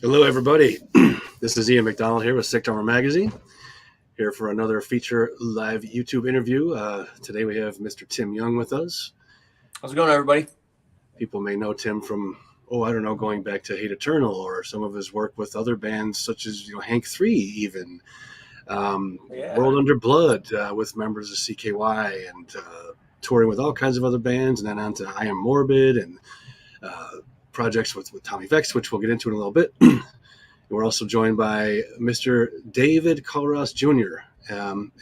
Hello, everybody. This is Ian McDonald here with Sick Drummer Magazine, here for another feature live YouTube interview. Today we have Mr. Tim Yeung with us. How's it going, everybody? People may know Tim from, going back to Hate Eternal or some of his work with other bands such as Hank 3 even. World Under Blood with members of CKY and touring with all kinds of other bands, and then on to I Am Morbid and projects with Tommy Vex, which we'll get into in a little bit. We're also joined by Mr. David Colaiuta Jr.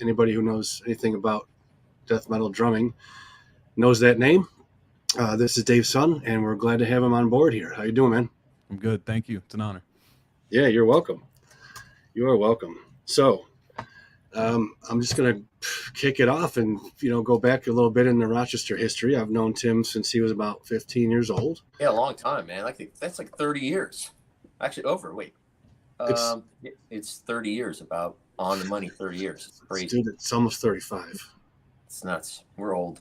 Anybody who knows anything about death metal drumming knows that name. This is Dave's son, and we're glad to have him on board here. How you doing, man? I'm good. Thank you. It's an honor. Yeah, you're welcome. You are welcome. So I'm just going to kick it off and, go back a little bit in the Rochester history. I've known Tim since he was about 15 years old. Yeah, a long time, man. I think that's like 30 years. Actually, it's 30 years, about on the money, 30 years. It's crazy. Dude, it's almost 35. It's nuts. We're old.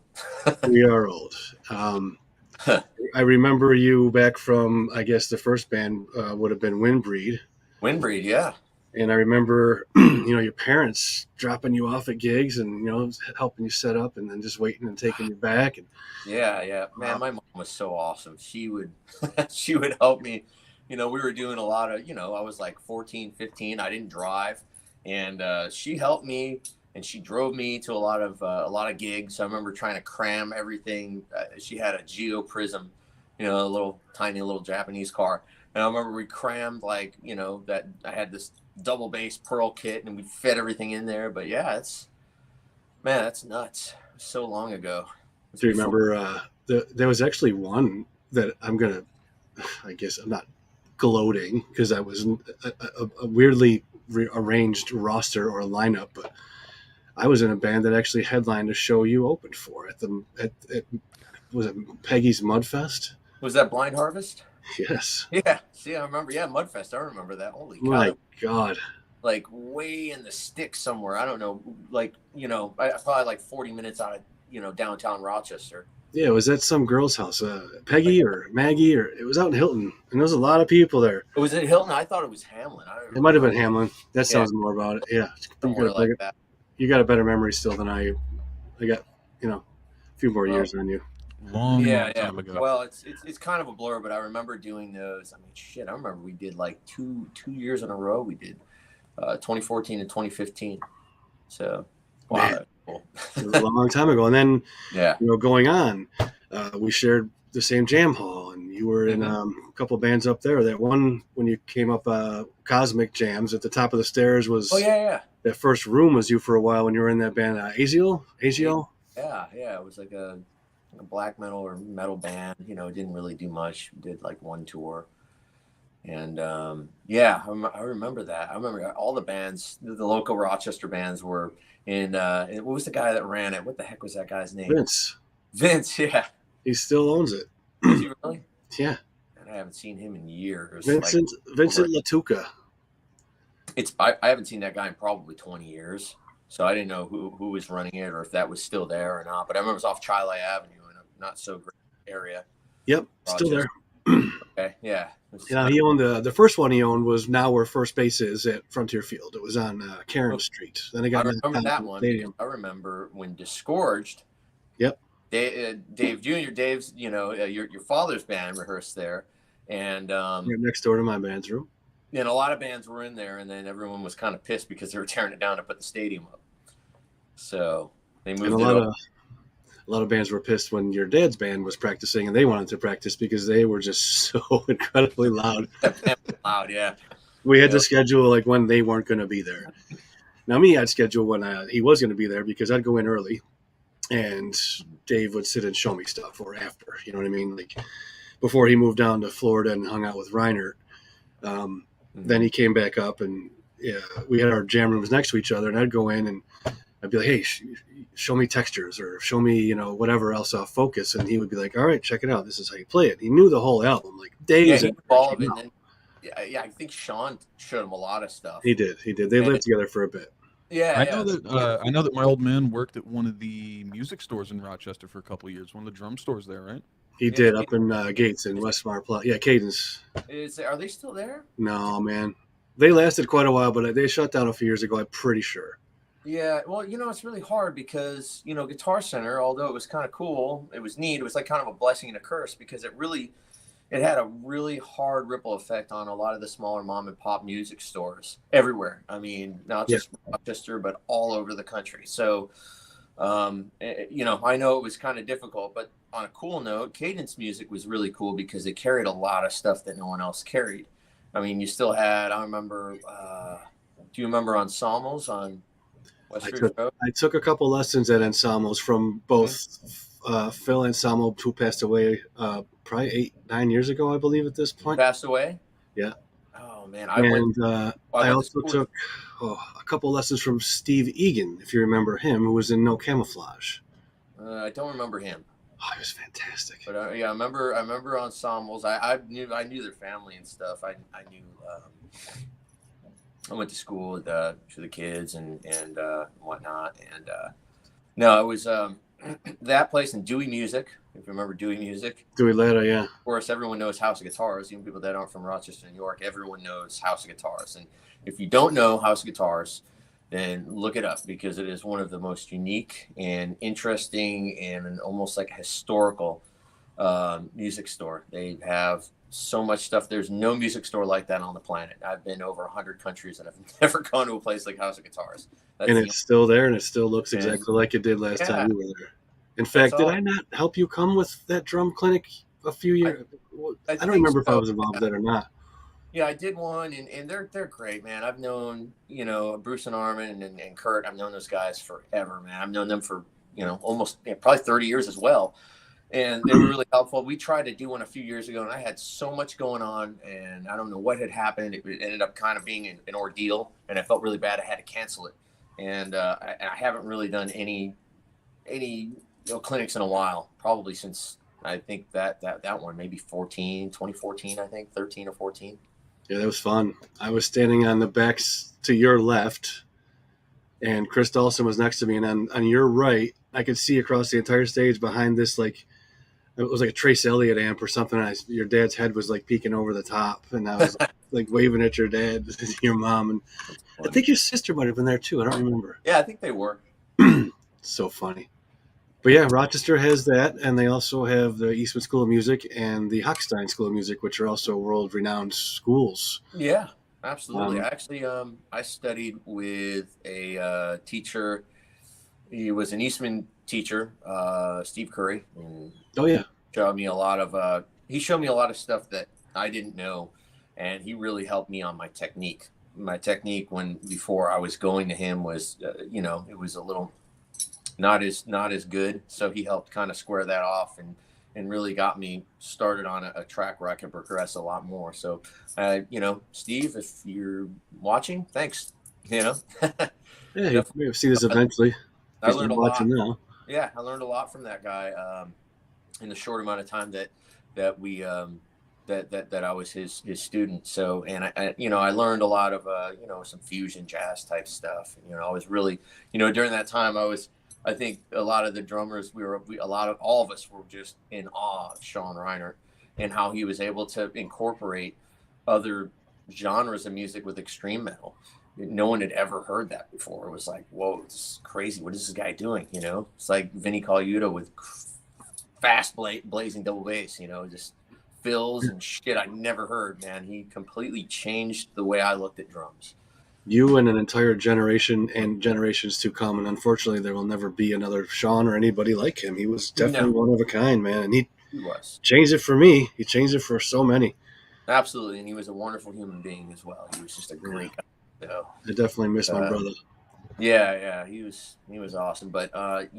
We are old. I remember you back from, I guess the first band would have been Windbreed. Windbreed, yeah. And I remember, your parents dropping you off at gigs and, helping you set up and then just waiting and taking you back. And Yeah. Man, my mom was so awesome. She would help me. We were doing a lot of, I was like 14, 15. I didn't drive. And she helped me and she drove me to a lot of gigs. I remember trying to cram everything. She had a Geo Prism, a tiny little Japanese car. And I remember we crammed that I had this double bass Pearl kit and we fit everything in there. But yeah, that's nuts. So long ago. Do you remember there was actually one that I guess I'm not gloating because I was a weirdly arranged roster or a lineup, but I was in a band that actually headlined a show you opened for at was it Peggy's Mudfest? Was that Blind Harvest? Yes. Yeah. See, I remember. Yeah, Mudfest. I remember that. Holy cow. My God. Like way in the sticks somewhere. I don't know. Probably like 40 minutes out of, downtown Rochester. Yeah, it was at some girl's house. Peggy or Maggie, or it was out in Hilton. And there was a lot of people there. Was it Hilton? I thought it was Hamlin. It might have been Hamlin. That sounds more about it. Yeah. That. You got a better memory still than I got, a few more years than you. Long time ago. Well, it's kind of a blur, but I remember doing those. I mean, I remember we did like two years in a row. We did 2014 and 2015. So, wow, that's cool. It was a long time ago. And then, going on, we shared the same jam hall, and you were in a couple bands up there. That one when you came up, Cosmic Jams at the top of the stairs was. Oh yeah. That first room was you for a while when you were in that band, Agiel. Yeah. It was like a black metal or metal band. It didn't really do much. We did like one tour. And I remember that. I remember all the bands, the local Rochester bands were in. What was the guy that ran it? What the heck was that guy's name? Vince, yeah. He still owns it. Is he really? Yeah. And I haven't seen him in years. Vincent Latuca. I haven't seen that guy in probably 20 years. So I didn't know who was running it or if that was still there or not. But I remember it was off Chile Avenue in a not so great area. Yep, still there. Okay, yeah. He owned the first one he owned was now where first base is at Frontier Field. It was on Karen Street. Then I remember that one. Stadium. I remember when Disgorged. Yep. Dave Jr. Dave's, your father's band rehearsed there, and next door to my band's room. And a lot of bands were in there, and then everyone was kind of pissed because they were tearing it down to put the stadium up. So they moved a lot of bands were pissed when your dad's band was practicing, and they wanted to practice because they were just so incredibly loud. Loud, yeah. We had to schedule like when they weren't going to be there. Now, I'd schedule when he was going to be there because I'd go in early, and Dave would sit and show me stuff or after. You know what I mean? Like before he moved down to Florida and hung out with Reiner. Then he came back up, and we had our jam rooms next to each other, and I'd go in and I'd be like, hey, show me textures or show me, whatever else off Focus. And he would be like, all right, check it out. This is how you play it. He knew the whole album, like days. Yeah, all of it. And then, I think Sean showed him a lot of stuff. He did. They lived together for a bit. Yeah. I know that my old man worked at one of the music stores in Rochester for a couple of years, one of the drum stores there, right? He did up in Gates in Westmar Plaza. Yeah, Cadence. Are they still there? No, man. They lasted quite a while, but they shut down a few years ago, I'm pretty sure. Yeah, well, it's really hard because, Guitar Center, although it was kind of cool, it was neat, it was like kind of a blessing and a curse because it had a really hard ripple effect on a lot of the smaller mom and pop music stores everywhere. I mean, not just Rochester, but all over the country. So, I know it was kind of difficult, but on a cool note, Cadence Music was really cool because it carried a lot of stuff that no one else carried. I mean, you still had, I remember, do you remember Ensembles on Westridge Road? I took a couple lessons at Ensembles from both Phil Anselmo, who passed away probably 8-9 years ago, I believe, at this point. Passed away? Yeah. Oh, man. I also took a couple lessons from Steve Egan, if you remember him, who was in No Camouflage. I don't remember him. Oh, he was fantastic. But I remember Ensembles. I knew their family and stuff. I knew. I went to school to the kids and whatnot. And no, it was that place and Dewey Music. If you remember Dewey Music. Dewey Latta, yeah. Of course, everyone knows House of Guitars. Even people that aren't from Rochester, New York, everyone knows House of Guitars. And if you don't know House of Guitars, then look it up because it is one of the most unique and interesting and almost like a historical music store. They have so much stuff. There's no music store like that on the planet. I've been over 100 countries and I've never gone to a place like House of Guitars. And it's still there and it still looks exactly like it did last time you were there. In fact, did I not help you come with that drum clinic a few years? I don't remember if I was involved with that or not. Yeah, I did one, and they're great, man. I've known, Bruce and Armin and Kurt. I've known those guys forever, man. I've known them for, almost probably 30 years as well. And they were really helpful. We tried to do one a few years ago, and I had so much going on, and I don't know what had happened. It ended up kind of being an ordeal, and I felt really bad. I had to cancel it. And I haven't really done any clinics in a while, probably since I think that one, maybe 2014, I think, 13 or 14. Yeah, that was fun. I was standing on the backs to your left, and Chris Dawson was next to me, and on your right, I could see across the entire stage behind this, like, it was like a Trace Elliott amp or something. Your dad's head was like peeking over the top, and I was like waving at your dad, your mom, and I think your sister might have been there too. I don't remember. Yeah, I think they were. So funny. But yeah, Rochester has that, and they also have the Eastman School of Music and the Hochstein School of Music, which are also world-renowned schools. Yeah, absolutely. Actually, I studied with a teacher. He was an Eastman teacher, Steve Curry. And showed me a lot of. He showed me a lot of stuff that I didn't know, and he really helped me on my technique. My technique before I was going to him was, it was a little. Not as good, so he helped kind of square that off and really got me started on a track where I can progress a lot more. So, Steve, if you're watching, thanks. Yeah, you'll see this eventually. I learned a lot. Now. Yeah, I learned a lot from that guy in the short amount of time that we that I was his student. So, and I learned a lot of some fusion jazz type stuff. I was really during that time I think a lot of the drummers, all of us were just in awe of Sean Reinert and how he was able to incorporate other genres of music with extreme metal. No one had ever heard that before. It was like, whoa, this is crazy. What is this guy doing? It's like Vinnie Colaiuta with fast blazing double bass, just fills and shit I never heard, man. He completely changed the way I looked at drums. You and an entire generation and generations to come, and unfortunately there will never be another Sean or anybody like him. He was definitely one of a kind, man, and he was. Changed it for me. He changed it for so many. Absolutely, and he was a wonderful human being as well. He was just a great guy. So, I definitely miss my brother. Yeah, he was awesome. But a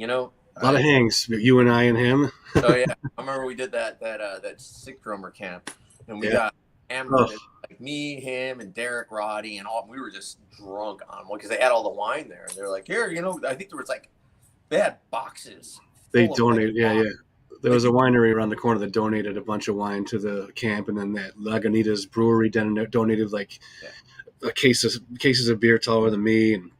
lot of hangs, you and I and him. Oh yeah, I remember we did that sick drummer camp, and we got hammered. Like me, him, and Derek Roddy, and all. We were just drunk on one because they had all the wine there. And they're like, here, I think there was they had boxes. They donated, yeah. There was a winery around the corner that donated a bunch of wine to the camp, and then that Lagunitas brewery donated cases of beer taller than me, and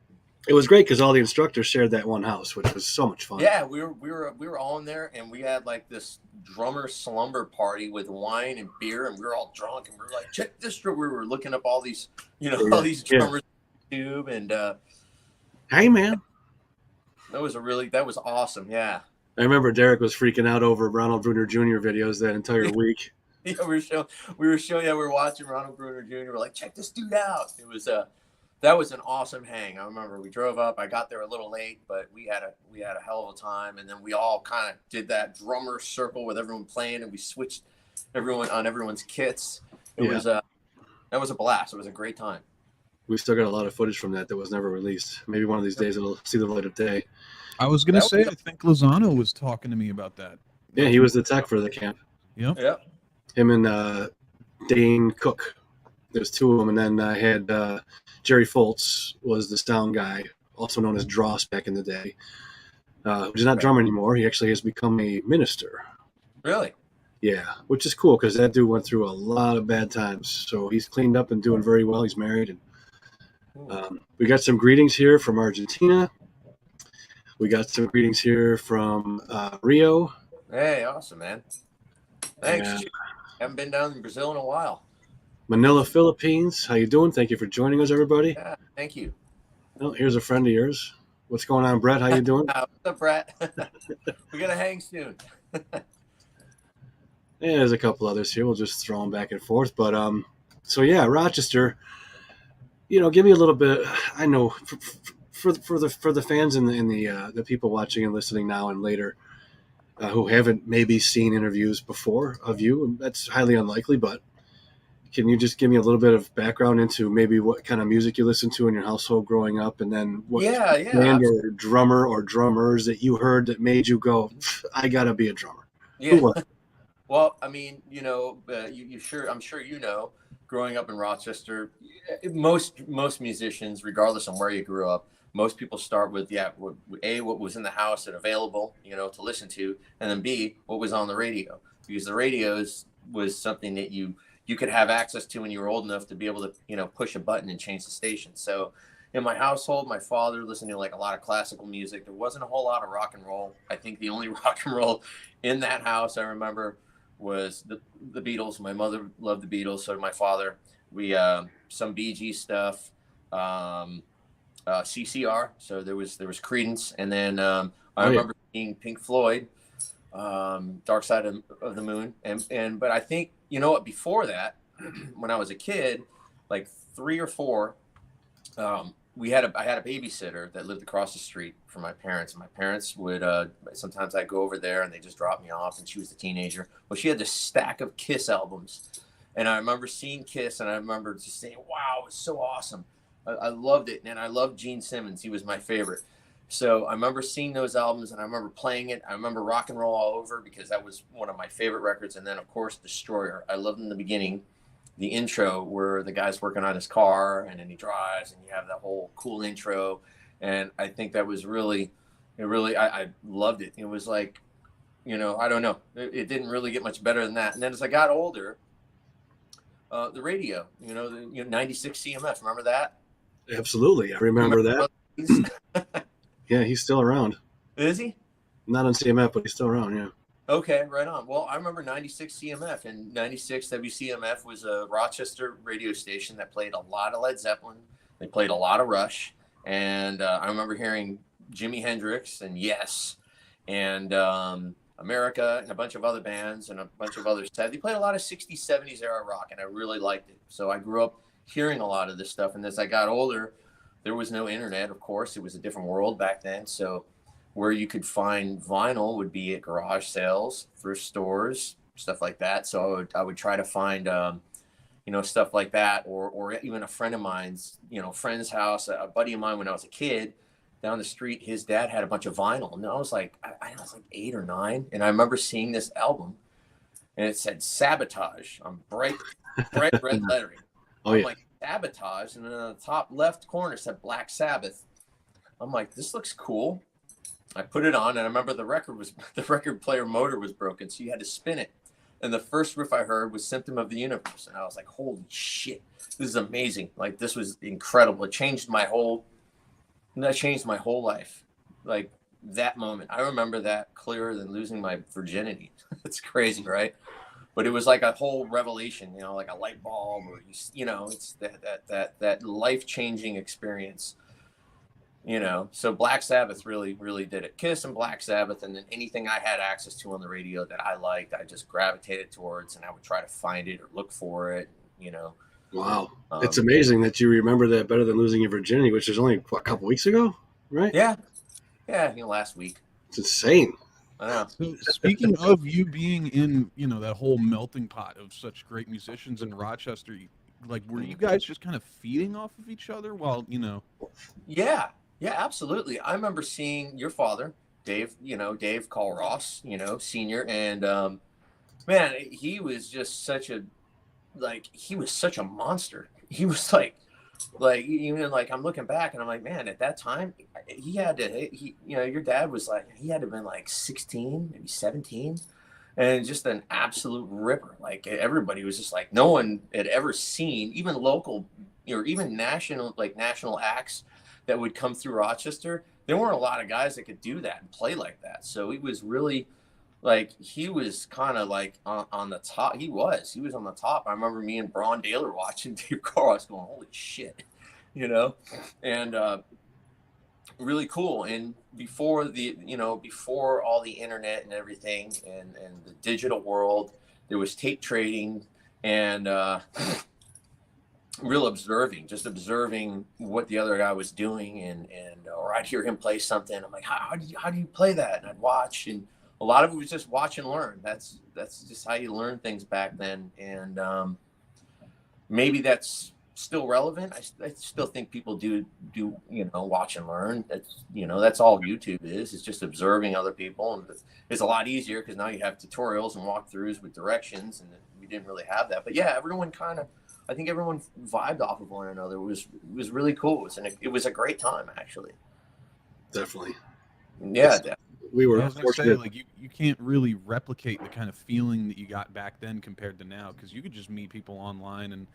it was great because all the instructors shared that one house, which was so much fun. Yeah, we were all in there, and we had like this drummer slumber party with wine and beer, and we were all drunk, and we were like, check this. We were looking up all these, all these drummers on YouTube, and hey man, that was awesome. Yeah. I remember Derek was freaking out over Ronald Bruner Jr. videos that entire week. Yeah, we were watching Ronald Bruner Jr. We're like, check this dude out. It was that was an awesome hang. I remember we drove up. I got there a little late, but we had a hell of a time. And then we all kind of did that drummer circle with everyone playing, and we switched everyone on everyone's kits. That was a blast. It was a great time. We've still got a lot of footage from that was never released. Maybe one of these days it'll see the light of day. I was going to say, I think Lozano was talking to me about that. Yeah, he was the tech for the camp. Yep. Yep. Him and Dane Cook. There's two of them. And then I had Jerry Foltz was the sound guy, also known as Dross back in the day, who's not drummer anymore. He actually has become a minister. Really? Yeah, which is cool because that dude went through a lot of bad times. So he's cleaned up and doing very well. He's married. And we got some greetings here from Argentina. We got some greetings here from Rio. Hey, awesome, man. Thanks. Haven't been down in Brazil in a while. Manila, Philippines. How you doing? Thank you for joining us, everybody. Yeah, thank you. Well, here's a friend of yours. What's going on, Brett? How you doing? What's up, Brett? We're going to hang soon. Yeah, there's a couple others here. We'll just throw them back and forth. But so yeah, Rochester. Give me a little bit. I know for the fans and the people watching and listening now and later who haven't maybe seen interviews before of you, and that's highly unlikely. But can you just give me a little bit of background into maybe what kind of music you listened to in your household growing up, and then what band or drummer or drummers that you heard that made you go, I gotta be a drummer? Yeah. Who was it? Well, I mean, I'm sure growing up in Rochester, most musicians, regardless of where you grew up, most people start with what was in the house and available, to listen to, and then B, what was on the radio, because the radios was something that you could have access to when you were old enough to be able to, push a button and change the station. So in my household, my father listened to like a lot of classical music. There wasn't a whole lot of rock and roll. I think the only rock and roll in that house I remember was the Beatles. My mother loved the Beatles, so did my father. We some Bee Gees stuff, CCR. So there was Creedence, and then I remember seeing Pink Floyd, Dark Side of the Moon, but I think before that, when I was a kid, like 3 or 4, I had a babysitter that lived across the street from my parents. My parents would sometimes I'd go over there and they just drop me off, and she was a teenager. Well, she had this stack of Kiss albums, and I remember seeing Kiss, and I remember just saying, "Wow, it's so awesome!" I loved it, and I loved Gene Simmons. He was my favorite. So I remember seeing those albums, and I remember playing it. I remember Rock and Roll All Over, because that was one of my favorite records. And then, of course, Destroyer. I loved in the beginning, the intro where the guy's working on his car, and then he drives, and you have that whole cool intro. And I think that was I loved it. It was like, I don't know. It didn't really get much better than that. And then as I got older, the radio, the 96 CMF, remember that? Absolutely. I remember that. Yeah, he's still around. Is he? Not on CMF, but he's still around, yeah. Okay, right on. Well, I remember 96 CMF, and 96 WCMF was a Rochester radio station that played a lot of Led Zeppelin. They played a lot of Rush, and I remember hearing Jimi Hendrix and Yes, and America, and a bunch of other bands and a bunch of others. They played a lot of 60s, 70s era rock, and I really liked it. So I grew up hearing a lot of this stuff, and as I got older, there was no internet, of course. It was a different world back then. So where you could find vinyl would be at garage sales, thrift stores, stuff like that. So I would try to find, stuff like that, or even a friend of mine's, friend's house, a buddy of mine when I was a kid down the street, his dad had a bunch of vinyl. And I was like 8 or 9. And I remember seeing this album, and it said Sabotage on bright red lettering. I'm like, Sabotage, and then on the top left corner said Black Sabbath. I'm like, this looks cool. I put it on, and I remember the record player motor was broken, so you had to spin it. And the first riff I heard was Symptom of the Universe, and I was like, holy shit, this is amazing. Like, this was incredible. That changed my whole life. Like, that moment. I remember that clearer than losing my virginity. It's crazy, right? But it was like a whole revelation, you know, like a light bulb, or you know, it's that life-changing experience, you know. So Black Sabbath really did it. Kiss and Black Sabbath, and then anything I had access to on the radio that I liked, I just gravitated towards, and I would try to find it or look for it, you know. Wow. It's amazing that you remember that better than losing your virginity, which is only a couple weeks ago, right? Yeah, you know, last week. It's insane. I know. So speaking of you being in, you know, that whole melting pot of such great musicians in Rochester, like, were you guys just kind of feeding off of each other while, you know? Yeah, absolutely. I remember seeing your father, Dave, you know, Dave Call Ross, you know, senior, and man, he was just such a monster. He was like even like, I'm looking back and I'm like, man, at that time he you know, your dad was like, he had to have been like 16, maybe 17, and just an absolute ripper. Like, everybody was just like, no one had ever seen, even local or even national acts that would come through Rochester. There weren't a lot of guys that could do that and play like that. So he was really like, he was kind of like on the top. He was on the top. I remember me and Braun Daler watching Dave Carlos going, holy shit, you know, and really cool. And before all the internet and everything and the digital world, there was tape trading and just observing what the other guy was doing, and or I'd hear him play something. I'm like, how do you play that? And I'd watch, and a lot of it was just watch and learn. That's just how you learn things back then. And maybe that's still relevant. I still think people do, you know, watch and learn. That's, you know, that's all YouTube is. It's just observing other people. And it's a lot easier because now you have tutorials and walkthroughs with directions, and we didn't really have that. But yeah, I think everyone vibed off of one another. It was really cool. It was a great time, actually. Definitely. Yeah, definitely. I was gonna say, like, you can't really replicate the kind of feeling that you got back then compared to now, because you could just meet people online and,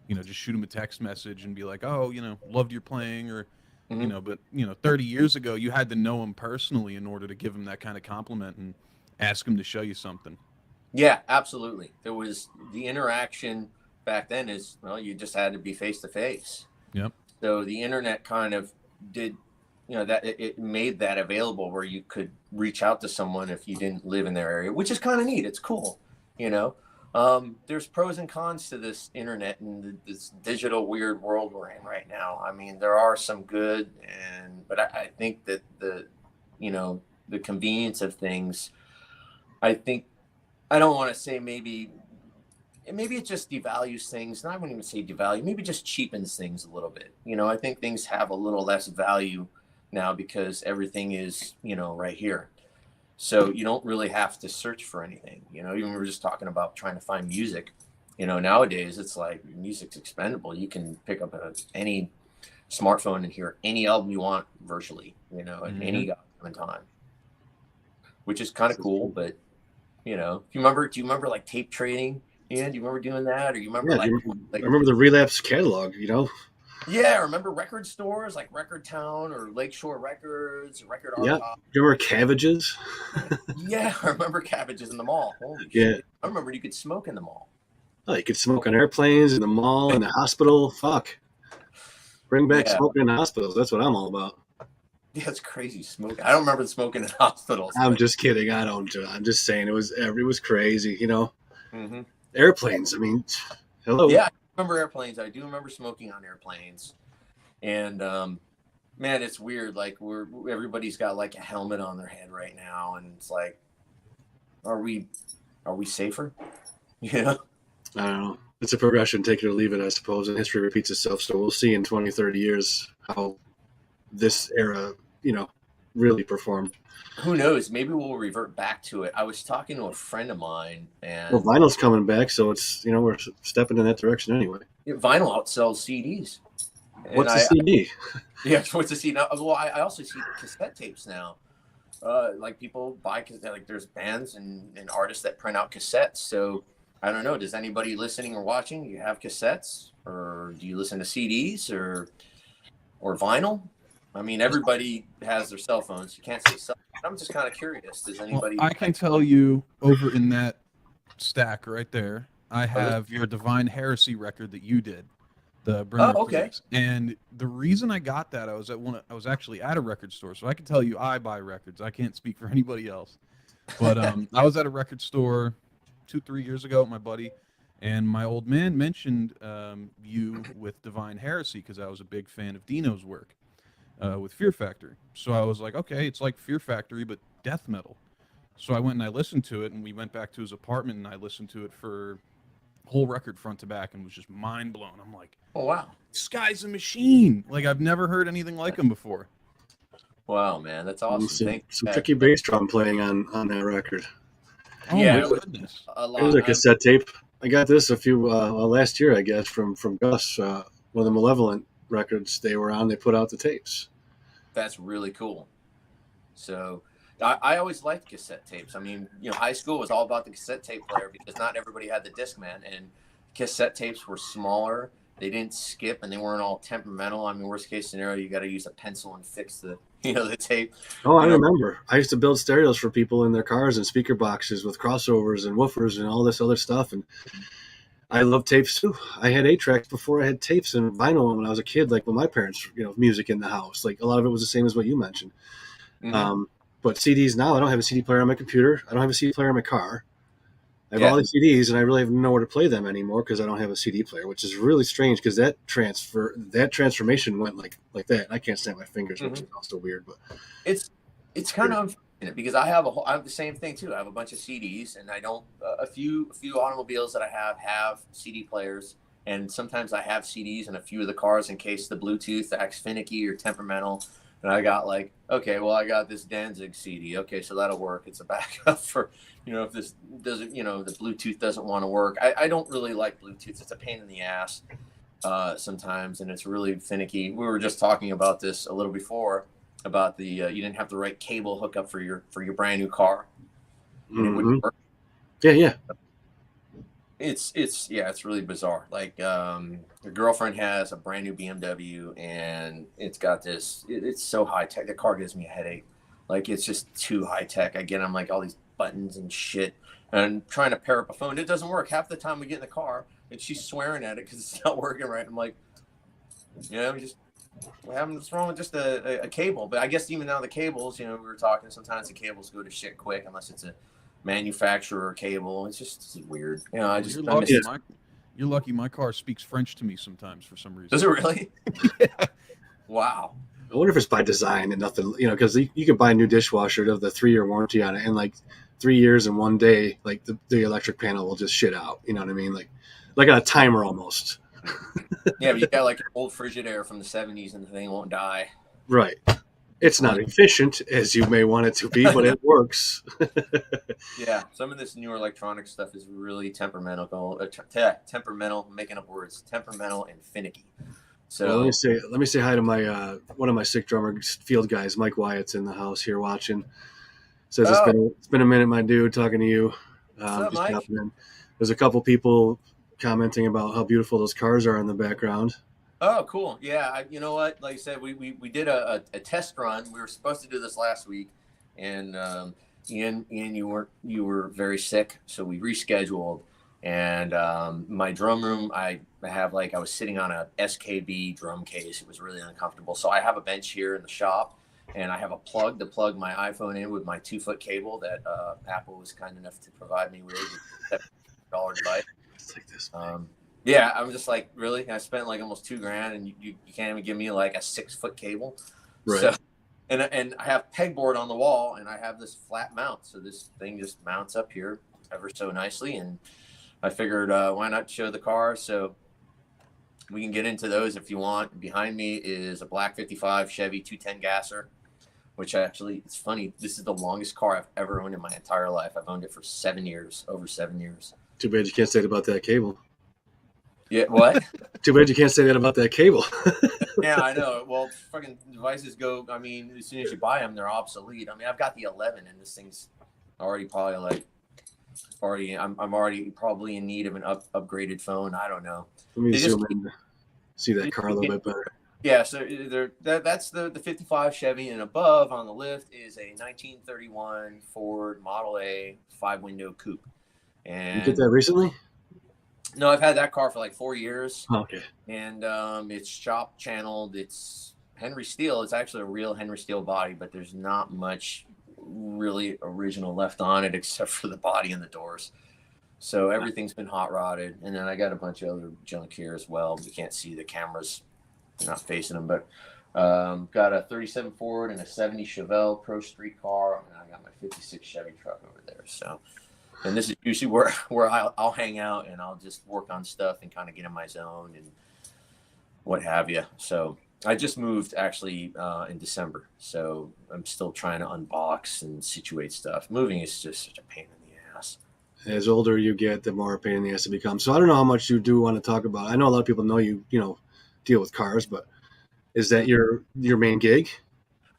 you know, just shoot them a text message and be like, oh, you know, loved your playing, or you know. But, you know, 30 years ago, you had to know them personally in order to give them that kind of compliment and ask them to show you something. Yeah, absolutely. There was the interaction back then is, well, you just had to be face to face. Yep. So the internet kind of did, you know, that it made that available where you could reach out to someone if you didn't live in their area, which is kind of neat. It's cool, you know. There's pros and cons to this internet and this digital weird world we're in right now. I mean, there are some good, but I think that the convenience of things, I don't want to say maybe it just devalues things. And I wouldn't even say devalue, maybe just cheapens things a little bit. You know, I think things have a little less value now because everything is, you know, right here. So you don't really have to search for anything. You know, even we were just talking about trying to find music. You know, nowadays it's like music's expendable. You can pick up any smartphone and hear any album you want virtually, you know, at any given time, which is kind of cool. But, you know, do you remember like tape trading? Ian, do you remember doing that? Or you remember I remember the Relapse catalog, you know? Yeah, I remember record stores like Record Town or Lakeshore Records, Record Archive. Yeah, you remember Cabbages? Yeah, I remember Cabbages in the mall. Holy shit. I remember you could smoke in the mall. Oh, you could smoke on airplanes, in the mall, in the hospital. Fuck. Bring back smoking in hospitals. That's what I'm all about. Yeah, it's crazy smoking. I don't remember smoking in hospitals. I'm just kidding. I'm just saying it was crazy, you know? Mm-hmm. Airplanes, I mean, hello. Yeah, I remember airplanes. I do remember smoking on airplanes. And man, it's weird. Like, everybody's got like a helmet on their head right now, and it's like, are we safer? You know? I don't know. It's a progression, take it or leave it, I suppose, and history repeats itself. So we'll see in 20, 30 years how this era, you know, really performed. Who knows? Maybe we'll revert back to it. I was talking to a friend of mine, and well, vinyl's coming back, so it's, you know, we're stepping in that direction anyway. Vinyl outsells CDs. What's the CD? Yeah, what's the CD? Well, I also see cassette tapes now. Like, people buy, like, there's bands and artists that print out cassettes. So I don't know. Does anybody listening or watching, you have cassettes, or do you listen to CDs or vinyl? I mean, everybody has their cell phones. You can't say cell I'm just kind of curious. Does Well, anybody? I can tell you over in that stack right there, I have your Divine Heresy record that you did, the Bringer of Okay. Plagues. And the reason I got that, I was actually at a record store, so I can tell you I buy records. I can't speak for anybody else. But I was at a record store 2-3 years ago with my buddy, and my old man mentioned you with Divine Heresy because I was a big fan of Dino's work with Fear Factory. So I was like, okay, it's like Fear Factory, but death metal. So I went and I listened to it, and we went back to his apartment, and I listened to it for whole record front to back, and was just mind blown. I'm like, oh wow, this guy's a machine. Like, I've never heard anything like him before. Wow, man, that's awesome. Some tricky bass drum playing on that record. Oh Yeah, my goodness. a It was lot. a cassette tape. I got this a few last year, I guess, from Gus, one of the Malevolent records they were on. They put out the tapes. That's really cool. So I always liked cassette tapes. I mean, high school was all about the cassette tape player because not everybody had the Discman, and cassette tapes were smaller. They didn't skip, and they weren't all temperamental. I mean, worst case scenario, you got to use a pencil and fix the tape. Oh, I remember. I used to build stereos for people in their cars and speaker boxes with crossovers and woofers and all this other stuff. And I love tapes too. I had 8-tracks before I had tapes and vinyl when I was a kid, like with my parents, music in the house. Like a lot of it was the same as what you mentioned. Mm-hmm. But CDs now, I don't have a CD player on my computer. I don't have a CD player in my car. I have Yeah. all these CDs, and I really have nowhere to play them anymore because I don't have a CD player, which is really strange because that transformation went like that. I can't snap my fingers, which is also weird. But it's kind of unfortunate because I have the same thing too. I have a bunch of CDs, and I don't a few automobiles that I have CD players, and sometimes I have CDs in a few of the cars in case the Bluetooth acts finicky or temperamental. And I got like, okay, well, I got this Danzig CD. Okay, so that'll work. It's a backup for, if this doesn't, the Bluetooth doesn't want to work. I don't really like Bluetooth. It's a pain in the ass sometimes, and it's really finicky. We were just talking about this a little before about the you didn't have the right cable hookup for your brand new car, and it wouldn't work. Yeah. It's really bizarre. Like your girlfriend has a brand new BMW, and it's got this. It's so high tech. The car gives me a headache. Like it's just too high tech. Again, I'm like all these buttons and shit, and trying to pair up a phone. It doesn't work. Half the time we get in the car, and she's swearing at it because it's not working right. I'm like, what's wrong with just a cable? But I guess even now the cables, we were talking. Sometimes the cables go to shit quick unless it's a manufacturer cable. It's just weird. You're lucky my car speaks French to me sometimes for some reason. Does it really? Yeah. Wow. I wonder if it's by design and nothing, because you can buy a new dishwasher to have the 3-year warranty on it, and like 3 years and 1 day, like the electric panel will just shit out. You know what I mean? Like on a timer almost. Yeah, but you got like an old Frigidaire from the 70s, and the thing won't die. Right. It's not efficient as you may want it to be, but it works. Yeah, some of this newer electronic stuff is really temperamental. Temperamental, making up words. Temperamental and finicky. So well, let me say hi to my one of my sick drummer field guys, Mike Wyatt's in the house here watching. Says it's been a minute, my dude, talking to you. What's up, Mike? There's a couple people commenting about how beautiful those cars are in the background. Oh, cool. Yeah, you know what? Like I said, we did a test run. We were supposed to do this last week, and Ian, you were very sick, so we rescheduled. And my drum room, I was sitting on a SKB drum case. It was really uncomfortable. So I have a bench here in the shop, and I have a plug to plug my iPhone in with my 2-foot cable that Apple was kind enough to provide me with $7 device. It's like this. Yeah, I'm just like, really? I spent like almost $2,000, and you can't even give me like a 6-foot cable. Right. So, and I have pegboard on the wall, and I have this flat mount, so this thing just mounts up here ever so nicely. And I figured, why not show the car? So we can get into those if you want. Behind me is a black 55 Chevy 210 gasser, which it's funny. This is the longest car I've ever owned in my entire life. I've owned it for 7 years, over 7 years. Too bad you can't say it about that cable. Yeah, what? Too bad you can't say that about that cable. Yeah, I know. Well, fucking devices go. I mean, as soon as you buy them, they're obsolete. I mean, I've got the 11, and this thing's already probably I'm already probably in need of an upgraded phone. I don't know. Let me zoom in to see that car a little bit better. Yeah, so that's the 55 Chevy, and above on the lift is a 1931 Ford Model A 5-window coupe. You get And that recently? no, I've had that car for like 4 years. Okay. And it's shop channeled. It's Henry Steel. It's actually a real Henry Steel body, but there's not much really original left on it except for the body and the doors. So everything's been hot rodded. And then I got a bunch of other junk here as well. You can't see the cameras. They're not facing them, but got a 37 Ford and a 70 Chevelle Pro Street car, and I got my 56 Chevy truck over there. So, and this is usually where I'll hang out and I'll just work on stuff and kind of get in my zone and what have you. So I just moved actually in December, so I'm still trying to unbox and situate stuff. Moving is just such a pain in the ass. As older you get, the more a pain in the ass it becomes. So I don't know how much you do want to talk about. I know a lot of people know you deal with cars, but is that your main gig?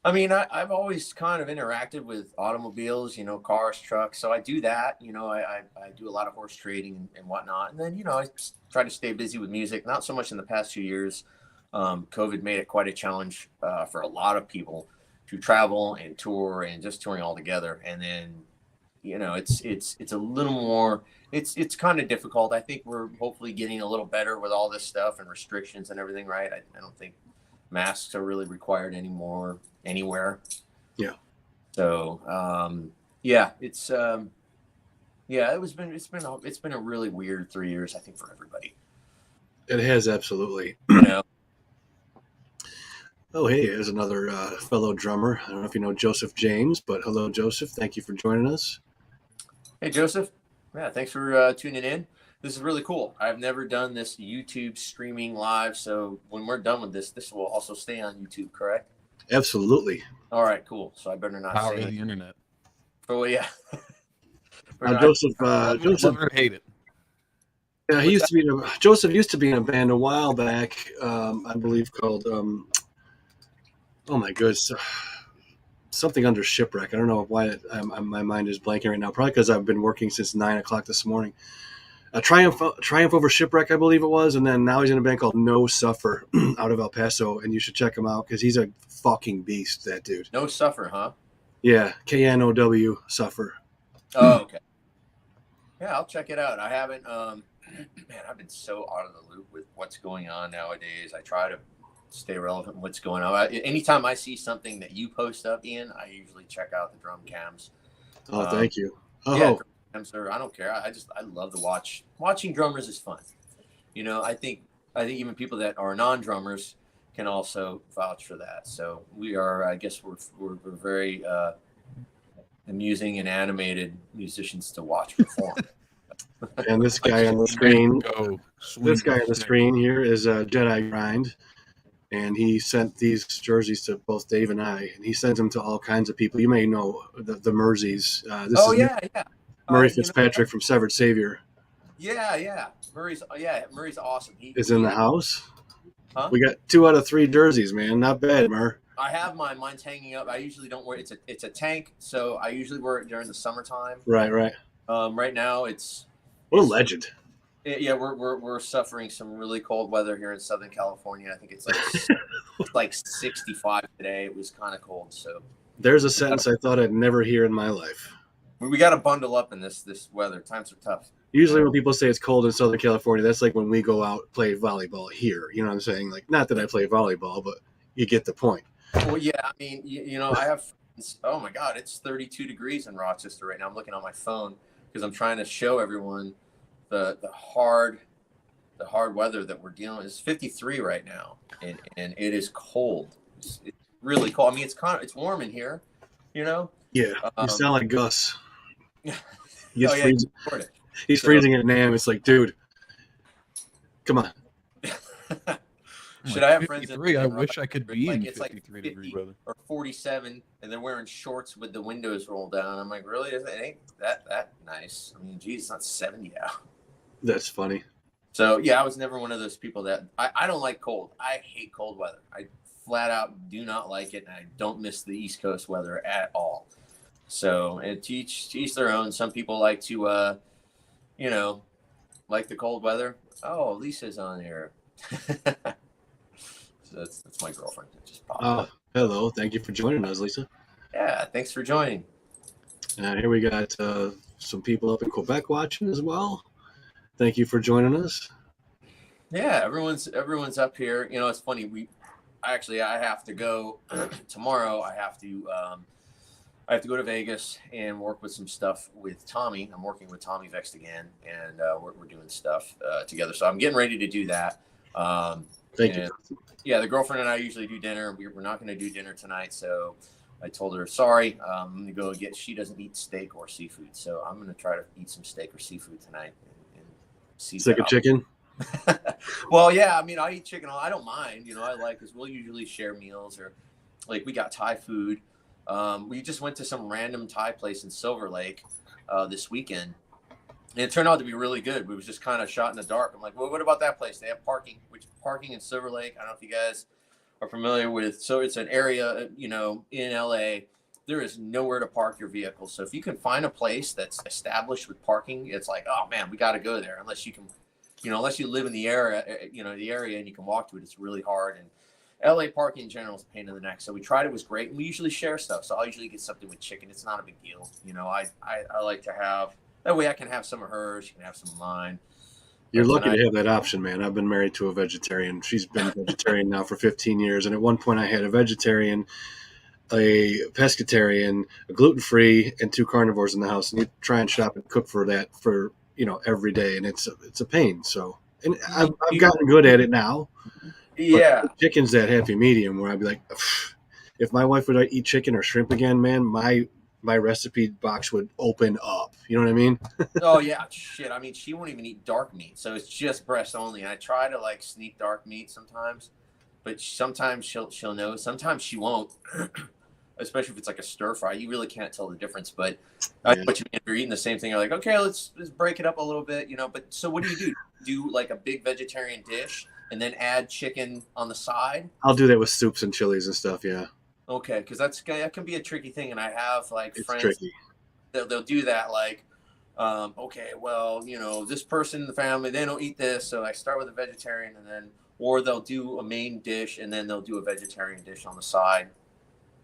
I mean, I've always kind of interacted with automobiles, cars, trucks. So I do that. I do a lot of horse trading and whatnot. And then, I try to stay busy with music. Not so much in the past few years. COVID made it quite a challenge for a lot of people to travel and tour and just touring all together. And then, it's a little more. It's kind of difficult. I think we're hopefully getting a little better with all this stuff and restrictions and everything, right? I don't think masks are really required anymore anywhere. Yeah. So, it's been a really weird 3 years, I think, for everybody. It has, absolutely. Oh, hey, there's another fellow drummer. I don't know if you know Joseph James, but hello, Joseph. Thank you for joining us. Hey, Joseph. Yeah, thanks for tuning in. This is really cool. I've never done this YouTube streaming live, so when we're done with this will also stay on YouTube, correct? Absolutely. All right, cool. So I better not Power say of the internet. Oh, yeah. Joseph, love it or hate it. Yeah, Joseph used to be in a band a while back, I believe called, oh my goodness, something under Shipwreck. I don't know why my mind is blanking right now. Probably because I've been working since 9 o'clock this morning. Triumph Over Shipwreck, I believe it was, and then now he's in a band called No Suffer out of El Paso, and you should check him out because he's a fucking beast, that dude. No Suffer, huh? Yeah, KNOW Suffer. Oh, okay. Yeah, I'll check it out. I haven't, man, I've been so out of the loop with what's going on nowadays. I try to stay relevant with what's going on. Anytime I see something that you post up, Ian, I usually check out the drum cams. Oh, thank you. Oh. Yeah, I don't care. I love to watch. Watching drummers is fun. I think even people that are non-drummers can also vouch for that. So we are, I guess we're very amusing and animated musicians to watch perform. And this guy on the screen, here is Jedi Grind, and he sent these jerseys to both Dave and I, and he sends them to all kinds of people. You may know the Merseys. Murray Fitzpatrick from Severed Savior. Yeah. Murray's awesome. He is in the house. Huh? We got 2 out of 3 jerseys, man. Not bad, Mur. I have mine. Mine's hanging up. I usually don't wear it. It's a tank, so I usually wear it during the summertime. Right. Right now what a legend. Yeah, we're suffering some really cold weather here in Southern California. I think it's like 65 today. It was kind of cold. So there's a sentence I thought I'd never hear in my life. We got to bundle up in this weather. Times are tough. Usually when people say it's cold in Southern California, that's like when we go out play volleyball here. You know what I'm saying? Like, not that I play volleyball, but you get the point. Well, yeah. I mean, I have friends. Oh my God, it's 32 degrees in Rochester right now. I'm looking on my phone because I'm trying to show everyone the hard weather that we're dealing with. It's 53 right now, and it is cold. It's really cold. I mean, it's warm in here, Yeah. You sound like Gus. He's So, freezing at NAMM. It's like, dude, come on. Should I have friends? I wish I could be in 53 degree weather. Or 47, and they're wearing shorts with the windows rolled down. I'm like, really? It ain't that nice. I mean, geez, it's not 70 out. That's funny. So yeah, I was never one of those people that I don't like cold. I hate cold weather. I flat out do not like it, and I don't miss the East Coast weather at all. So, and to each their own. Some people like to, like the cold weather. Oh, Lisa's on here. That's my girlfriend that just popped up. Hello. Thank you for joining us, Lisa. Yeah, thanks for joining. Here we got some people up in Quebec watching as well. Thank you for joining us. Yeah, everyone's up here. You know, it's funny. I have to go tomorrow. I have to go to Vegas and work with some stuff with Tommy. I'm working with Tommy Vext again, and we're doing stuff together. So I'm getting ready to do that. Thank you. Yeah, the girlfriend and I usually do dinner. We're not going to do dinner tonight, so I told her, sorry, I'm going to go get. She doesn't eat steak or seafood, so I'm going to try to eat some steak or seafood tonight. And see. Steak or chicken? Well, yeah, I mean, I eat chicken. I don't mind. You know, I like because we'll usually share meals, or like we got Thai food. We just went to some random Thai place in Silver Lake this weekend. And it turned out to be really good. We was just kind of shot in the dark. I'm like, well, what about that place? They have parking, parking in Silver Lake. I don't know if you guys are familiar with. So it's an area, you know, in LA. There is nowhere to park your vehicle. So if you can find a place that's established with parking, it's like, oh man, we got to go there. Unless you can, you know, unless you live in the area, and you can walk to it, it's really hard. And LA parking in general is a pain in the neck. So we tried. It was great. And we usually share stuff. So I'll usually get something with chicken. It's not a big deal. You know, I like to have. That way I can have some of hers. She can have some of mine. You're lucky to have that option, man. I've been married to a vegetarian. She's been vegetarian now for 15 years. And at one point I had a vegetarian, a pescatarian, a gluten-free, and 2 carnivores in the house. And you try and shop and cook for that for, you know, every day. And it's a pain. So, and I've gotten good at it now. Yeah. Chicken's that happy medium where I'd be like, if my wife would eat chicken or shrimp again, man, my recipe box would open up. You know what I mean? Oh yeah, shit. I mean, she won't even eat dark meat, so it's just breast only. And I try to like sneak dark meat sometimes, but sometimes she'll know. Sometimes she won't, especially if it's like a stir fry. You really can't tell the difference. But I know what you mean. If you're eating the same thing, you're like, okay, let's break it up a little bit, you know. But so what do you do? Do like a big vegetarian dish and then add chicken on the side? I'll do that with soups and chilies and stuff. Yeah. Okay, because that can be a tricky thing, and I have like It's friends. tricky. They'll do that like, okay, well, you know, this person in the family, they don't eat this, so I start with a vegetarian, and then, or they'll do a main dish, and then they'll do a vegetarian dish on the side,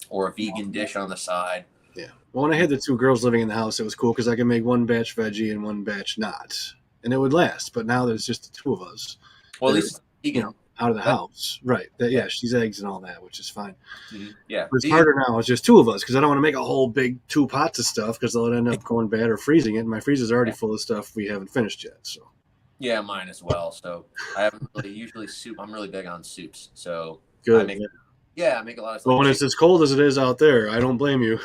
or a vegan dish on the side. Yeah. Well, when I had the 2 girls living in the house, it was cool because I could make 1 batch veggie and 1 batch not, and it would last. But now there's just the 2 of us. Well, at least vegan. You know, out of the house, right? Yeah, she's eggs and all that, which is fine. Mm-hmm. Yeah, it's harder now. It's just 2 of us because I don't want to make a whole big 2 pots of stuff because they'll end up going bad or freezing it. And my freezer's already full of stuff we haven't finished yet. So yeah, mine as well. So I haven't really usually soup. I'm really big on soups. So good. I make a lot of stuff. Well, when it's as cold as it is out there, I don't blame you.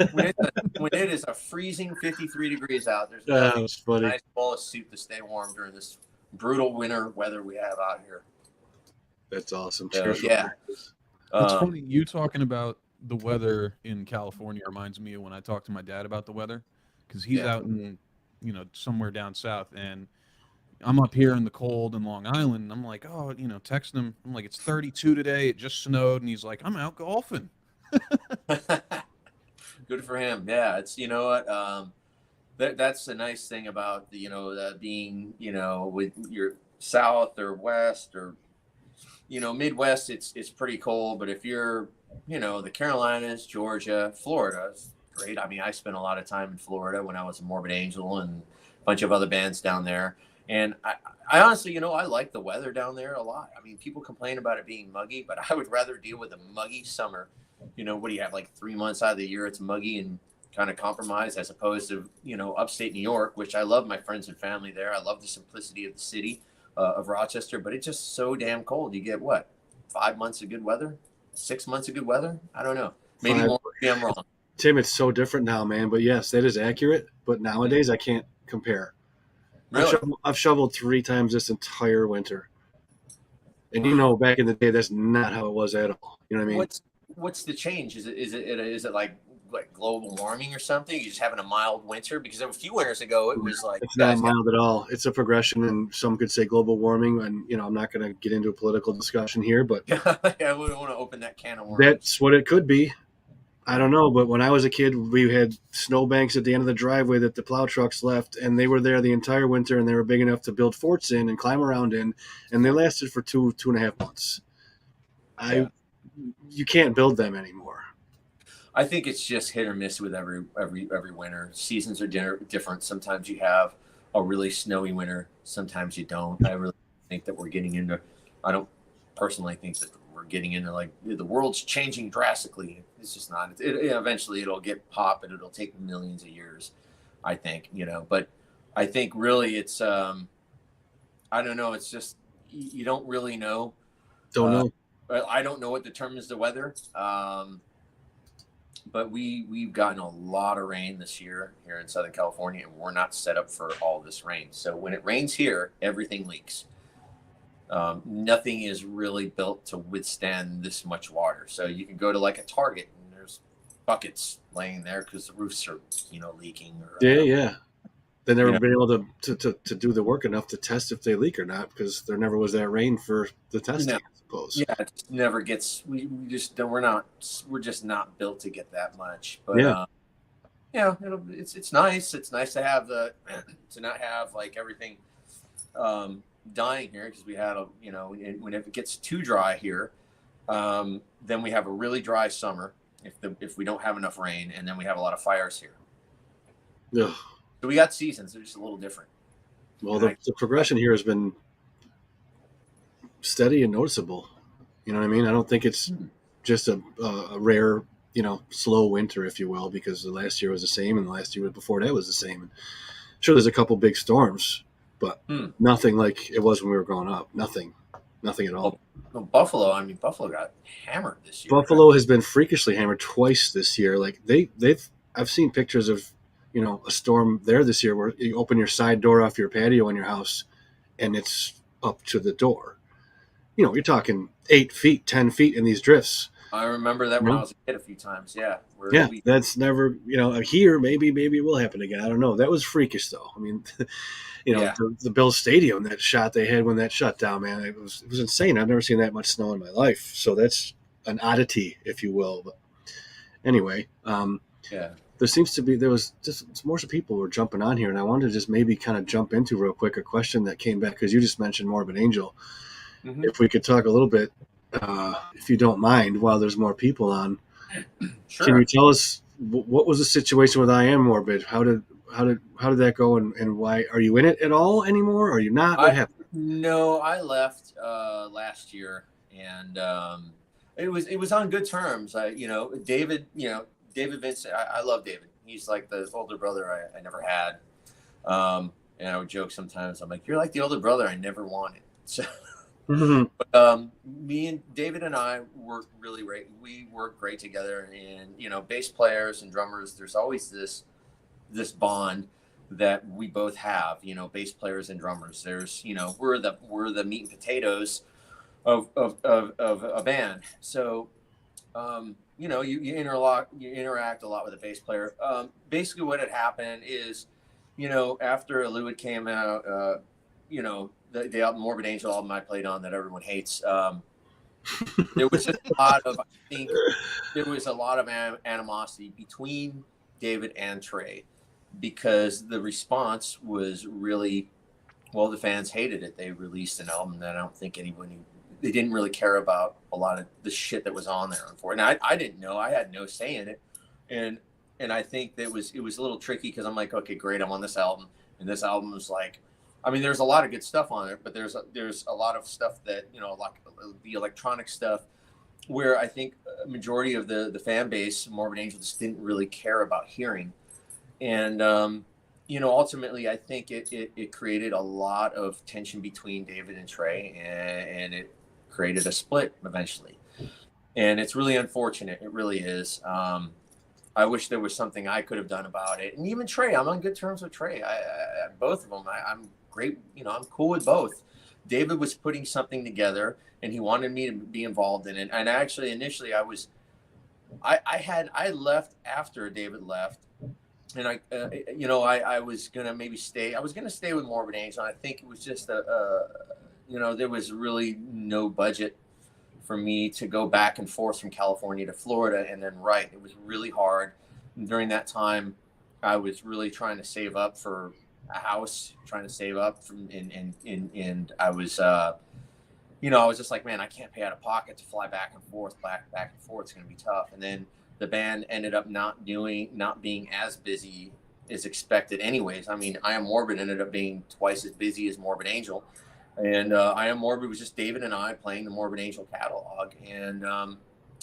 when it is a freezing 53 degrees out, there's a nice bowl of soup to stay warm during this brutal winter weather we have out here. That's awesome. Yeah. It's funny, you talking about the weather in California reminds me of when I talk to my dad about the weather, because he's out in, you know, somewhere down south, and I'm up here in the cold in Long Island, and I'm like, oh, you know, texting him, I'm like, it's 32 today, it just snowed, and he's like, I'm out golfing. Good for him. Yeah, it's, you know what, that's the nice thing about the, you know, being, you know, with your south or west or, you know, Midwest, it's pretty cold. But if you're, you know, the Carolinas, Georgia, Florida, it's great. I mean, I spent a lot of time in Florida when I was in Morbid Angel and a bunch of other bands down there. And I honestly, you know, I like the weather down there a lot. I mean, people complain about it being muggy, but I would rather deal with a muggy summer. You know, what do you have, like 3 months out of the year it's muggy and kind of compromised, as opposed to, you know, upstate New York, which I love my friends and family there. I love the simplicity of the city of Rochester, but it's just so damn cold. You get what, 5 months of good weather, 6 months of good weather? I don't know. Maybe more. Maybe I'm wrong. Tim, it's so different now, man. But yes, that is accurate. But nowadays, I can't compare. Really? I've shoveled 3 times this entire winter, and you know, back in the day, that's not how it was at all. You know what I mean? What's the change? Is it like global warming or something? You're just having a mild winter? Because a few winters ago it was like, it's not mild at all. It's a progression, and some could say global warming. And you know, I'm not going to get into a political discussion here, but I wouldn't want to open that can of worms. That's what it could be. I don't know, but when I was a kid, we had snowbanks at the end of the driveway that the plow trucks left, and they were there the entire winter, and they were big enough to build forts in and climb around in, and they lasted for 2.5 months. You can't build them anymore. I think it's just hit or miss with every winter. Seasons are different. Sometimes you have a really snowy winter. Sometimes you don't. I really think that we're getting into. I don't personally think that we're getting into like the world's changing drastically. It's just not. Eventually it'll get pop, and it'll take millions of years. I think, but I think really it's. I don't know. It's just you don't really know. Don't know. I don't know what determines the weather. But we've gotten a lot of rain this year here in Southern California, and we're not set up for all this rain. So when it rains here, everything leaks. Nothing is really built to withstand this much water. So you can go to like a Target, and there's buckets laying there because the roofs are, leaking. Or, yeah. They never been able to do the work enough to test if they leak or not, because there never was that rain for the testing. Yeah, it just never gets. We're just not built to get that much. But it's nice. It's nice to have to not have like everything dying here, because we had when it gets too dry here, then we have a really dry summer if we don't have enough rain, and then we have a lot of fires here. Yeah. So we got seasons. They're just a little different. Well, the progression here has been steady and noticeable. You know what I mean? I don't think it's just a rare, slow winter, if you will, because the last year was the same, and the last year before that was the same. And sure, there's a couple big storms, but nothing like it was when we were growing up. Nothing at all. Well, Buffalo got hammered this year. Buffalo has been freakishly hammered twice this year. Like I've seen pictures of, a storm there this year where you open your side door off your patio in your house, and it's up to the door. You're talking 8 feet, 10 feet in these drifts. I remember that when I was a kid a few times. Yeah. That's never, here, maybe it will happen again. I don't know. That was freakish, though. I mean, the Bills Stadium, that shot they had when that shut down, man, it was insane. I've never seen that much snow in my life. So that's an oddity, if you will. But anyway, there seems to be, there was just more people were jumping on here, and I wanted to just maybe kind of jump into real quick a question that came back, because you just mentioned Morbid Angel. Mm-hmm. If we could talk a little bit, if you don't mind, while there's more people on, sure. Can you tell us what was the situation with I Am Morbid? How did that go, and why are you in it at all anymore? Are you not? What happened? No, I left last year, and it was on good terms. David Vincent. I love David. He's like the older brother I never had. And I would joke sometimes. I'm like, you're like the older brother I never wanted. So. Mm-hmm. But, me and David and I work really great. We work great together, and bass players and drummers, there's always this bond that we both have. Bass players and drummers. There's we're the meat and potatoes of a band. So you interact a lot with a bass player. Basically, what had happened is after Alluid came out, the album Morbid Angel album I played on that everyone hates. There was just there was a lot of animosity between David and Trey, because the response was really, the fans hated it. They released an album that I don't think they didn't really care about a lot of the shit that was on there. And I didn't know. I had no say in it. And I think that it was a little tricky, because I'm like, okay, great, I'm on this album. And this album was like, there's a lot of good stuff on it, but there's a lot of stuff that, like the electronic stuff, where I think a majority of the fan base, Morbid Angel, just didn't really care about hearing. And, ultimately, I think it created a lot of tension between David and Trey, and it created a split eventually. And it's really unfortunate. It really is. I wish there was something I could have done about it. And even Trey, I'm on good terms with Trey. Both of them, I'm great. I'm cool with both. David was putting something together, and he wanted me to be involved in it. And actually, initially, I left after David left, and I was gonna maybe stay. I was gonna stay with Morbid Angel. I think it was just there was really no budget for me to go back and forth from California to Florida and then write. It was really hard. And during that time, I was really trying to save up for a house, trying to save up from, and I was I was just like, man, I can't pay out of pocket to fly back and forth. It's going to be tough. And then the band ended up not being as busy as expected anyways. I mean, I Am Morbid ended up being twice as busy as Morbid Angel. And I Am Morbid was just David and I playing the Morbid Angel catalog. And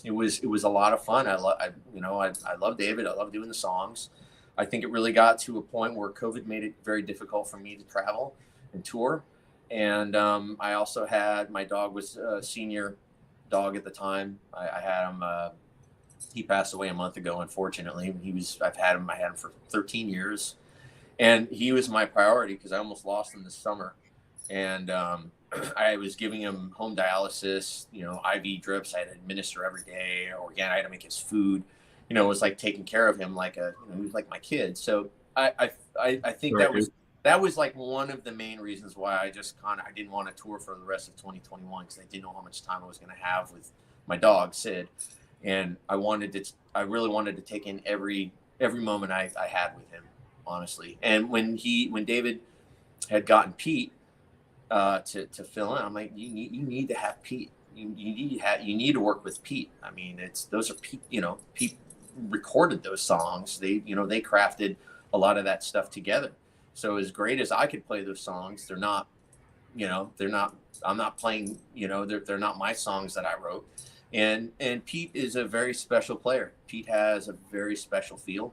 it was a lot of fun. I love David. I love doing the songs. I think it really got to a point where COVID made it very difficult for me to travel and tour. And I also had, my dog was a senior dog at the time. I had him, he passed away a month ago, unfortunately. I had him for 13 years. And he was my priority because I almost lost him this summer. And I was giving him home dialysis, IV drips. I had to administer every day. Again, I had to make his food. It was like taking care of him he was like my kid. So I think that was like one of the main reasons why I just I didn't want to tour for the rest of 2021, because I didn't know how much time I was going to have with my dog Sid, and I really wanted to take in every moment I had with him, honestly. And when David had gotten Pete to fill in, I'm like, you need to have Pete. You need to work with Pete. I mean, those are Pete. Pete recorded those songs. They crafted a lot of that stuff together. So as great as I could play those songs, they're not, I'm not playing, they're not my songs that I wrote. And Pete is a very special player. Pete has a very special feel,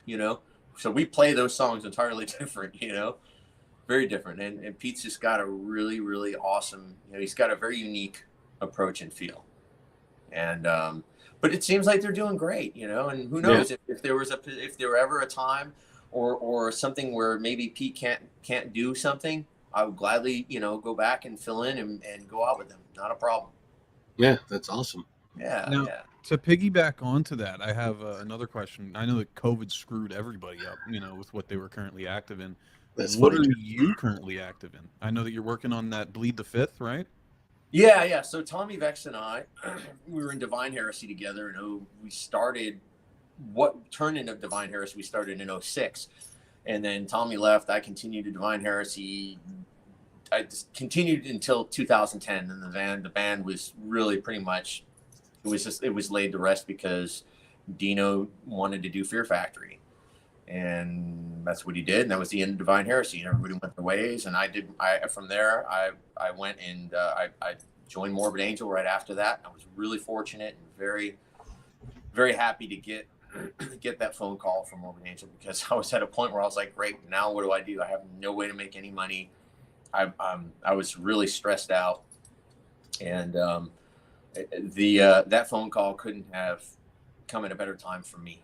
so we play those songs entirely different, very different. And Pete's just got a really, really awesome, he's got a very unique approach and feel. And, but it seems like they're doing great, and who knows if there were ever a time or something where maybe Pete can't do something, I would gladly, go back and fill in and go out with them. Not a problem. Yeah, that's awesome. Yeah. Now, to piggyback onto that, I have another question. I know that COVID screwed everybody up, with what they were currently active in. What are you currently active in? I know that you're working on that Bleed the Fifth, right? Yeah. So Tommy Vex and I, we were in Divine Heresy together, and we started what turned into Divine Heresy. We started in 2006, and then Tommy left. I continued to Divine Heresy. I just continued until 2010, and the band was really pretty much, it was laid to rest because Dino wanted to do Fear Factory, and that's what he did. And that was the end of Divine Heresy, and everybody went their ways. And from there, I went and I joined Morbid Angel right after that. I was really fortunate and very, very happy to get that phone call from Morbid Angel, because I was at a point where I was like, great, now what do? I have no way to make any money. I was really stressed out, and that phone call couldn't have come at a better time for me.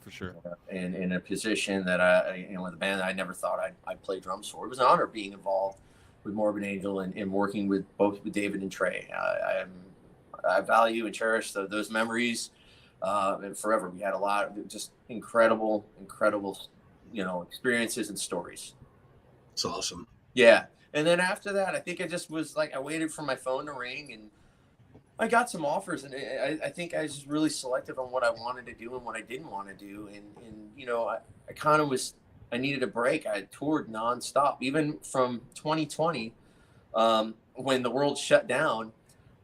For sure. And in a position that with a band that I never thought I'd play drums for. It was an honor being involved with Morbid Angel and working with David and Trey. I value and cherish those memories forever. We had a lot of just incredible, experiences and stories. It's awesome. Yeah. And then after that, I think I just was like, I waited for my phone to ring, and I got some offers, and I think I was just really selective on what I wanted to do and what I didn't want to do. And I kind of I needed a break. I toured nonstop, even from 2020, when the world shut down.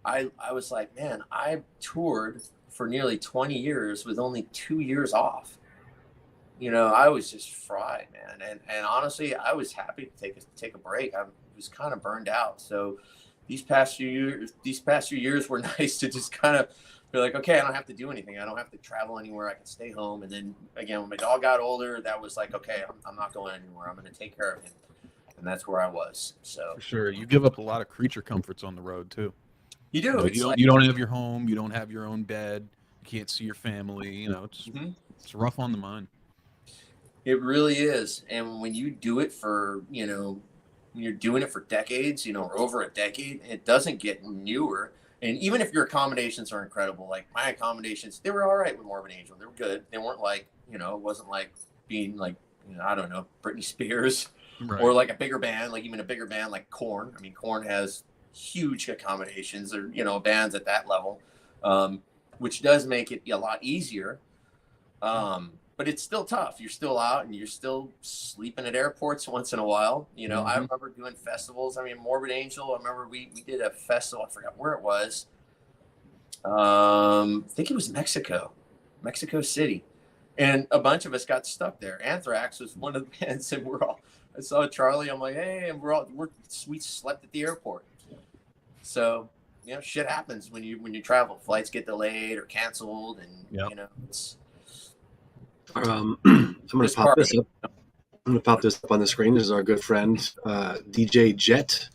I was like, man, I toured for nearly 20 years with only 2 years off. I was just fried, man. And honestly, I was happy to take a break. I was kind of burned out. So these past few years were nice to just kind of be like, okay, I don't have to do anything. I don't have to travel anywhere. I can stay home. And then again, when my dog got older, that was like, okay, I'm not going anywhere. I'm going to take care of him. And that's where I was. So for sure. You give up a lot of creature comforts on the road too. You do. You don't have your home. You don't have your own bed. You can't see your family. It's rough on the mind. It really is. And when you do it for, you're doing it for decades, or over a decade, it doesn't get newer. And even if your accommodations are incredible, like my accommodations, they were all right with Morbid Angel. They were good. They weren't like, it wasn't like being like, I don't know, Britney Spears, right, or like a bigger band, like even a bigger band like Korn. I mean, Korn has huge accommodations, or, bands at that level, which does make it a lot easier. But but it's still tough. You're still out and you're still sleeping at airports once in a while. You know, I remember doing festivals. I mean, Morbid Angel, I remember we did a festival. I forgot where it was. I think it was Mexico City. And a bunch of us got stuck there. Anthrax was one of the bands, and I saw Charlie. I'm like, hey, and we slept at the airport. So, you know, shit happens when you travel. Flights get delayed or canceled, and you know, it's. I'm going to pop this up. I'm going to pop this up on the screen. This is our good friend, DJ Jet.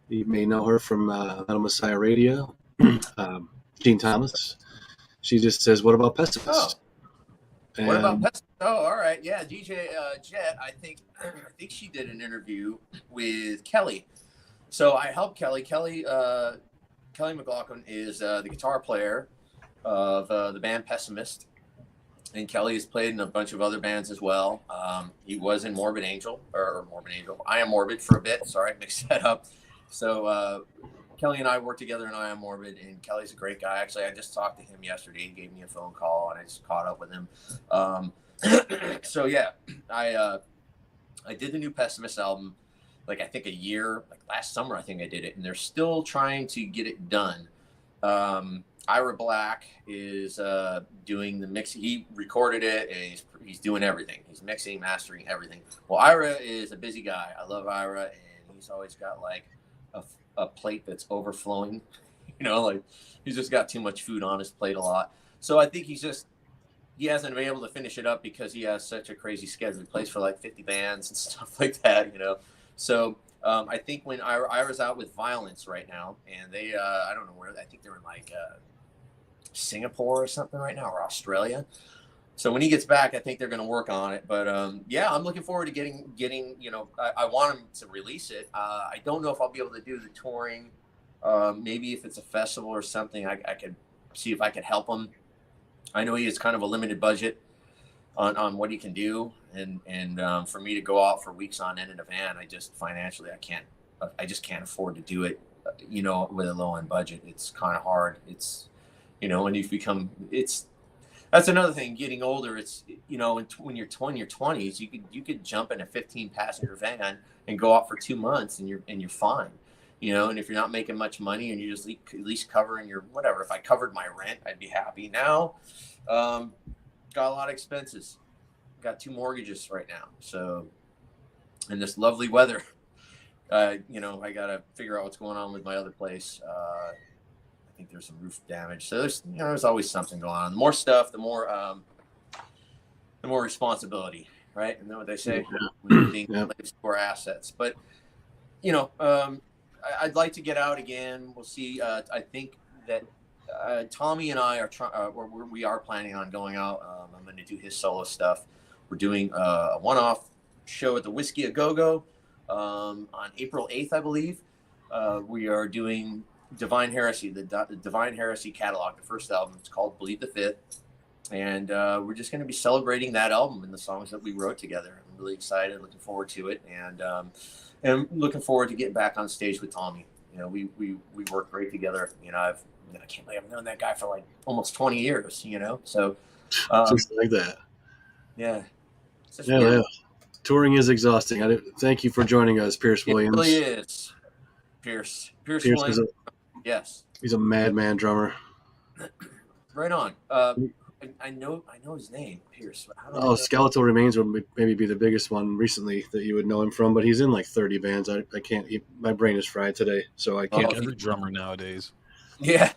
You may know her from Metal Messiah Radio. Gene Thomas. She just says, "What about Pessimist?" Oh. What about Pessimist? Oh, all right, yeah, DJ Jet. I think she did an interview with Kelly. So I helped Kelly. Kelly McLaughlin is the guitar player of the band Pessimist. And Kelly has played in a bunch of other bands as well. He was in Morbid Angel. I Am Morbid for a bit. Sorry, I mixed that up. So Kelly and I worked together in I Am Morbid, and Kelly's a great guy. Actually, I just talked to him yesterday. He gave me a phone call, and I just caught up with him. So yeah, I did the new Pessimist album, like I think last summer I think I did it, and they're still trying to get it done. Ira Black is doing the mix. He recorded it, and he's doing everything. He's mixing, mastering, everything. Well, Ira is a busy guy. I love Ira, and he's always got like a plate that's overflowing. You know, like he's just got too much food on his plate a lot. So I think he hasn't been able to finish it up because he has such a crazy schedule. He plays for like 50 bands and stuff like that, you know. So I think when Ira's out with Violence right now, and they I don't know where, I think they're in like Singapore or something right now, or Australia. So when he gets back, I think they're going to work on it. But yeah, I'm looking forward to getting you know, I want him to release it. I don't know if I'll be able to do the touring. Maybe if it's a festival or something, I could see if I could help him. I know he has kind of a limited budget on what he can do, and for me to go out for weeks on end in a van, I just financially I just can't afford to do it. You know, with a low end budget, it's kind of hard. It's, you know, and that's another thing. Getting older, it's, you know, when you're 20s, you could jump in a 15 passenger van and go out for 2 months, and you're fine, you know. And if you're not making much money and you're just at least covering your whatever, if I covered my rent, I'd be happy. Now, got a lot of expenses. Got 2 mortgages right now, so, and this lovely weather, you know, I gotta figure out what's going on with my other place. I think there's some roof damage, so there's always something going on. The more stuff, the more responsibility, right? And then what they say, being slaves to our assets. But you know, I'd like to get out again. We'll see. I think that Tommy and I we are planning on going out. I'm going to do his solo stuff. We're doing a one-off show at the Whiskey A Go-Go on April 8th, I believe. We are doing Divine Heresy, the Divine Heresy catalog, the first album. It's called Bleed the Fifth, and we're just going to be celebrating that album and the songs that we wrote together. I'm really excited, looking forward to it, and I'm looking forward to getting back on stage with Tommy. You know, we work great together. You know, I can't believe I've known that guy for like almost 20 years. You know, so just like that. Yeah. Yeah. Touring is exhausting. Thank you for joining us, Pierce Williams. It really is. Pierce Williams. Yes. He's a madman drummer. Right on. I know his name, Pierce. Skeletal Remains would maybe be the biggest one recently that you would know him from, but he's in like 30 bands. I can't. My brain is fried today, so I can't. Every drummer nowadays. Yeah.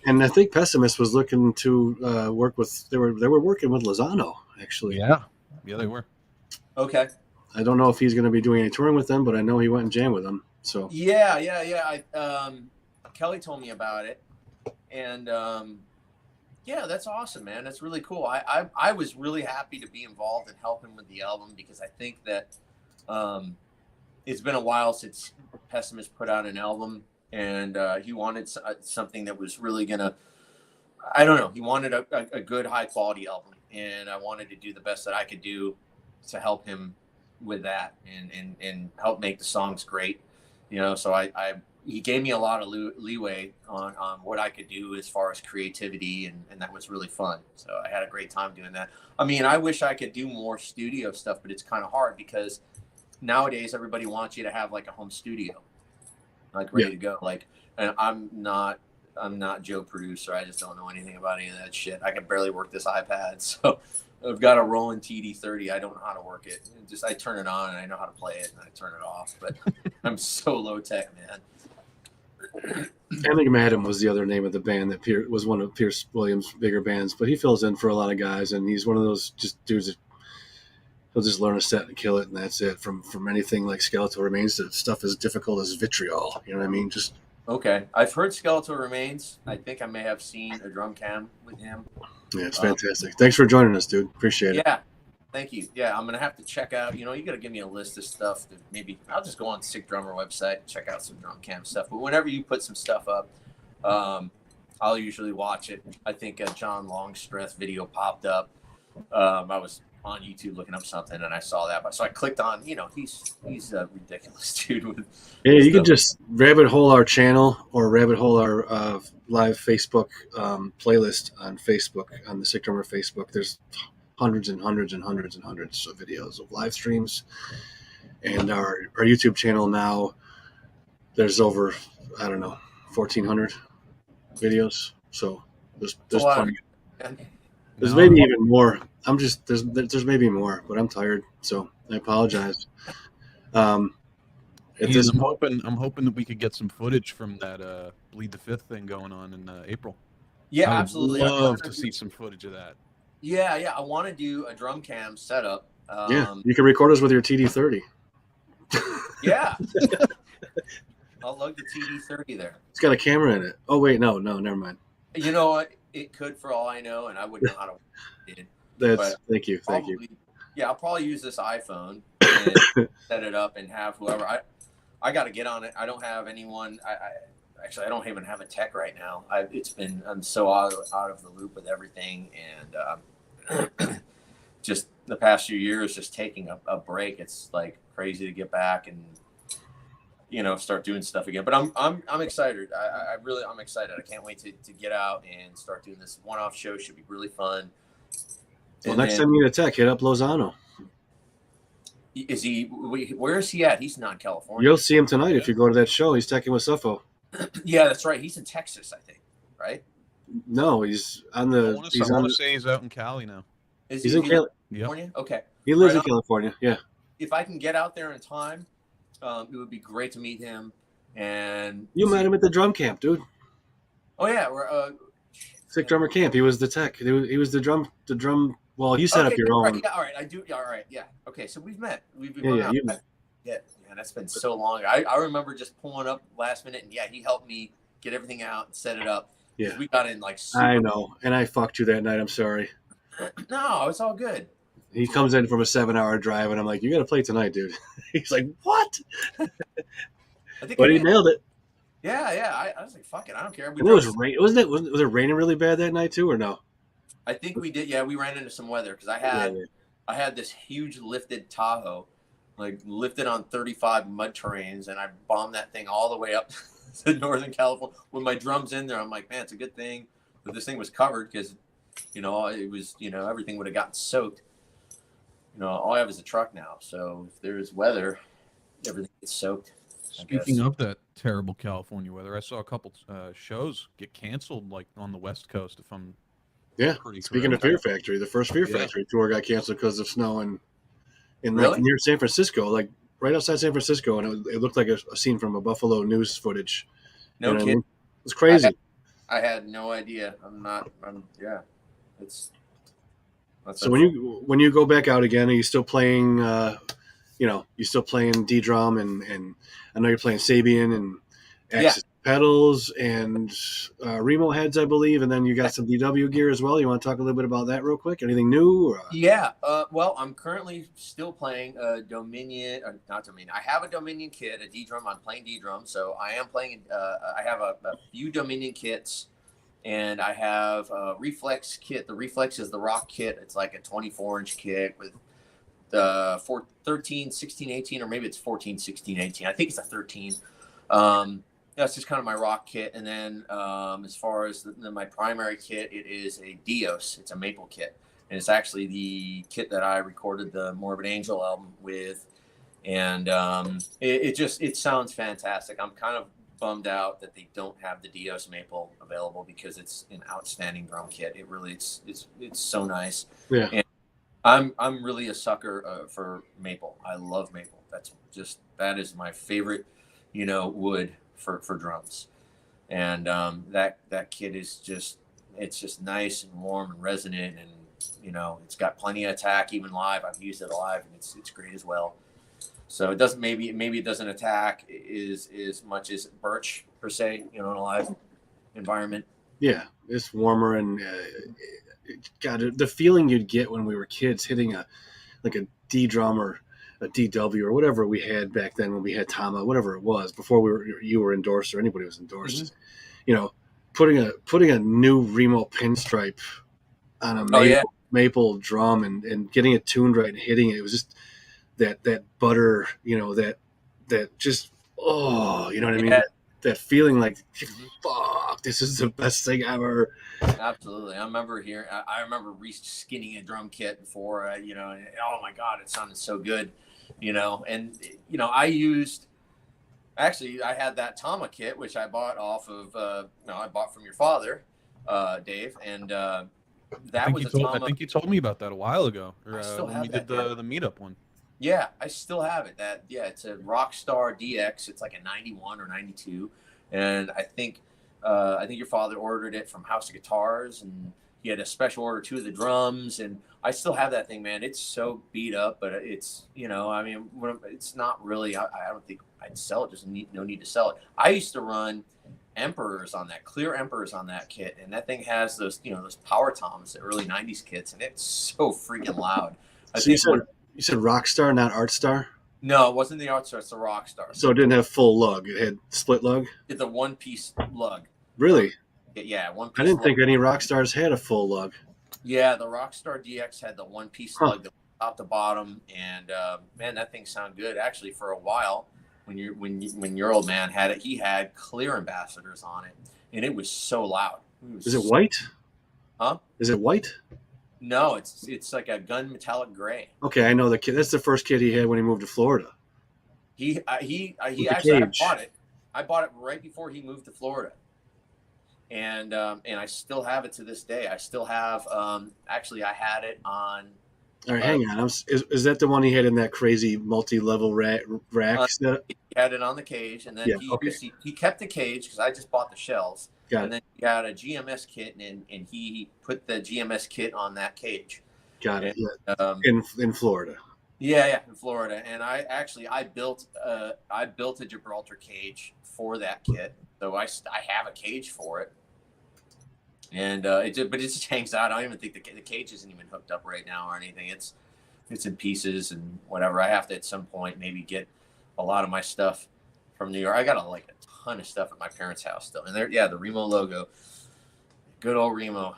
And I think Pessimist was looking to work with. They were working with Lozano, actually. Yeah, they were. Okay. I don't know if he's going to be doing any touring with them, but I know he went and jammed with them. So. Yeah. Kelly told me about it, and yeah, that's awesome, man. That's really cool. I was really happy to be involved and help him with the album, because I think that it's been a while since Pessimist put out an album, and he wanted something that was really gonna, I don't know, he wanted a good high quality album, and I wanted to do the best that I could do to help him with that and help make the songs great, you know. So I he gave me a lot of leeway on what I could do as far as creativity, and that was really fun. So I had a great time doing that. I mean, I wish I could do more studio stuff, but it's kind of hard because nowadays everybody wants you to have like a home studio, like ready to go. Like, and I'm not Joe Producer. I just don't know anything about any of that shit. I can barely work this iPad. So I've got a Roland TD30. I don't know how to work it. Just I turn it on and I know how to play it, and I turn it off. But I'm so low tech, man. Enigmatum was the other name of the band that was one of Pierce Williams' bigger bands, but he fills in for a lot of guys, and he's one of those just dudes that he'll just learn a set and kill it, and that's it. From anything like Skeletal Remains to stuff as difficult as Vitriol. You know what I mean? Just okay. I've heard Skeletal Remains. I think I may have seen a drum cam with him. Yeah, it's fantastic. Thanks for joining us, dude. Appreciate it. Yeah. Thank you. Yeah, I'm going to have to check out, you got to give me a list of stuff that maybe I'll just go on Sick Drummer website and check out some drum cam stuff. But whenever you put some stuff up, I'll usually watch it. I think a John Longstreth video popped up. I was on YouTube looking up something and I saw that. So I clicked on, he's a ridiculous dude. Yeah, you can just rabbit hole our channel or rabbit hole our live Facebook playlist on Facebook, on the Sick Drummer Facebook. There's hundreds and hundreds and hundreds and hundreds of videos of live streams, and our YouTube channel now, there's over 1,400 videos. So there's plenty. There's maybe even more. There's maybe more, but I'm tired, so I apologize. I'm hoping that we could get some footage from that Bleed the Fifth thing going on in April. Yeah, I would absolutely. love to see some footage of that. Yeah. I want to do a drum cam setup. You can record us with your TD30. Yeah. I'll lug the TD30 there. It's got a camera in it. Oh, wait, no, never mind. You know what? It could for all I know, and I wouldn't know how to work it. Thank you. Yeah, I'll probably use this iPhone and set it up and have whoever. I got to get on it. I don't have anyone. I don't even have a tech right now. I'm so out of the loop with everything, and just the past few years, just taking a break. It's like crazy to get back and start doing stuff again. But I'm excited. I'm excited. I can't wait to get out and start doing this one-off show. Should be really fun. Well, next time you need a tech, hit up Lozano. Is he? Where is he at? He's not in California. You'll see him tonight if you go to that show. He's teching with Suffo. Yeah, that's right. He's in Texas, I think. Right? No, he's on the. I want to say he's out in Cali now. He's in California. Yep. Okay. He lives in California. Yeah. If I can get out there in time, it would be great to meet him. And you met him at the drum camp, dude. Oh yeah, we're Sick Drummer Camp. He was the tech. He was the drum. Well, you set up your own. Right, yeah, all right, I do. Yeah, all right, yeah. Okay, so we've met. We've been yeah. That's been so long. I remember just pulling up last minute, and he helped me get everything out and set it up. Yeah, we got in like. I know, and I fucked you that night. I'm sorry. No, it's all good. He comes in from a 7-hour drive, and I'm like, "You got to play tonight, dude." He's like, "What?" But he nailed it. Yeah. I was like, "Fuck it, I don't care." And it was rain. Was it raining really bad that night too, or no? I think we did. Yeah, we ran into some weather because I had this huge lifted Tahoe, like lifted on 35 mud terrains, and I bombed that thing all the way up to Northern California with my drums in there. I'm like, man, it's a good thing that this thing was covered because, it was, everything would have gotten soaked. All I have is a truck now, so if there's weather, everything gets soaked. Speaking of that terrible California weather, I saw a couple shows get canceled, like on the West Coast. If I'm speaking of Fear Factory, the first Fear Factory tour got canceled because of snow and really? Near San Francisco, like right outside San Francisco, and it looked like a scene from a Buffalo news footage. No kidding. I mean? It was crazy. I had no idea. So when you go back out again, are you still playing? You still playing D drum and I know you're playing Sabian and Axis pedals and Remo heads, I believe, and then you got some DW gear as well. You want to talk a little bit about that real quick? Anything new? Yeah. Well, I'm currently still playing Dominion. Not Dominion. I have a Dominion kit, a D drum. I'm playing D drum, so I am playing. I have a few Dominion kits. And I have a Reflex kit. The Reflex is the rock kit. It's like a 24-inch kit with the 13, 16, 18, or maybe it's 14, 16, 18. I think it's a 13. that's just kind of my rock kit. And then as far as my primary kit, it is a Dios. It's a maple kit. And it's actually the kit that I recorded the Morbid Angel album with. And it sounds fantastic. I'm kind of bummed out that they don't have the Dios maple available, because it's an outstanding drum kit. It really, it's so nice. Yeah. And I'm really a sucker for maple. I love maple. That is my favorite, wood for drums. And that kit is it's just nice and warm and resonant, and it's got plenty of attack even live. I've used it live, and it's great as well. So it doesn't, maybe it doesn't attack as much as birch per se, in a live environment. Yeah, it's warmer, and God, the feeling you'd get when we were kids hitting a D drum or a DW or whatever we had back then when we had Tama, whatever it was, before you were endorsed or anybody was endorsed. Mm-hmm. Putting a new Remo pinstripe on a maple drum and getting it tuned right and hitting it. It was just that butter, that just, you know what I mean? That feeling like, fuck, this is the best thing ever. Absolutely. I remember re-skinning a drum kit before, and, oh my God, it sounded so good, and, I had that Tama kit, which I bought off of, I bought from your father, Dave, and that was a Tama. I think you told me about that a while ago, or when we did the meetup one. Yeah, I still have it. It's a Rockstar DX. It's like a 91 or 92, and I think your father ordered it from House of Guitars, and he had a special order 2 of the drums, and I still have that thing, man. It's so beat up, but it's it's not really. I don't think I'd sell it. There's no need to sell it. I used to run Emperors on that, clear Emperors on that kit, and that thing has those those power toms, the early 90s kits, and it's so freaking loud. You said Rockstar, not Artstar? No, it wasn't the Artstar. It's the Rockstar. So it didn't have full lug. It had split lug? It's a one-piece lug. Really? Yeah, one-piece I didn't lug. think any Rockstars had a full lug. Yeah, the Rockstar DX had the one-piece lug, top to bottom, and man, that thing sounded good. Actually, for a while, when your old man had it, he had clear ambassadors on it, and it was so loud. Is it white? Huh? Is it white? No, it's like a gun metallic gray. Okay, I know the kid. That's the first kid he had when he moved to Florida. He actually, I bought it. I bought it right before he moved to Florida, and I still have it to this day. I still have. Actually, I had it on. All right, hang on. Is that the one he had in that crazy multi-level racks? He had it on the cage, and then he kept the cage because I just bought the shells. Then he got a GMS kit, and he put the GMS kit on that cage. Got it. In Florida. Yeah, in Florida. And I built a Gibraltar cage for that kit, so I have a cage for it. And it just hangs out. I don't even think the cage isn't even hooked up right now or anything. It's in pieces and whatever. I have to at some point maybe get a lot of my stuff from New York. I got a ton of stuff at my parents' house still, and the Remo logo, good old Remo.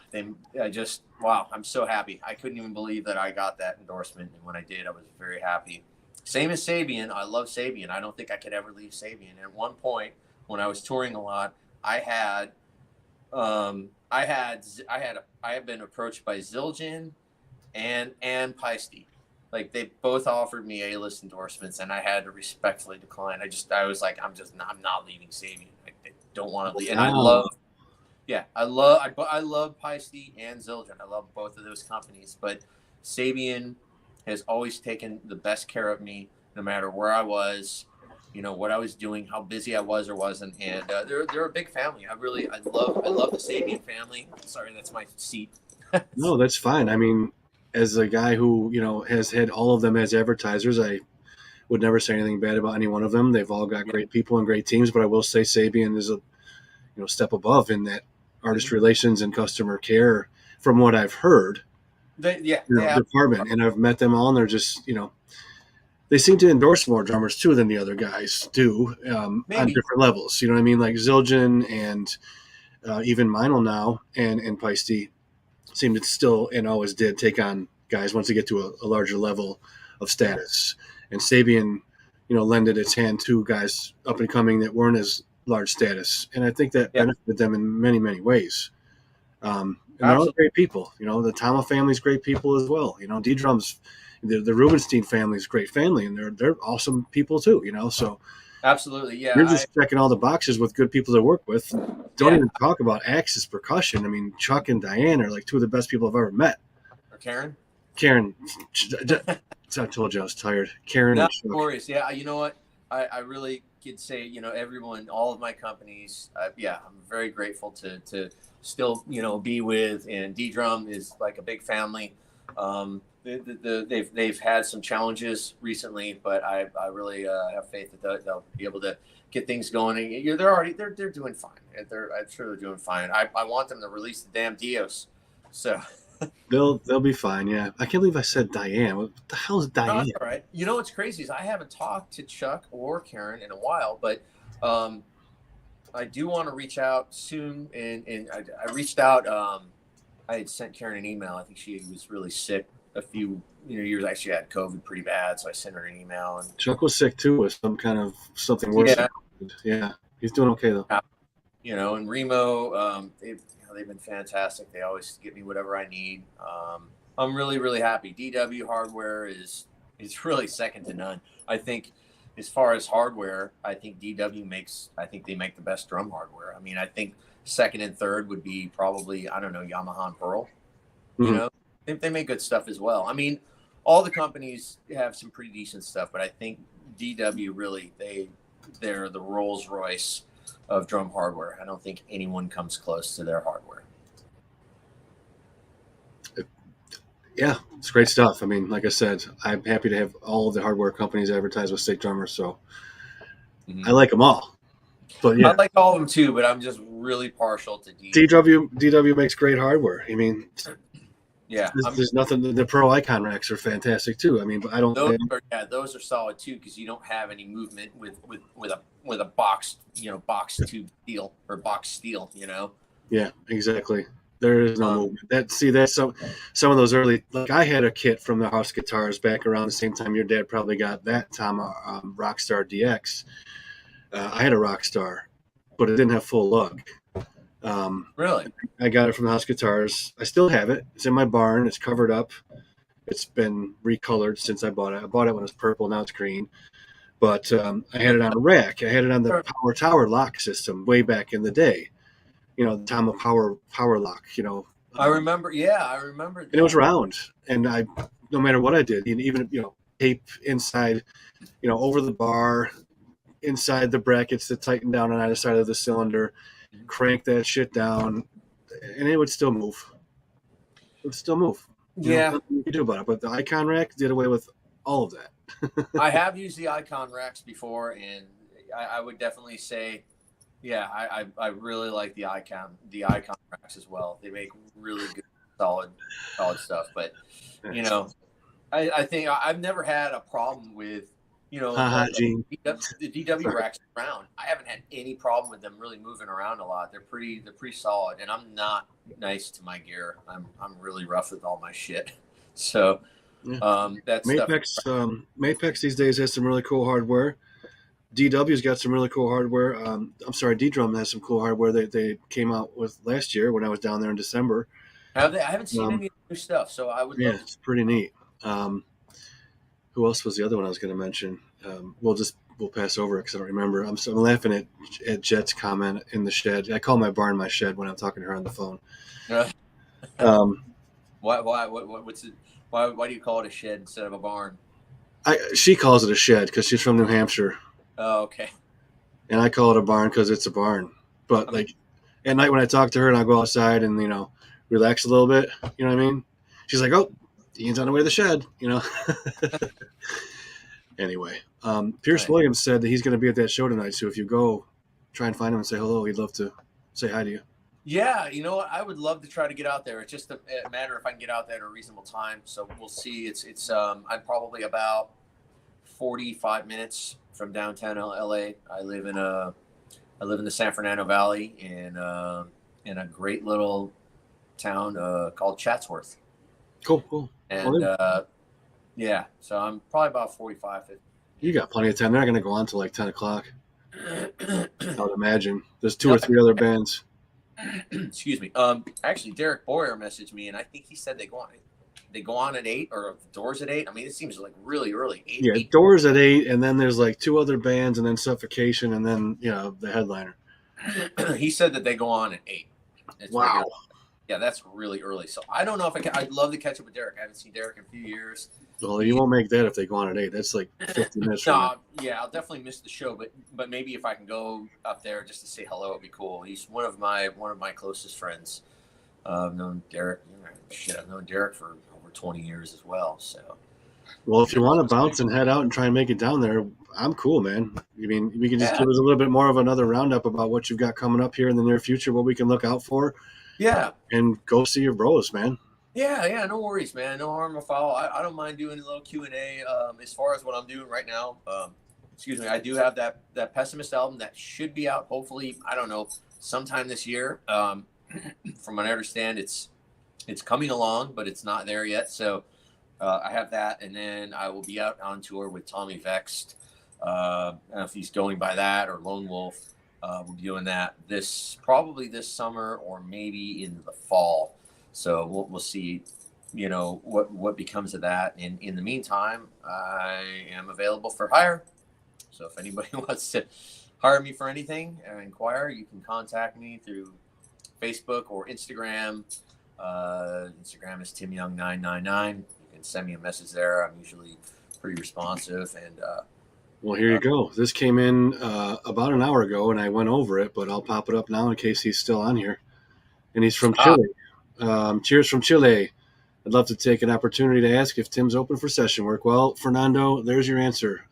Wow, I'm so happy. I couldn't even believe that I got that endorsement, and when I did, I was very happy. Same as Sabian. I love Sabian. I don't think I could ever leave Sabian. At one point, when I was touring a lot, I had been approached by Zildjian and Peisty. Like, they both offered me A-list endorsements, and I had to respectfully decline. I was like, I'm not leaving Sabian. I don't want to leave. And I love Peisty and Zildjian. I love both of those companies, but Sabian has always taken the best care of me, no matter where I was, what I was doing, how busy I was or wasn't. And they're a big family. I love the Sabian family. Sorry, that's my seat. No, that's fine. I mean, as a guy who, has had all of them as advertisers, I would never say anything bad about any one of them. They've all got great people and great teams, but I will say Sabian is a step above in that artist relations and customer care, from what I've heard. Department, and I've met them all, and they're just, they seem to endorse more drummers too than the other guys do, on different levels. You know what I mean? Like Zildjian and even Meinl now and Peisty seem to still, and always did, take on guys once they get to a larger level of status. And Sabian, lended its hand to guys up and coming that weren't as large status, and I think that Yeah. benefited them in many, many ways. And they're all Absolutely. great people. You know, the Tama family's great people as well. You know, D-Drum's, the Rubenstein family's great family, and they're awesome people too. You know, so Absolutely. Yeah. you're just checking all the boxes with good people to work with. Don't Yeah. even talk about Axis Percussion. I mean, Chuck and Diane are like two of the best people I've ever met. Or Karen. I told you I was tired. Karen No and Chuck. worries. Yeah. You know what? I really could say, you know, everyone, all of my companies, yeah, I'm very grateful to still, you know, be with, and D-Drum is like a big family. They've had some challenges recently, but I really have faith that they'll be able to get things going. And they're doing fine. I'm sure they're doing fine. I want them to release the damn Dios. So They'll be fine. Yeah, I can't believe I said Diane. What the hell is Diane? no, that's all right. You know what's crazy is I haven't talked to Chuck or Karen in a while, but I do want to reach out soon. And I reached out. I had sent Karen an email. I think she was really sick a few years. Actually had COVID pretty bad, so I sent her an email. And Chuck was sick too with something worse. Yeah, he's doing okay though. You know, and Remo, they've been fantastic. They always get me whatever I need. I'm really, really happy. DW hardware is really second to none. I think as far as hardware, I think DW they make the best drum hardware. I mean, I think second and third would be probably, I don't know, Yamaha and Pearl. You know, they make good stuff as well. I mean, all the companies have some pretty decent stuff, but I think DW really, they're the Rolls Royce of drum hardware. I don't think anyone comes close to their hardware. Yeah, it's great stuff. I mean, like I said, I'm happy to have all of the hardware companies advertise with Sick Drummers, so I like them all. But yeah, I like all of them too, but I'm just really partial to DW. DW makes great hardware. I mean, yeah, there's nothing. The Pro Icon racks are fantastic too. I mean, but I don't. Those are solid too, because you don't have any movement with a box, box tube steel or box steel. You know. Yeah, exactly. There is no movement. That's some of those early. Like I had a kit from the House Guitars back around the same time your dad probably got that Tama Rockstar DX. I had a Rockstar, but it didn't have full lug. Really? I got it from the House Guitars. I still have it. It's in my barn. It's covered up. It's been recolored since I bought it. I bought it when it was purple. Now it's green. But I had it on a rack. I had it on the Power Tower lock system way back in the day. You know, the Tama Power Lock. You know. I remember. Yeah, I remember. And it was round. And no matter what I did, even tape inside, over the bar, inside the brackets that tighten down on either side of the cylinder, crank that shit down, and it would still move. It would still move. Yeah. Nothing you can do about it. But the Icon rack did away with all of that. I have used the Icon racks before, and I would definitely say, yeah, I really like the Icon racks as well. They make really good, solid stuff. But, I think I've never had a problem with, the DW racks around. I haven't had any problem with them really moving around a lot. They're pretty solid, and I'm not nice to my gear. I'm really rough with all my shit. So that's Mapex these days has some really cool hardware. DW's got some really cool hardware. I'm sorry, D-Drum has some cool hardware that they came out with last year when I was down there in December. Have they? I haven't seen any new stuff, so I would. Yeah, it's pretty neat. Who else was the other one I was going to mention? We'll pass over it because I don't remember. I'm laughing at Jet's comment in the shed. I call my barn my shed when I'm talking to her on the phone. Why? What's it? Why do you call it a shed instead of a barn? She calls it a shed because she's from New Hampshire. Oh, okay. And I call it a barn because it's a barn. But like at night when I talk to her and I go outside and relax a little bit, you know what I mean? She's like, "Oh, Ian's on the way to the shed," Anyway, Pierce Williams said that he's going to be at that show tonight. So if you go, try and find him and say hello. He'd love to say hi to you. Yeah, you know what? I would love to try to get out there. It's just a matter if I can get out there at a reasonable time. So we'll see. I'm probably about 45 minutes from downtown LA. I live in the San Fernando Valley in a great little town called Chatsworth. Cool. And yeah, so I'm probably about 45. 50. You got plenty of time. They're not going to go on till like 10 o'clock. I would imagine there's 2 or 3 other bands. Excuse me. Actually, Derek Boyer messaged me, and I think he said they go on at 8, or doors at 8. I mean, it seems like really early. 8. Doors at 8, and then there's like 2 other bands, and then Suffocation, and then the headliner. He said that they go on at 8. Wow. Yeah, that's really early. So I don't know if I'd love to catch up with Derek. I haven't seen Derek in a few years. Well, you won't make that if they go on at 8. That's like 50 minutes from now. Yeah, I'll definitely miss the show, but maybe if I can go up there just to say hello, it'd be cool. He's one of my closest friends. I've known Derek. I've known Derek for over 20 years as well. So, well, if you want to bounce and head out and try and make it down there, I'm cool, man. I mean, we can just give us a little bit more of another roundup about what you've got coming up here in the near future, what we can look out for. Yeah. And go see your bros, man. Yeah, no worries, man. No harm, no foul. I don't mind doing a little Q&A. As far as what I'm doing right now, I do have that Pessimist album that should be out, hopefully, I don't know, sometime this year. From what I understand, it's coming along, but it's not there yet. So I have that, and then I will be out on tour with Tommy Vext. I don't know if he's going by that or Lone Wolf. We'll be doing that probably this summer or maybe in the fall. So we'll see, what becomes of that. And in the meantime, I am available for hire. So if anybody wants to hire me for anything or inquire, you can contact me through Facebook or Instagram. Instagram is TimYeung999. You can send me a message there. I'm usually pretty responsive. And well, here you go. This came in about an hour ago, and I went over it, but I'll pop it up now in case he's still on here. And he's from Chile. Cheers from Chile. I'd love to take an opportunity to ask if Tim's open for session work. Well, Fernando, there's your answer.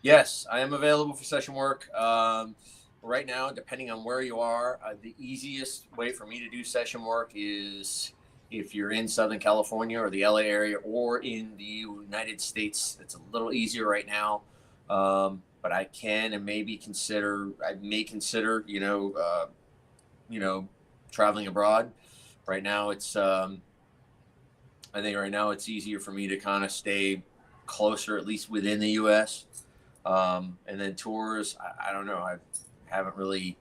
Yes, I am available for session work. Right now, depending on where you are, the easiest way for me to do session work is if you're in Southern California or the LA area or in the United States. It's a little easier right now. But I can and may consider, traveling abroad. Right now, I think right now it's easier for me to kind of stay closer, at least within the U.S. And then tours, I don't know. I haven't really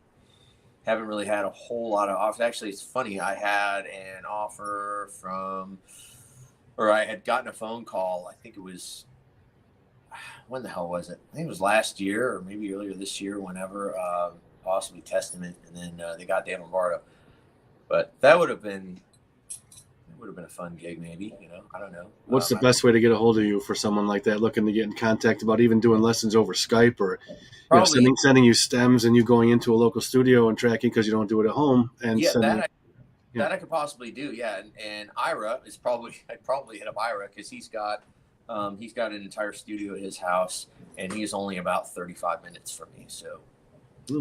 had a whole lot of offers. Actually, it's funny. I had an offer I had gotten a phone call. I think it was, when the hell was it? I think it was last year or maybe earlier this year, whenever, possibly Testament. And then they got Dave Lombardo. But that would have been a fun gig, maybe. I don't know. What's the best way to get a hold of you for someone like that looking to get in contact about even doing lessons over Skype or sending you stems and you going into a local studio and tracking because you don't do it at home? And that I could possibly do. Yeah, and Ira is I'd probably hit up Ira because he's got an entire studio at his house and he's only about 35 minutes from me. So.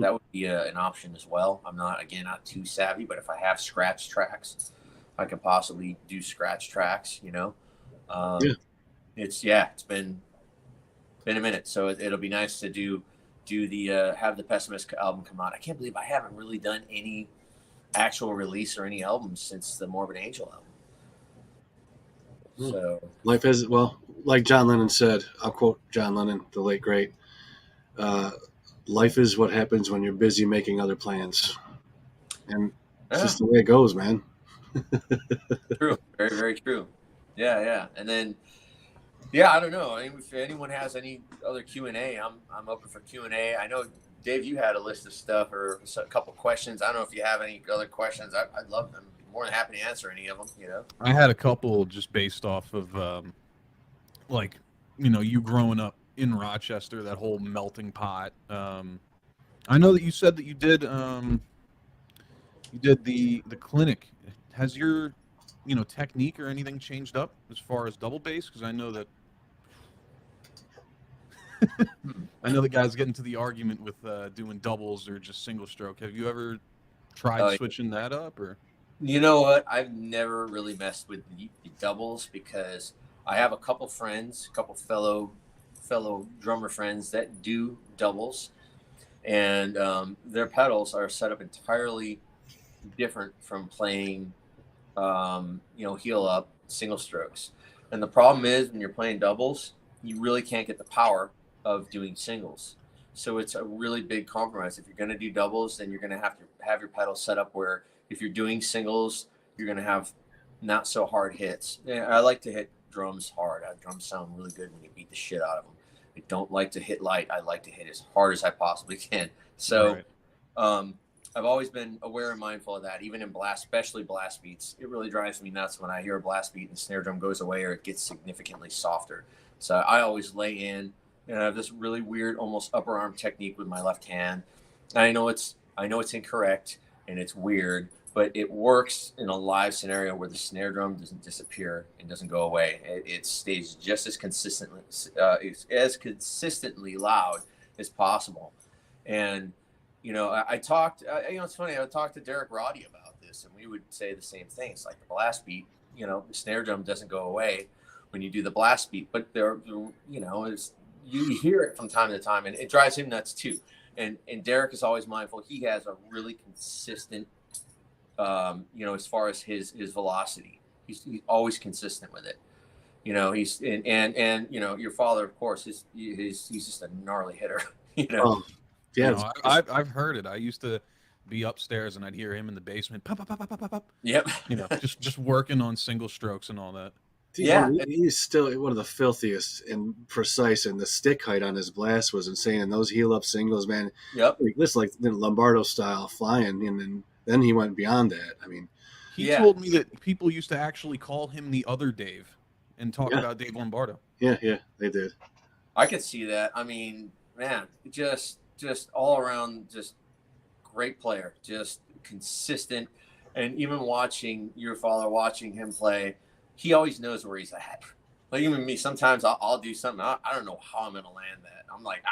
That would be an option as well. I'm not too savvy, but if I have scratch tracks, I could possibly do scratch tracks. It's been a minute, so it'll be nice to do have the Pessimist album come out. I can't believe I haven't really done any actual release or any albums since the Morbid Angel album. So life is, well, like John Lennon said. I'll quote John Lennon, the late great. Life is what happens when you're busy making other plans. And it's just the way it goes, man. True. Very, very true. Yeah. And then, I don't know. I mean, if anyone has any other Q&A, I'm open for Q&A. I know, Dave, you had a list of stuff or a couple questions. I don't know if you have any other questions. I'd love them. More than happy to answer any of them, I had a couple just based off of, you growing up in Rochester, that whole melting pot. I know that you said that you did the clinic. Has your technique or anything changed up as far as double bass? Because I know that the guys get into the argument with doing doubles or just single stroke. Have you ever tried switching that up? Or you know what? I've never really messed with the doubles because I have a couple fellow drummer friends that do doubles, and their pedals are set up entirely different from playing heel up single strokes. And the problem is when you're playing doubles, you really can't get the power of doing singles. So it's a really big compromise. If you're going to do doubles, then you're going to have your pedal set up where if you're doing singles, you're going to have not so hard hits. Yeah, I like to hit drums hard. Drums sound really good when you beat the shit out of them. I don't like to hit light. I like to hit as hard as I possibly can. So I've always been aware and mindful of that, even in blast, especially blast beats. It really drives me nuts when I hear a blast beat and the snare drum goes away or it gets significantly softer. So I always lay in, and I have this really weird, almost upper arm technique with my left hand. And I know it's incorrect and it's weird, but it works in a live scenario where the snare drum doesn't disappear and doesn't go away. It stays just as consistently loud as possible. And I talked. It's funny. I talked to Derek Roddy about this, and we would say the same thing. It's like the blast beat. The snare drum doesn't go away when you do the blast beat, but you hear it from time to time, and it drives him nuts too. And Derek is always mindful. He has a really consistent, as far as his velocity, he's always consistent with it. He's and your father, of course, he's just a gnarly hitter. Yeah, I've heard it. I used to be upstairs and I'd hear him in the basement, pop, pop, pop, pop, pop, pop. Yep. just working on single strokes and all that. Yeah, he's still one of the filthiest and precise, and the stick height on his blast was insane. And those heel up singles, man. Yep. This like the Lombardo style flying, and then he went beyond that. I mean, he told me that people used to actually call him the other Dave and talk about Dave Lombardo. Yeah, they did. I could see that. I mean, man, just all around, just great player, just consistent. And even watching him play, he always knows where he's at. Like even me, sometimes I'll do something. I don't know how I'm going to land that. I'm like,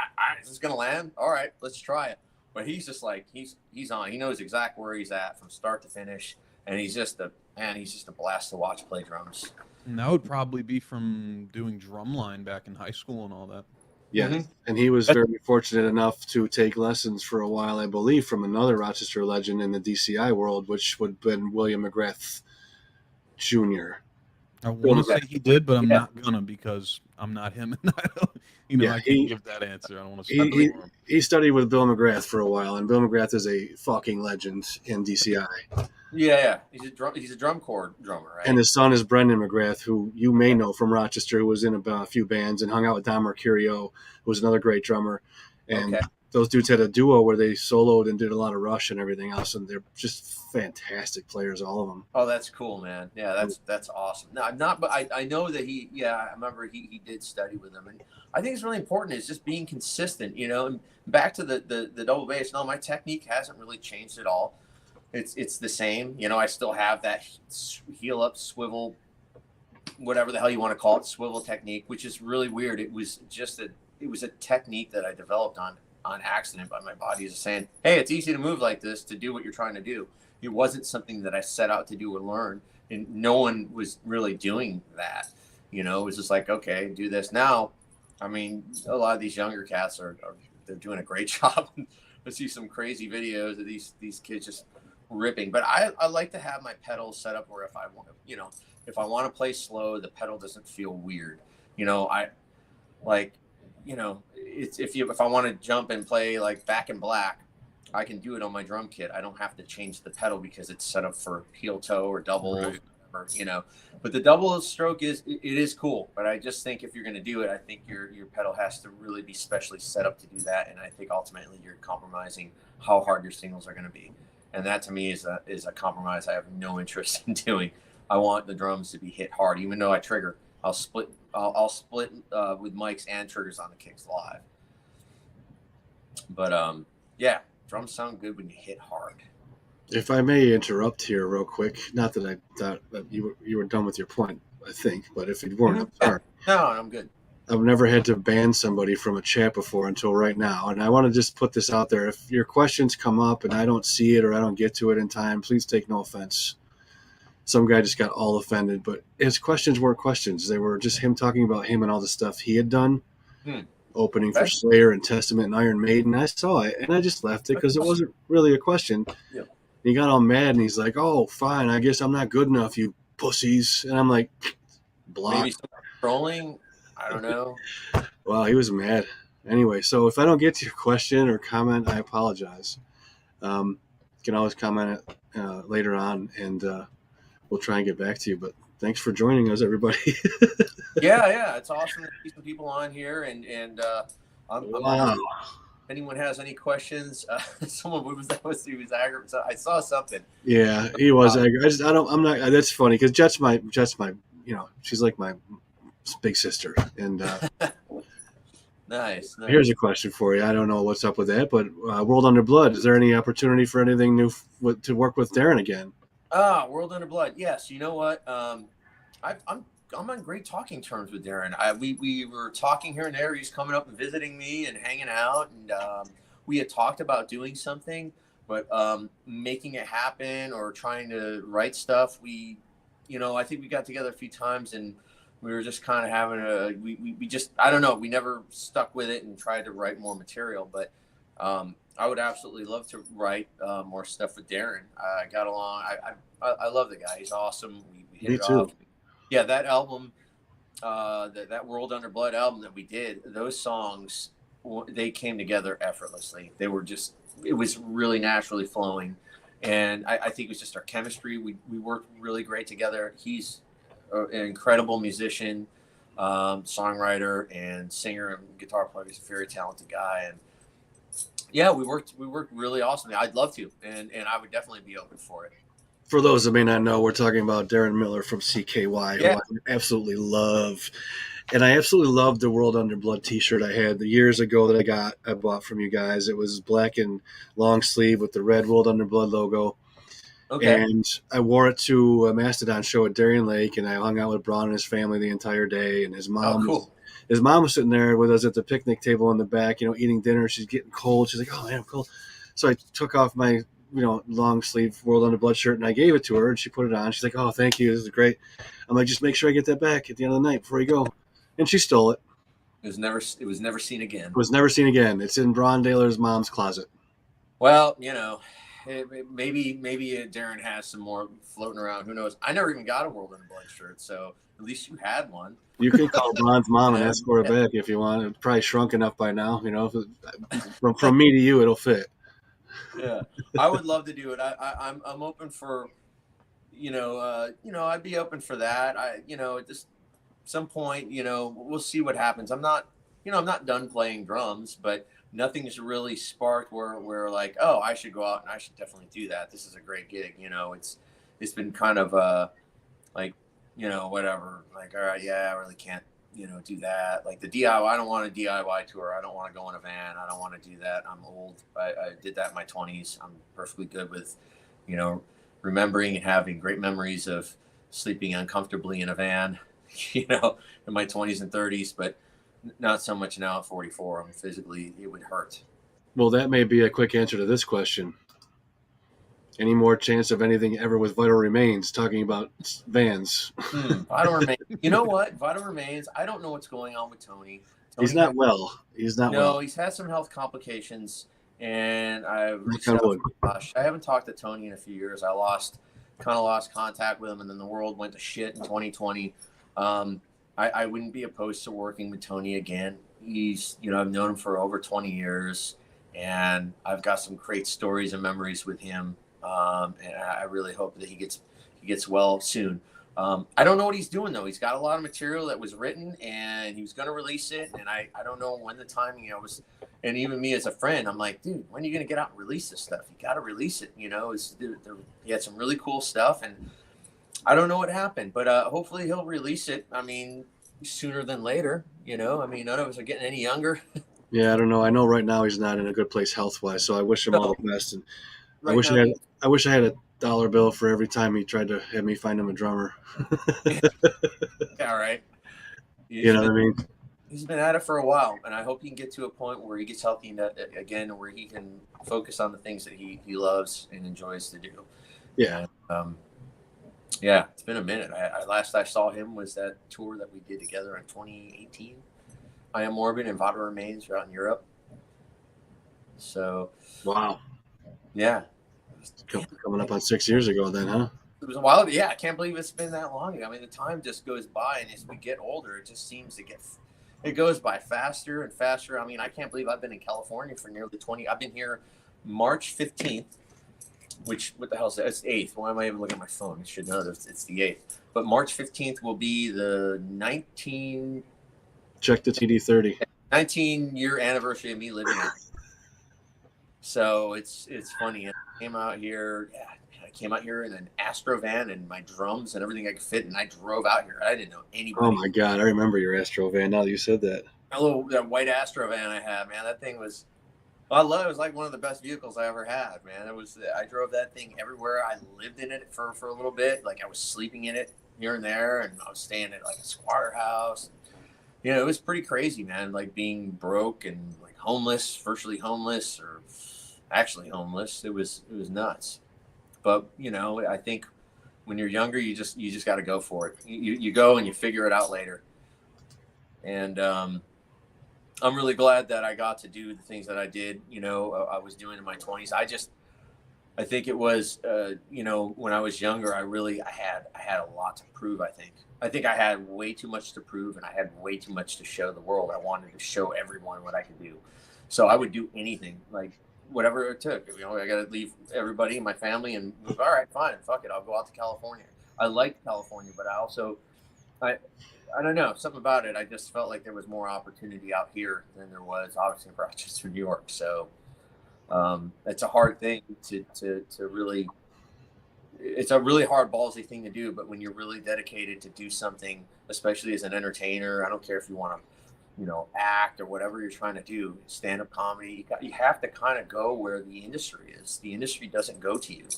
is this going to land? All right, let's try it. But he's just like, he's on. He knows exactly where he's at from start to finish. And he's just a blast to watch play drums. And that would probably be from doing drumline back in high school and all that. Yeah, and he was very fortunate enough to take lessons for a while, I believe, from another Rochester legend in the DCI world, which would have been William McGrath Jr. I want to say he did, but I'm not gonna because I'm not him, and I can't give that answer. I don't want to speak for him. He studied with Bill McGrath for a while, and Bill McGrath is a fucking legend in DCI. Yeah, he's a drum corps drummer, right? And his son is Brendan McGrath, who you may know from Rochester, who was in a few bands and hung out with Don Mercurio, who was another great drummer. And those dudes had a duo where they soloed and did a lot of Rush and everything else, and they're just fantastic players, all of them. Oh, that's cool, man. Yeah, that's awesome. No, I'm not, but I know that I remember he did study with them, and I think it's really important is just being consistent, and back to the double bass. No, my technique hasn't really changed at all. It's the same. I still have that heel up swivel, whatever the hell you want to call it, swivel technique, which is really weird. It was a technique that I developed on accident by my body just saying, hey, it's easy to move like this to do what you're trying to do. It wasn't something that I set out to do or learn, and no one was really doing that. It was just like, okay, do this. Now, I mean, a lot of these younger cats they're doing a great job. I see some crazy videos of these kids just ripping, but I like to have my pedals set up where if I want to play slow, the pedal doesn't feel weird. It's if I want to jump and play like Back in Black, I can do it on my drum kit. I don't have to change the pedal because it's set up for heel toe or double, right. Or whatever, But the double stroke is cool. But I just think if you're going to do it, I think your pedal has to really be specially set up to do that. And I think ultimately you're compromising how hard your singles are going to be. And that to me is a compromise I have no interest in doing. I want the drums to be hit hard, even though I trigger. I'll split with mics and triggers on the kicks live. But drums sound good when you hit hard. If I may interrupt here real quick, not that I thought that you were done with your point, I think, but if you weren't, I'm sorry. No, I'm good. I've never had to ban somebody from a chat before until right now. And I want to just put this out there. If your questions come up and I don't see it or I don't get to it in time, please take no offense. Some guy just got all offended, but his questions weren't questions. They were just him talking about him and all the stuff he had done. Opening for Slayer and Testament and Iron Maiden. I saw it and I just left it because it wasn't really a question. Yeah. He got all mad and he's like, oh, fine. I guess I'm not good enough, you pussies. And I'm like, block. Maybe some trolling. I don't know. Well, he was mad. Anyway, so if I don't get to your question or comment, I apologize. You can always comment it later on, and we'll try and get back to you. But thanks for joining us, everybody. Yeah, it's awesome to see some people on here, and I'm Wow. if anyone has any questions, someone he was aggravated. So I saw something. Yeah, he was. I'm not. That's funny because Jet's my, she's like my big sister. And Nice. here's a question for you. I don't know what's up with that, but World Under Blood. Is there any opportunity for anything new to work with Darren again? World Under Blood. Yes. You know what? I'm on great talking terms with Darren. We were talking here and there. He's coming up and visiting me and hanging out, and we had talked about doing something, but making it happen or trying to write stuff. I think we got together a few times and we were just kind of having we just, I don't know, we never stuck with it and tried to write more material, but I would absolutely love to write more stuff with Darren. I got along. I love the guy. He's awesome. We hit Me it too. off. Yeah, that album, that World Under Blood album that we did, those songs, they came together effortlessly. It was really naturally flowing. And I think it was just our chemistry. We worked really great together. He's an incredible musician, songwriter, and singer and guitar player. He's a very talented guy. And yeah, we worked really awesomely. I'd love to, and I would definitely be open for it. For those that may not know, we're talking about Darren Miller from CKY, Yeah. who I absolutely love. And I absolutely loved the World Under Blood t-shirt I had the years ago that I bought from you guys. It was black and long sleeve with the red World Under Blood logo. Okay. And I wore it to a Mastodon show at Darien Lake, and I hung out with Braun and his family the entire day. And his mom, his mom was sitting there with us at the picnic table in the back, eating dinner. She's getting cold. She's like, "Oh man, I'm cold." So I took off my long sleeve World Under Blood shirt and I gave it to her, and she put it on. She's like, "Oh, thank you. This is great." I'm like, "Just make sure I get that back at the end of the night before you go." And she stole it. It was never seen again. It was never seen again. It's in Braun Daler's mom's closet. Well, maybe Darren has some more floating around. Who knows? I never even got a World Under Blood shirt, so at least you had one. You can call Braun's mom and ask for it back if you want. It's probably shrunk enough by now. From me to you, it'll fit. Yeah, I would love to do it. I'm open for, I'd be open for that. At this some point, we'll see what happens. I'm not done playing drums, but nothing's really sparked where like, oh, I should go out and I should definitely do that. This is a great gig. It's been kind of whatever. Like, all right, yeah, I really can't, do that. Like the DIY, I don't want a DIY tour. I don't want to go in a van. I don't want to do that. I'm old. I did that in my 20s. I'm perfectly good with, remembering and having great memories of sleeping uncomfortably in a van, in my 20s and 30s, but not so much now at 44. I'm physically, it would hurt. Well, that may be a quick answer to this question. Any more chance of anything ever with Vital Remains, talking about vans? Vital Remains. You know what? Vital Remains. I don't know what's going on with Tony. He's not well. No, he's had some health complications, and I haven't talked to Tony in a few years. I kind of lost contact with him, and then the world went to shit in 2020. I wouldn't be opposed to working with Tony again. He's, I've known him for over 20 years, and I've got some great stories and memories with him. And I really hope that he gets well soon. I don't know what he's doing though. He's got a lot of material that was written, and he was going to release it. And I don't know when the timing was. And even me as a friend, I'm like, dude, when are you going to get out and release this stuff? You got to release it. He had some really cool stuff, and I don't know what happened, but hopefully he'll release it. I mean, sooner than later. None of us are getting any younger. Yeah, I don't know. I know right now he's not in a good place health-wise, so I wish him all the best. And I wish I had a dollar bill for every time he tried to have me find him a drummer. All right. You know what I mean? He's been at it for a while, and I hope he can get to a point where he gets healthy again, where he can focus on the things that he loves and enjoys to do. Yeah. And, yeah, it's been a minute. Last I saw him was that tour that we did together in 2018. I Am Morbid and Vital Remains are out in Europe. So. Wow. Yeah. Coming up on 6 years ago then, huh? It was a while. Yeah, I can't believe it's been that long. I mean, the time just goes by, and as we get older, it just seems to it goes by faster and faster. I mean, I can't believe I've been in California for nearly 20. I've been here March 15th, which, what the hell is that? It's 8th. Why am I even looking at my phone? I should know that it's the 8th. But March 15th will be the 19. Check the TD30. 19-year anniversary of me living here. So it's funny. I came out here. Yeah, I came out here in an Astro van and my drums and everything I could fit, and I drove out here. I didn't know anybody. Oh my God, I remember your Astro van. Now that you said that, that white Astro van I had, man, that thing was. I love it. It was like one of the best vehicles I ever had, man. I drove that thing everywhere. I lived in it for a little bit. Like I was sleeping in it here and there, and I was staying at like a squatter house. You know, it was pretty crazy, man. Like being broke and like homeless, virtually homeless, or actually homeless. It was nuts. But you know, I think when you're younger, you just got to go for it. You go and you figure it out later. And I'm really glad that I got to do the things that I did. You know, I was doing in my 20s. I think it was, you know, when I was younger, I had a lot to prove. I think I had way too much to prove, and I had way too much to show the world. I wanted to show everyone what I could do. So I would do anything, like whatever it took. You know, I got to leave everybody, my family, and move. All right, fine, fuck it. I'll go out to California. I liked California, but I don't know, something about it. I just felt like there was more opportunity out here than there was obviously in Rochester, New York. So it's a hard thing to really, it's a really hard ballsy thing to do. But when you're really dedicated to do something, especially as an entertainer, I don't care if you want to, you know, act or whatever you're trying to do, stand-up comedy, you have to kind of go where the industry is. The industry doesn't go to you.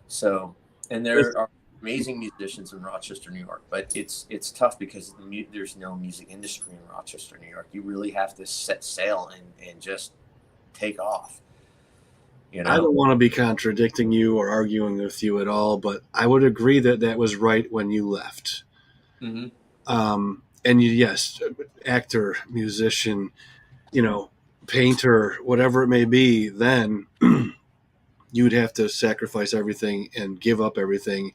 So, and there are amazing musicians in Rochester, New York, but it's tough because there's no music industry in Rochester, New York. You really have to set sail and just take off. You know? I don't want to be contradicting you or arguing with you at all, but I would agree that was right when you left. Mm-hmm. And yes, actor, musician, you know, painter, whatever it may be, then you'd have to sacrifice everything and give up everything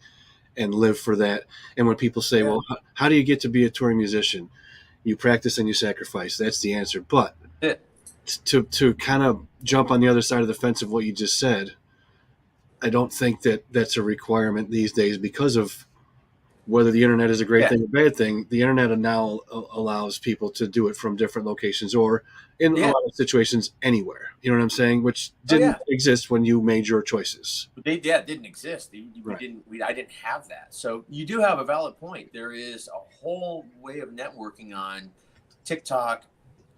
and live for that. And when people say, well, how do you get to be a touring musician? You practice and you sacrifice. That's the answer. But to kind of jump on the other side of the fence of what you just said, I don't think that that's a requirement these days because of whether the internet is a great thing or bad thing. The internet now allows people to do it from different locations or in a lot of situations anywhere. You know what I'm saying? Which didn't exist when you made your choices. It didn't exist. I didn't have that. So you do have a valid point. There is a whole way of networking on TikTok,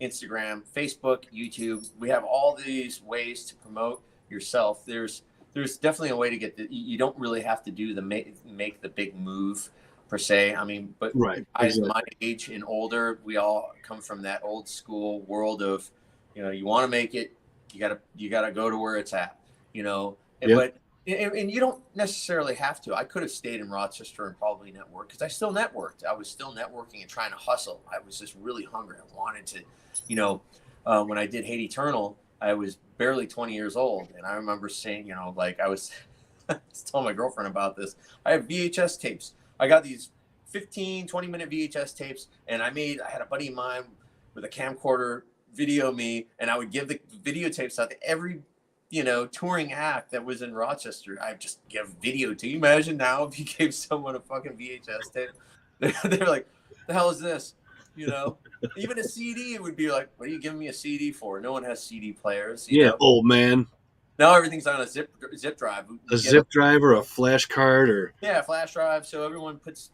Instagram, Facebook, YouTube. We have all these ways to promote yourself. There's definitely a way to get you don't really have to do make the big move per se. I mean, but guys my age and older, we all come from that old school world of, you know, you want to make it, you gotta go to where it's at, you know. But you don't necessarily have to. I could have stayed in Rochester and probably networked because I still networked. I was still networking and trying to hustle. I was just really hungry. I wanted to, you know, when I did Hate Eternal, I was barely 20 years old. And I remember saying, you know, like I was telling my girlfriend about this. I have VHS tapes. I got these 15, 20-minute VHS tapes. And I had a buddy of mine with a camcorder video me. And I would give the videotapes out to every, you know, touring act that was in Rochester. I just give video to you. Imagine now if you gave someone a fucking VHS tape. They're like, the hell is this? You know, even a CD would be like, what are you giving me a CD for? No one has CD players. You know? Old man. Now everything's on a zip drive. A zip drive or a flash card or flash drive. So everyone puts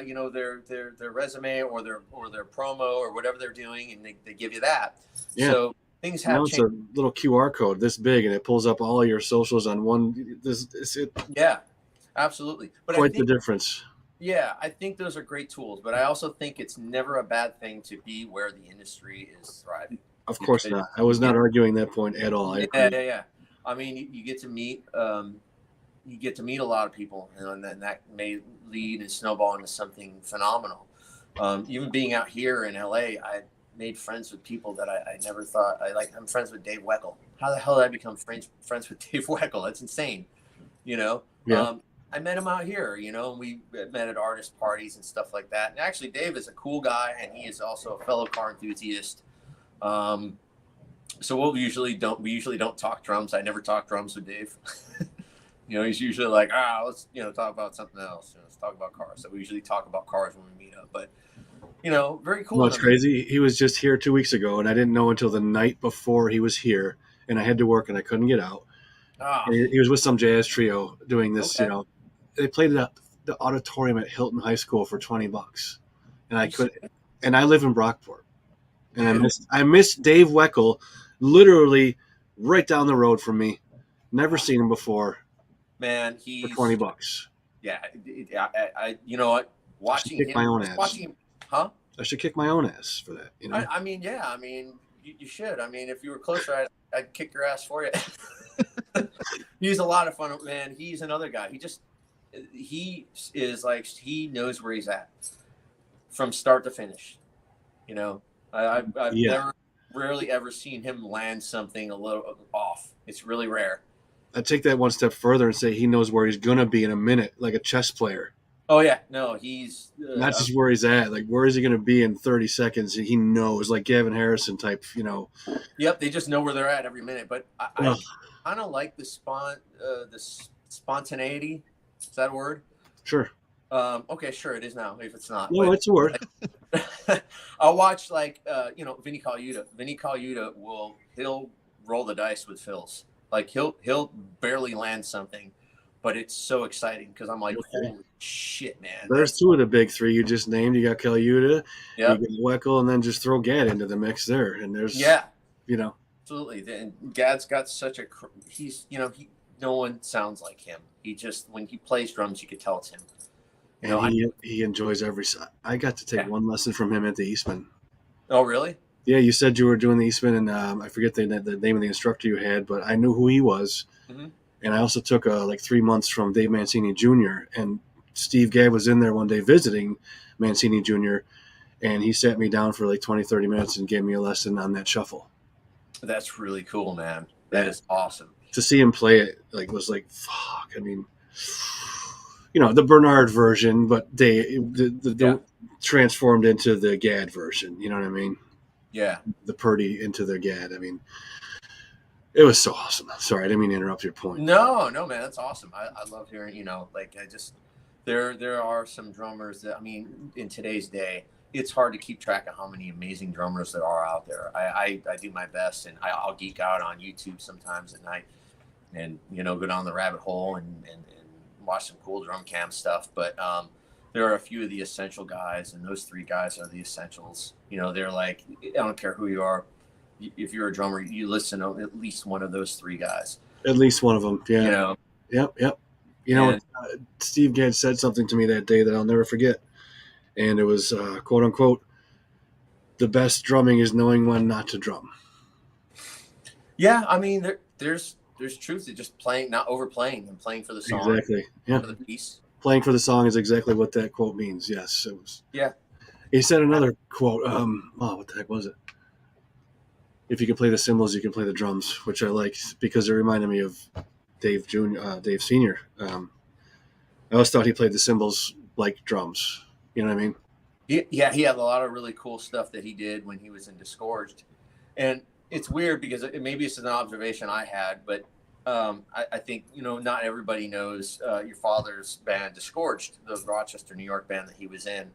you know, their resume or their promo or whatever they're doing, and they give you that. Yeah. So things have changed. It's a little QR code this big, and it pulls up all of your socials on one. Yeah, absolutely. But quite the difference. Yeah, I think those are great tools, but I also think it's never a bad thing to be where the industry is thriving. Of course not. I was not arguing that point at all. Yeah. I mean, you get to meet a lot of people, and that may lead and snowball into something phenomenal. Even being out here in LA, I made friends with people that I never thought I'm friends with Dave Weckl. How the hell did I become friends with Dave Weckl? That's insane, you know. Yeah. I met him out here, you know, and we met at artist parties and stuff like that. And actually, Dave is a cool guy, and he is also a fellow car enthusiast. So we usually don't talk drums. I never talk drums with Dave. You know, he's usually like, let's, you know, talk about something else. You know, let's talk about cars. So we usually talk about cars when we meet up. But, you know, very cool. Well, it's crazy. He was just here 2 weeks ago, and I didn't know until the night before he was here, and I had to work, and I couldn't get out. He was with some jazz trio doing this. Okay. You know, they played it at the auditorium at Hilton High School for $20, and I could. And I live in Brockport, and I missed Dave Weckl, literally right down the road from me. Never seen him before. Man, he's for $20. Yeah, I you know what? Watching him, my own ass. Watching him, huh? I should kick my own ass for that. You know? I mean, yeah. I mean, you should. I mean, if you were closer, I'd kick your ass for you. He's a lot of fun, man. He's another guy. He is like, he knows where he's at from start to finish. You know, I've never rarely ever seen him land something a little off. It's really rare. I take that one step further and say he knows where he's gonna be in a minute, like a chess player. Oh yeah, no, he's not just where he's at. Like, where is he gonna be in 30 seconds? He knows, like Gavin Harrison type, you know. Yep, they just know where they're at every minute. But I kind of like the spontaneity. Is that a word? Sure. Okay, sure, it is now. If it's not, no, it's a word. I'll watch like you know, Vinnie Colaiuta. Vinnie Colaiuta he'll roll the dice with fills. Like he'll barely land something, but it's so exciting because I'm like, holy shit, man. There's two of the big three you just named. You got Colaiuta, yep. You got Weckl, and then just throw Gad into the mix there. And there's you know, absolutely. And Gad's got such a no one sounds like him. He just, when he plays drums, you could tell it's him. You know, he enjoys every song. I got to take one lesson from him at the Eastman. Oh, really? Yeah, you said you were doing the Eastman, and I forget the name of the instructor you had, but I knew who he was. Mm-hmm. And I also took like 3 months from Dave Mancini Jr., and Steve Gadd was in there one day visiting Mancini Jr., and he sat me down for like 20, 30 minutes and gave me a lesson on that shuffle. That's really cool, man. That is awesome. To see him play it was like, fuck. I mean, you know, the Bernard version, but they transformed into the Gadd version. You know what I mean? Yeah. The Purdy into the Gadd. I mean, it was so awesome. Sorry, I didn't mean to interrupt your point. No, man, that's awesome. I love hearing, you know, like there are some drummers that, I mean, in today's day, it's hard to keep track of how many amazing drummers there are out there. I do my best, and I'll geek out on YouTube sometimes at night and, you know, go down the rabbit hole and watch some cool drum cam stuff. But there are a few of the essential guys, and those three guys are the essentials. You know, they're like, I don't care who you are. If you're a drummer, you listen to at least one of those three guys. At least one of them, yeah. You know? Yep. You know, Steve Gadd said something to me that day that I'll never forget. And it was, quote unquote, the best drumming is knowing when not to drum. Yeah, I mean, there's truth to just playing, not overplaying, and playing for the song. Exactly. Yeah. For the piece. Playing for the song is exactly what that quote means. Yes, it was. Yeah. He said another quote. What the heck was it? If you can play the cymbals, you can play the drums, which I liked because it reminded me of Dave Dave Sr. I always thought he played the cymbals like drums. You know what I mean? He had a lot of really cool stuff that he did when he was in Disgorged. And it's weird because maybe it's an observation I had, but I think, you know, not everybody knows your father's band, Disgorged, the Rochester, New York band that he was in.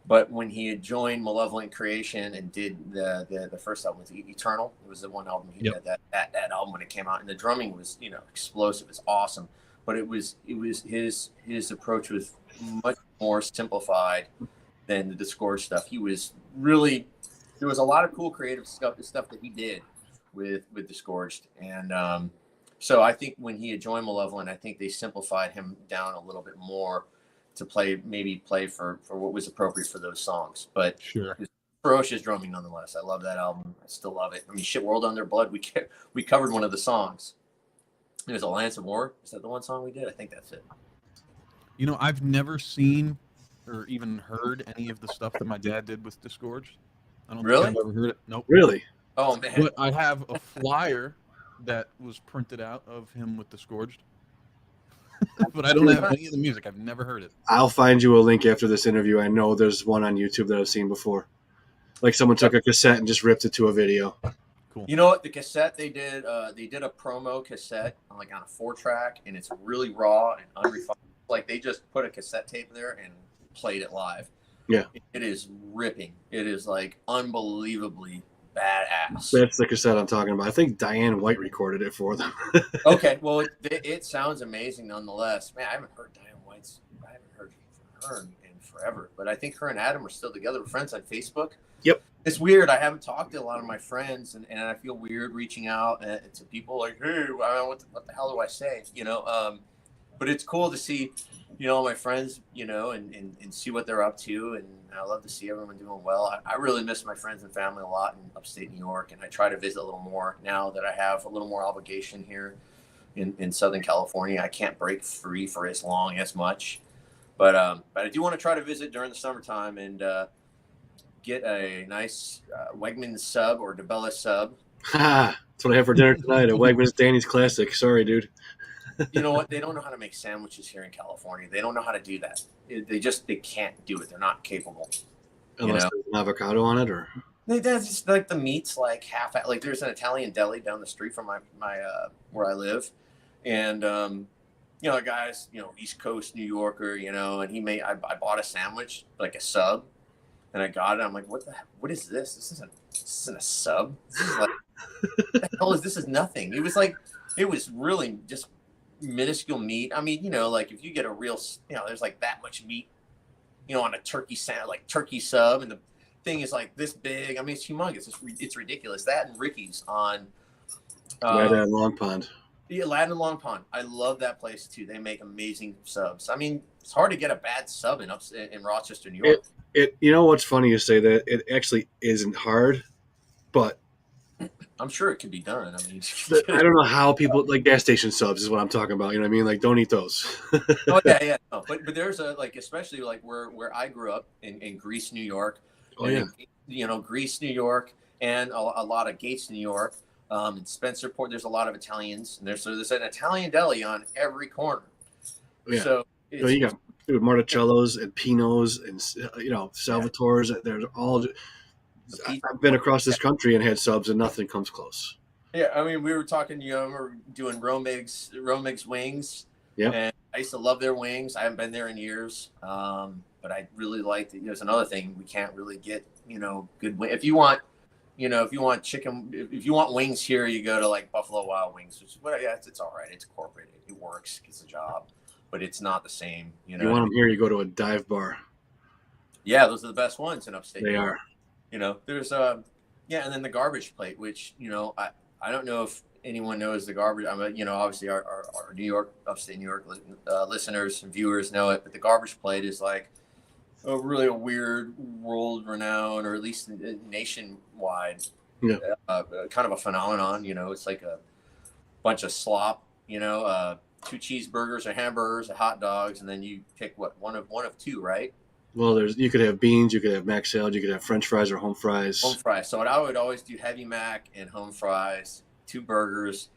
But when he had joined Malevolent Creation and did the first album, was Eternal, it was the one album he did, that album when it came out, and the drumming was, you know, explosive, it was awesome. But it was his approach was much more simplified than the Disgorged stuff. He was really, there was a lot of cool creative stuff that he did with Disgorged, and so I think when he had joined Malevolent, I think they simplified him down a little bit more to play for what was appropriate for those songs. But sure, ferocious drumming nonetheless. I love that album. I still love it. I mean, shit, World Under Blood. We covered one of the songs. It was Alliance of War. Is that the one song we did? I think that's it. You know, I've never seen or even heard any of the stuff that my dad did with Disgorged. I don't think I've ever heard it. Nope. Really? Oh, man. But I have a flyer that was printed out of him with Disgorged. but I don't have any of the music. I've never heard it. I'll find you a link after this interview. I know there's one on YouTube that I've seen before. Like someone took a cassette and just ripped it to a video. Cool. You know what? The cassette they did a promo cassette on a 4-track, and it's really raw and unrefined. Like they just put a cassette tape there and played it live. Yeah. It is ripping. It is like unbelievably badass. That's the cassette I'm talking about. I think Diane White recorded it for them. Okay, well, it sounds amazing nonetheless. Man, I haven't heard her in forever, but I think her and Adam are still together. We're friends on Facebook. Yep. It's weird. I haven't talked to a lot of my friends, and I feel weird reaching out to people like, hey, what the hell do I say? But it's cool to see, my friends, and see what they're up to. And I love to see everyone doing well. I really miss my friends and family a lot in upstate New York. And I try to visit a little more now that I have a little more obligation here in Southern California. I can't break free for as long as much, but I do want to try to visit during the summertime and get a nice Wegmans sub or DeBella sub. That's what I have for dinner tonight. A Wegmans Danny's Classic. Sorry, dude. You know what? They don't know how to make sandwiches here in California. They don't know how to do that. They can't do it. They're not capable. Unless there's an avocado on it, or that's just like the meat's like half. Like there's an Italian deli down the street from my where I live, and a guy's East Coast New Yorker, and he made. I bought a sandwich, like a sub, and I got it. I'm like, what is this? This isn't a sub. This is like, what the hell is this? Is nothing. It was really just minuscule meat. I mean, like if you get a real, there's like that much meat, on a turkey turkey sub, and the thing is like this big. I mean, it's humongous. It's ridiculous. That and Ricky's on Long Pond. Yeah, Latin and Long Pond. I love that place too. They make amazing subs. I mean, it's hard to get a bad sub in Rochester, New York. What's funny you say that. It actually isn't hard, but I'm sure it could be done. I mean, I don't know how people like gas station subs is what I'm talking about. You know what I mean? Like, don't eat those. Oh yeah. No. But there's especially like where I grew up in Greece, New York. Oh yeah. Greece, New York, and a lot of Gates, New York. In Spencerport, there's a lot of Italians, and there's an Italian deli on every corner. Yeah. So you got Marticellos and Pinos and Salvatores. Yeah. They're all. I've been across this country and had subs, and nothing comes close. Yeah, I mean, we were talking. We're doing Romig's wings. Yeah. And I used to love their wings. I haven't been there in years, but I really liked it. There's another thing we can't really get. Good wing. If you want chicken, if you want wings here, you go to like Buffalo Wild Wings, which it's all right. It's corporate. It works. It's a job, but it's not the same. You want them here, you go to a dive bar. Yeah, those are the best ones in upstate. They are. There's and then the garbage plate, which I don't know if anyone knows the garbage. I mean, obviously our New York, upstate New York listeners and viewers know it, but the garbage plate is like a weird world renowned, or at least nationwide, kind of a phenomenon. It's like a bunch of slop, 2 cheeseburgers or hamburgers or hot dogs, and then you pick one of two, right? Well, you could have beans, you could have mac salad, you could have French fries or home fries. Home fries. So I would always do heavy mac and home fries, 2 burgers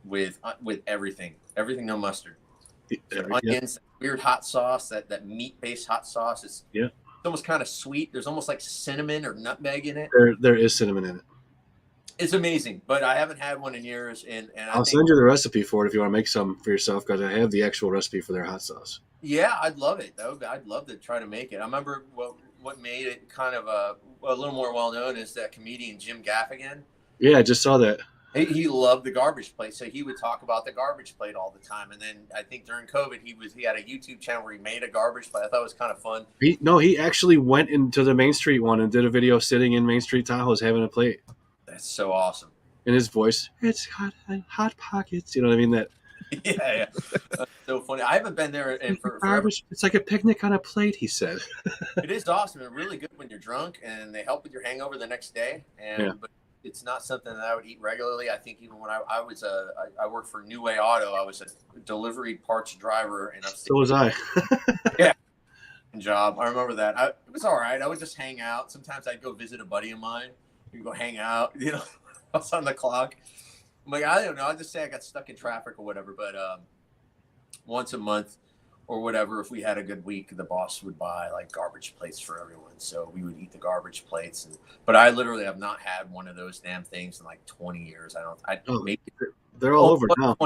with everything, no mustard. Onions, weird hot sauce, that meat-based hot sauce. It's almost kind of sweet. There's almost like cinnamon or nutmeg in it. There is cinnamon in it. It's amazing, but I haven't had one in years. And I'll send you the recipe for it if you want to make some for yourself, because I have the actual recipe for their hot sauce. Yeah, I'd love it. I'd love to try to make it. I remember what made it kind of a little more well-known is that comedian Jim Gaffigan. Yeah, I just saw that. He loved the garbage plate, so he would talk about the garbage plate all the time. And then I think during COVID, he had a YouTube channel where he made a garbage plate. I thought it was kind of fun. He actually went into the Main Street one and did a video sitting in Main Street Tahoe's having a plate. That's so awesome. In his voice, it's hot pockets. You know what I mean? That. Yeah. That's so funny. I haven't been there for garbage. It's like a picnic on a plate, he said. It is awesome and really good when you're drunk, and they help with your hangover the next day. But it's not something that I would eat regularly. I think even when I worked for New Way Auto, I was a delivery parts driver in upstate. So was I. Yeah. Job. I remember that. It was all right. I would just hang out. Sometimes I'd go visit a buddy of mine. We'd go hang out. I was on the clock. I'm like, I don't know. I'll just say I got stuck in traffic or whatever. But once a month or whatever, if we had a good week, the boss would buy like garbage plates for everyone. So we would eat the garbage plates. But I literally have not had one of those damn things in like 20 years. Maybe they're all over now.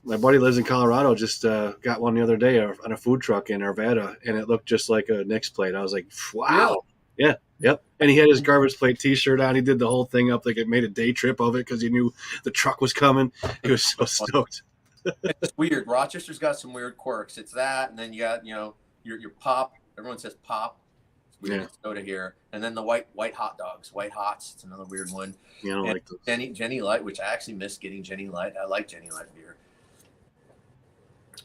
My buddy lives in Colorado, just got one the other day on a food truck in Arvada, and it looked just like a Knicks plate. I was like, wow. Really? Yeah. Yep. And he had his garbage plate T-shirt on. He did the whole thing up like it made a day trip of it because he knew the truck was coming. He was so stoked. It's weird. Rochester's got some weird quirks. It's that, and then you got, your pop. Everyone says pop. It's weird. It's soda here. And then the white hot dogs, white hots. It's another weird one. Yeah, I don't like those. Jenny Light, which I actually miss getting Jenny Light. I like Jenny Light beer.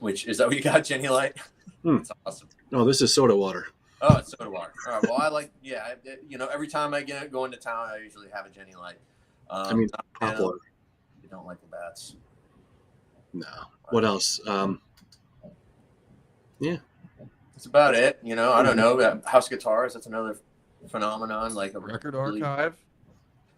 Which is that what you got, Jenny Light? That's awesome. No, this is soda water. Oh, it's soda water. All right. Well, I like, every time I go into town, I usually have a Jenny Light. Pop water. You don't like the bats. No. What else? Yeah. That's about it. I don't know. House guitars, that's another phenomenon. Like a record archive.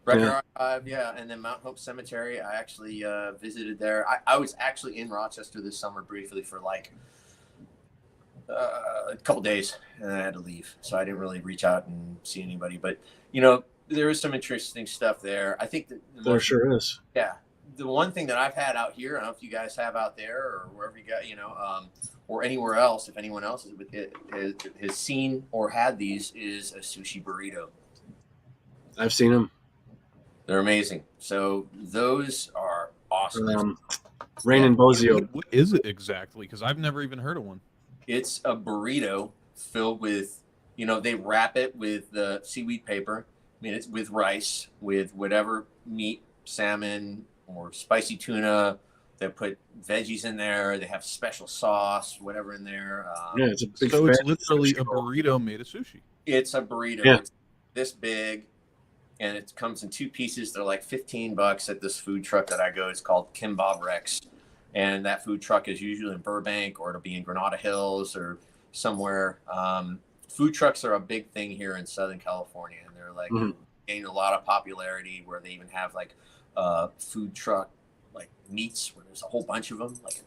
Archive, yeah. And then Mount Hope Cemetery, I actually visited there. I was actually in Rochester this summer briefly for like a couple days, and I had to leave. So I didn't really reach out and see anybody. But, there is some interesting stuff there. I think that there sure is. Yeah. The one thing that I've had out here, I don't know if you guys have out there or wherever you got, or anywhere else, if anyone else has seen or had these, is a sushi burrito. I've seen them. They're amazing. So those are awesome. Rain and Bozio. What is it exactly? Because I've never even heard of one. It's a burrito filled with, they wrap it with the seaweed paper. I mean, it's with rice, with whatever meat, salmon, or spicy tuna. They put veggies in there. They have special sauce, whatever in there. It's a big. So it's literally a burrito made of sushi. It's a burrito. Yeah. It's this big, and it comes in two pieces. They're like $15 at this food truck that I go. It's called Kimbab Rex, and that food truck is usually in Burbank, or it'll be in Granada Hills or somewhere. Food trucks are a big thing here in Southern California, and they're like gaining a lot of popularity. Where they even have like food truck like meats where there's a whole bunch of them, like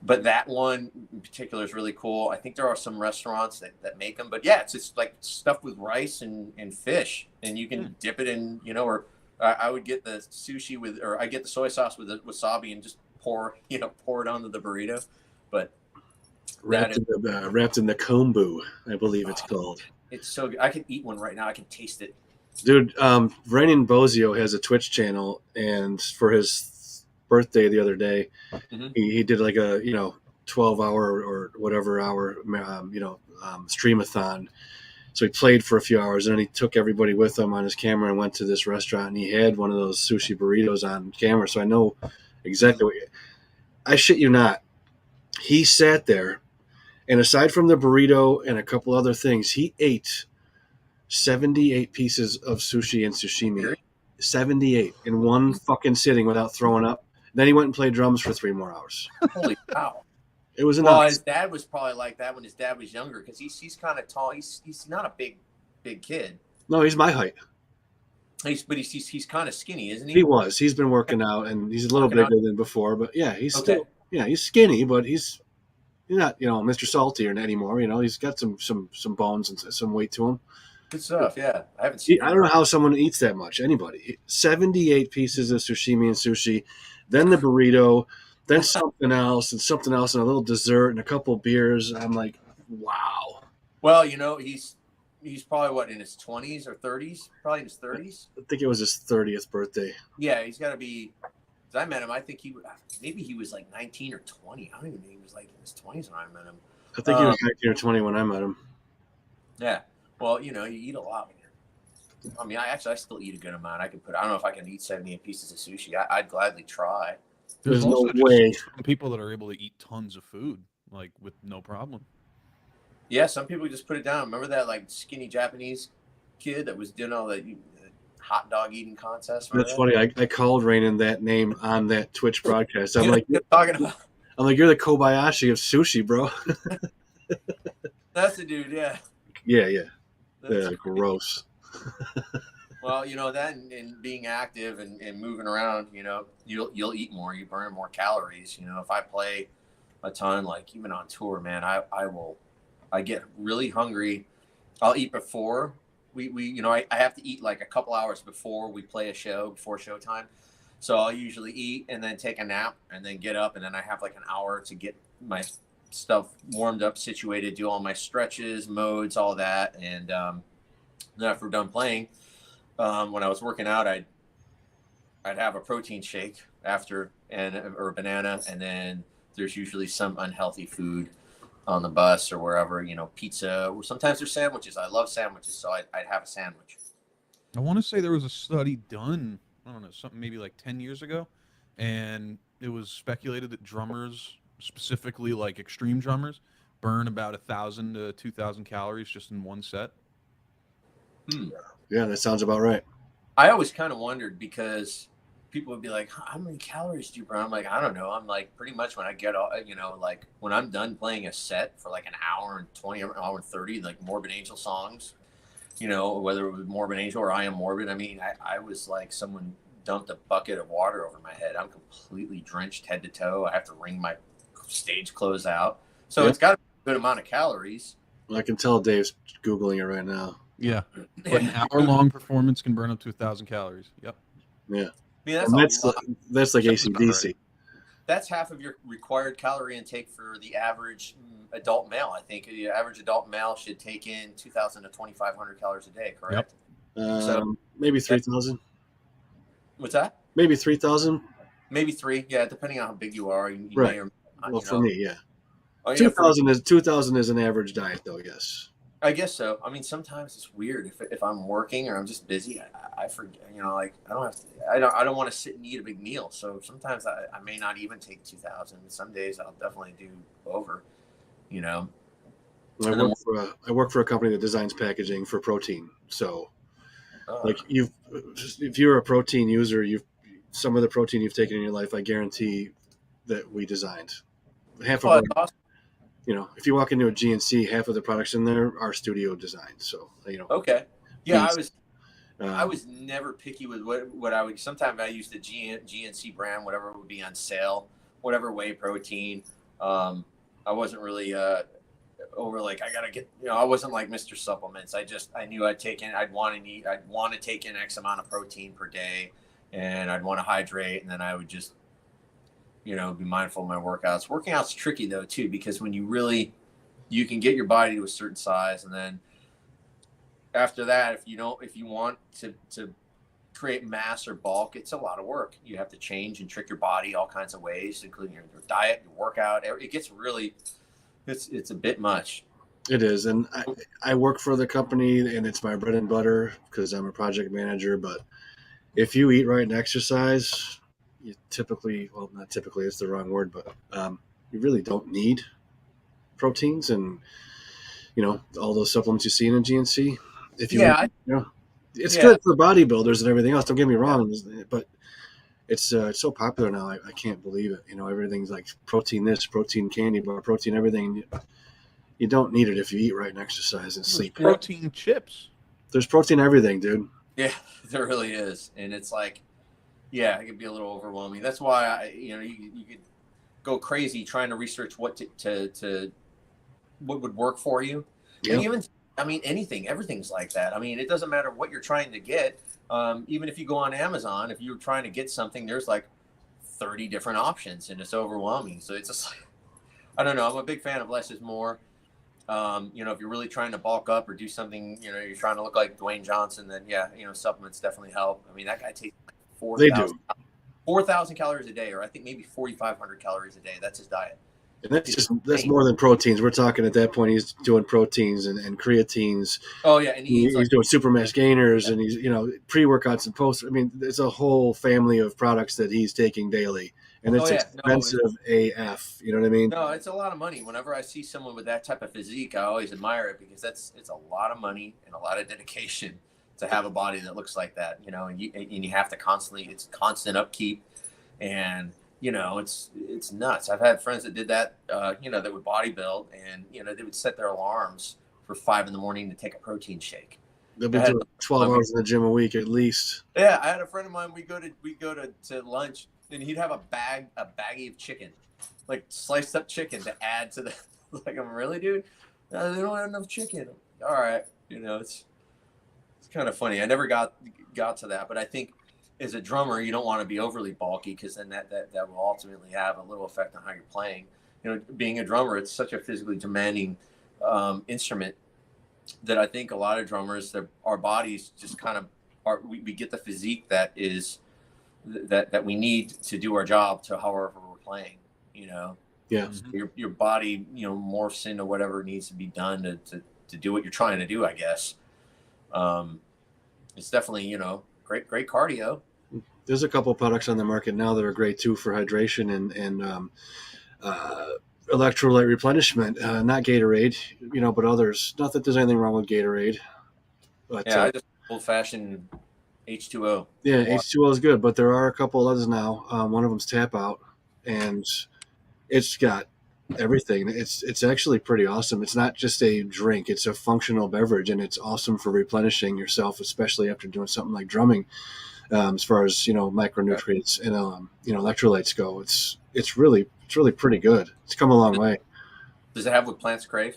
but that one in particular is really cool. I think there are some restaurants that make them, but yeah, it's like stuffed with rice and fish, and you can dip it in, or I would get the sushi or I get the soy sauce with the wasabi and just pour it onto the burrito. But wrapped in the kombu, I believe it's called. It's so good. I could eat one right now. I can taste it. Dude, Renan Bozio has a Twitch channel, and for his birthday the other day, he did like a 12-hour or whatever hour streamathon. So he played for a few hours, and then he took everybody with him on his camera and went to this restaurant, and he had one of those sushi burritos on camera. So I know exactly what I shit you not. He sat there, and aside from the burrito and a couple other things, he ate 78 pieces of sushi and sashimi. 78 in one fucking sitting without throwing up. Then he went and played drums for 3 more hours. Holy cow. It was enough. Well, his dad was probably like that when his dad was younger, because he's kind of tall. He's not a big kid. No, he's my height. He's kind of skinny, isn't he? He was. He's been working out, and he's a little bigger than before. But yeah, he's still he's skinny, but he's not Mr. Salty or anymore. He's got some bones and some weight to him. Good stuff. Yeah, I haven't seen. I don't know how someone eats that much. Anybody? 78 pieces of sashimi and sushi, then the burrito, then something else, and a little dessert and a couple beers. I'm like, wow. Well, he's probably in his 20s or 30s, probably in his 30s. I think it was his 30th birthday. Yeah, he's got to be. As I met him, I think he was like 19 or 20. I don't even think he was like in his 20s when I met him. I think he was 19 or 20 when I met him. Yeah. Well, you eat a lot. I mean, I still eat a good amount. I don't know if I can eat 78 pieces of sushi. I'd gladly try. There's no way. People that are able to eat tons of food, like with no problem. Yeah, some people just put it down. Remember that like skinny Japanese kid that was doing all that hot dog eating contest? That's funny. I called Rainen that name on that Twitch broadcast. I'm like, talking about. I'm like, you're the Kobayashi of sushi, bro. That's the dude. Yeah. Yeah. Yeah, gross. Well, that and being active and moving around, you'll eat more, you burn more calories. If I play a ton. Like even on tour, man, I get really hungry. I'll eat before we I have to eat like a couple hours before we play a show, before showtime. So I'll usually eat and then take a nap and then get up, and then I have like an hour to get my stuff warmed up, situated, do all my stretches, modes, all that. And then after we're done playing, when I was working out, I'd have a protein shake after, or a banana, and then there's usually some unhealthy food on the bus or wherever, pizza, or sometimes there's sandwiches. I love sandwiches, so I'd have a sandwich. I want to say there was a study done, I don't know, something maybe like 10 years ago, and it was speculated that drummers, specifically like extreme drummers, burn about 1,000 to 2,000 calories just in one set. Yeah, that sounds about right. I always kind of wondered, because people would be like, how many calories do you burn? I'm like, I don't know. I'm like, pretty much when I get, like when I'm done playing a set for like an hour and 20, hour and 30, like Morbid Angel songs, whether it was Morbid Angel or I Am Morbid. I mean, I was like, someone dumped a bucket of water over my head. I'm completely drenched head to toe. I have to wring my stage clothes out. So It's got a good amount of calories. I can tell Dave's Googling it right now. Yeah. But an hour-long performance can burn up to 1,000 calories. Yep. Yeah. I mean, that's like AC/DC. That's half of your required calorie intake for the average adult male. I think the average adult male should take in 2,000 to 2,500 calories a day, correct? Yep. So maybe 3,000. What's that? Maybe 3,000. Maybe 3. Yeah, depending on how big you are. You right. May or well, for me, yeah. Oh, 2,000 is an average diet, though. Yes. I guess so. I mean, sometimes it's weird if I'm working or I'm just busy. I forget. Like I don't have to. I don't want to sit and eat a big meal. So sometimes I may not even take 2,000. Some days I'll definitely do over. I work for a company that designs packaging for protein. So, like if you're a protein user, some of the protein you've taken in your life, I guarantee that we designed. Half of awesome. If you walk into a GNC, half of the products in there are studio designed. So, Okay. Yeah, I was never picky with what I would. Sometimes I used the GNC brand, whatever would be on sale, whatever whey protein. I wasn't really over like I gotta get. I wasn't like Mr. Supplements. I knew I'd want to take in X amount of protein per day, and I'd want to hydrate, and then I would just be mindful of my workouts. Working out's tricky though too, because when you can get your body to a certain size, and then after that, if you want to create mass or bulk, it's a lot of work. You have to change and trick your body all kinds of ways, including your diet, your workout. It gets really, it's a bit much. It is. And I work for the company, and it's my bread and butter because I'm a project manager. But if you eat right and exercise, you typically, well, not typically, it's the wrong word, but you really don't need proteins and, all those supplements you see in a GNC. If you, it's good for bodybuilders and everything else. Don't get me wrong, but it's so popular now. I can't believe it. Everything's like protein this, protein candy bar, protein everything. You don't need it if you eat right and exercise and sleep. Protein chips. There's protein everything, dude. Yeah, there really is, and it's like, it could be a little overwhelming. That's why you could go crazy trying to research what what would work for you. Yeah. And even, anything, everything's like that. It doesn't matter what you're trying to get. Even if you go on Amazon, if you're trying to get something, there's like 30 different options, and it's overwhelming. So it's just like, I don't know. I'm a big fan of less is more. If you're really trying to bulk up or do something, you're trying to look like Dwayne Johnson, then supplements definitely help. that guy takes 4,000 calories a day, or I think maybe 4,500 calories a day. That's his diet. And that's more than proteins. We're talking at that point, he's doing proteins and creatines. Oh yeah, and he's doing supermass gainers, and he's pre-workouts and post. It's a whole family of products that he's taking daily, and it's expensive AF. You know what I mean? No, it's a lot of money. Whenever I see someone with that type of physique, I always admire it, because it's a lot of money and a lot of dedication to have a body that looks like that. And you have to it's constant upkeep, and it's nuts. I've had friends that did that, that would bodybuild, and, they would set their alarms for 5 a.m. to take a protein shake. They'll be doing 12 hours in the gym a week at least. Yeah. I had a friend of mine, we go to lunch, and he'd have a baggie of chicken, like sliced up chicken to add to the. Like, I'm really, dude. They don't have enough chicken. All right, it's kind of funny. I never got to that, but I think as a drummer, you don't want to be overly bulky because then that will ultimately have a little effect on how you're playing. Being a drummer, it's such a physically demanding instrument that I think a lot of drummers, our bodies just kind of we get the physique that is that we need to do our job to however we're playing. Yeah. So your body morphs into whatever needs to be done to do what you're trying to do, I guess. It's definitely great cardio. There's a couple products on the market now that are great too for hydration and electrolyte replenishment. Not Gatorade, but others. Not that there's anything wrong with Gatorade. But, I just old-fashioned H2O. Yeah, water. H2O is good, but there are a couple others now. One of them's Tap Out, and it's got everything. It's actually pretty awesome. It's not just a drink; it's a functional beverage, and it's awesome for replenishing yourself, especially after doing something like drumming. As far as micronutrients and electrolytes go, it's really pretty good. It's come a long way. Does it have what plants crave?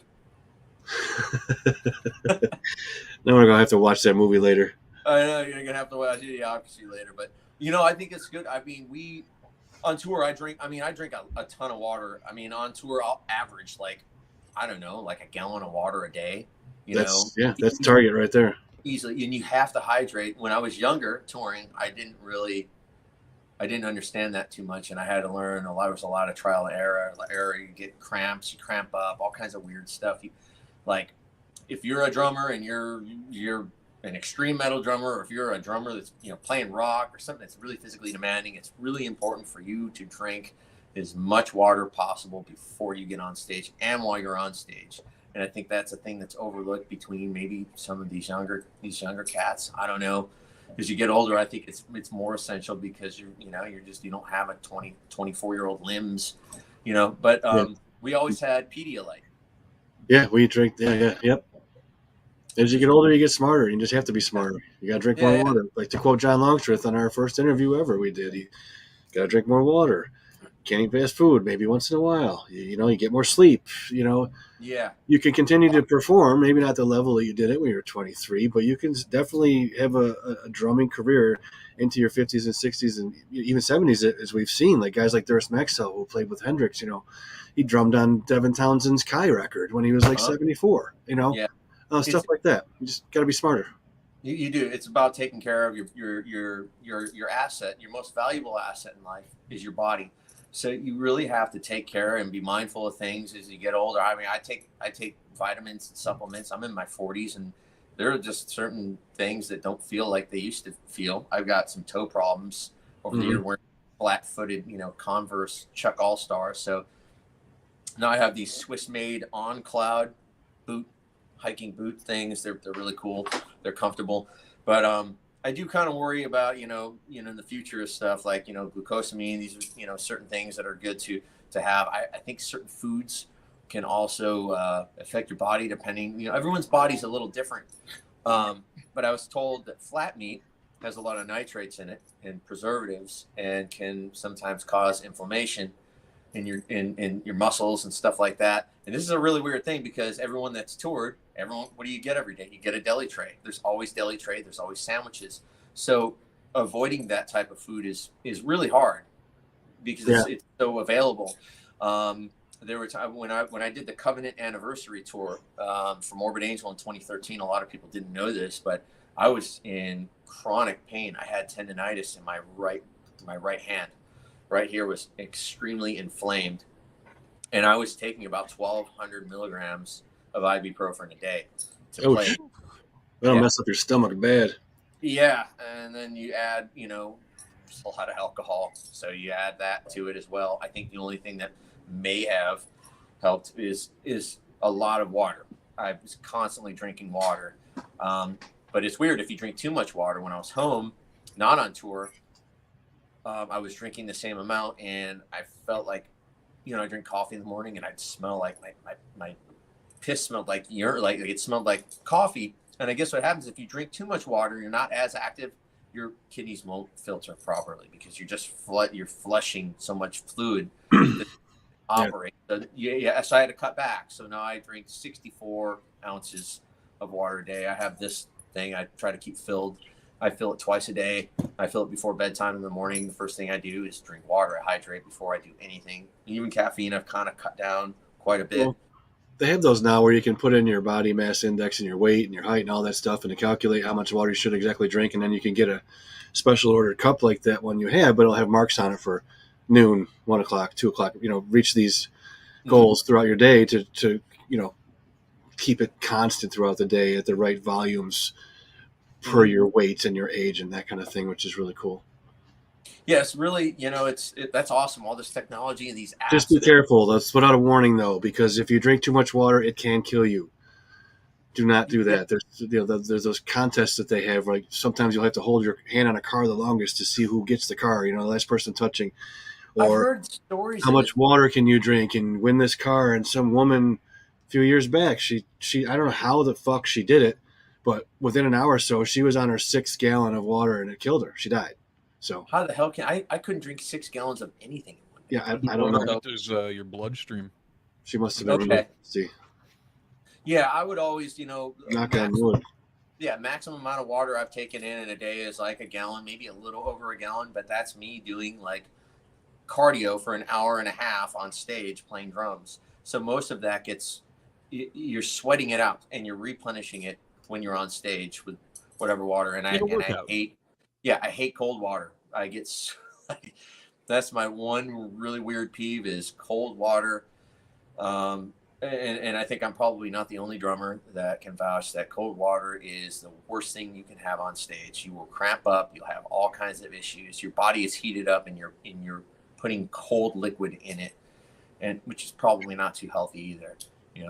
Now we're gonna have to watch that movie later. I know you're gonna have to watch Idiocracy later, but I think it's good. I mean, on tour, I drink a ton of water. I mean, on tour, I'll average like a gallon of water a day. That's the target right there. Easily, and you have to hydrate. When I was younger touring, I didn't understand that too much, and I had to learn there was a lot of trial and error. You get cramps, you cramp up, all kinds of weird stuff. If you're a drummer and you're an extreme metal drummer, or if you're a drummer that's playing rock or something that's really physically demanding, it's really important for you to drink as much water possible before you get on stage and while you're on stage. And I think that's a thing that's overlooked between maybe some of these younger cats. I don't know. As you get older, I think it's more essential because you don't have a 24-year-old limbs, But we always had Pedialyte. Yeah, we drink. Yep. As you get older, you get smarter. You just have to be smarter. You got to drink more water. Like to quote John Longstreth on our first interview ever we did, you got to drink more water. Can't eat fast food maybe once in a while. You get more sleep. Yeah. You can continue to perform, maybe not the level that you did it when you were 23, but you can definitely have a drumming career into your 50s and 60s and even 70s, as we've seen. Like guys like Durst Maxwell, who played with Hendrix, he drummed on Devin Townsend's Kai record when he was like 74, stuff like that. You just got to be smarter. You do. It's about taking care of your asset. Your most valuable asset in life is your body. So you really have to take care and be mindful of things as you get older. I mean, I take vitamins and supplements. I'm in my 40s, and there are just certain things that don't feel like they used to feel. I've got some toe problems over the year wearing flat-footed, Converse Chuck All-Stars. So now I have these Swiss-made On Cloud hiking boot things. They're really cool. They're comfortable, but I do kind of worry about, in the future of stuff like, glucosamine, these are, certain things that are good to have. I think certain foods can also affect your body depending, everyone's body's a little different. But I was told that flat meat has a lot of nitrates in it and preservatives and can sometimes cause inflammation in your muscles and stuff like that. And this is a really weird thing because everyone that's toured, what do you get every day? You get a deli tray. There's always deli tray. There's always sandwiches. So avoiding that type of food is really hard because it's so available. There were times when I did the Covenant anniversary tour for Morbid Angel in 2013. A lot of people didn't know this, but I was in chronic pain. I had tendonitis in my right hand. Right here was extremely inflamed, and I was taking about 1,200 milligrams of ibuprofen a day to play. That'll mess up your stomach bad. Yeah, and then you add, a lot of alcohol, so you add that to it as well. I think the only thing that may have helped is a lot of water. I was constantly drinking water, but it's weird if you drink too much water. When I was home, not on tour, I was drinking the same amount, and I felt like, I drink coffee in the morning, and I'd smell like my piss smelled like urine, like it smelled like coffee. And I guess what happens if you drink too much water, you're not as active your kidneys won't filter properly because you're flushing so much fluid to operate. So, so I had to cut back. So now I drink 64 ounces of water a day. I have this thing I try to keep filled. I fill it twice a day. I fill it before bedtime in the morning. The first thing I do is drink water. I hydrate before I do anything. Even caffeine, I've kind of cut down quite a bit. Well, they have those now where you can put in your body mass index and your weight and your height and all that stuff and to calculate how much water you should exactly drink. And then you can get a special ordered cup like that one you have, but it'll have marks on it for noon, 1 o'clock, 2 o'clock, reach these goals throughout your day to keep it constant throughout the day at the right volumes per your weight and your age and that kind of thing, which is really cool. Yeah, it's really, that's awesome. All this technology and these apps. Just be careful. That's without a warning, though, because if you drink too much water, it can kill you. Do not do that. There's those contests that they have. Like sometimes you'll have to hold your hand on a car the longest to see who gets the car. The last person touching. Or I've heard stories. How much water can you drink and win this car? And some woman a few years back, she I don't know how the fuck she did it, but within an hour or so, she was on her 6th gallon of water and it killed her. She died. So how the hell can I couldn't drink 6 gallons of anything in one day. Yeah, I don't know. That is your bloodstream. She must have been okay. See. Yeah, I would always, knock on wood. Yeah, maximum amount of water I've taken in a day is like a gallon, maybe a little over a gallon, but that's me doing like cardio for an hour and a half on stage playing drums. So most of that you're sweating it out and you're replenishing it when you're on stage with whatever water. And I hate cold water. That's my one really weird peeve is cold water. And I think I'm probably not the only drummer that can vouch that cold water is the worst thing you can have on stage. You will cramp up. You'll have all kinds of issues. Your body is heated up and you're putting cold liquid in it, and which is probably not too healthy either.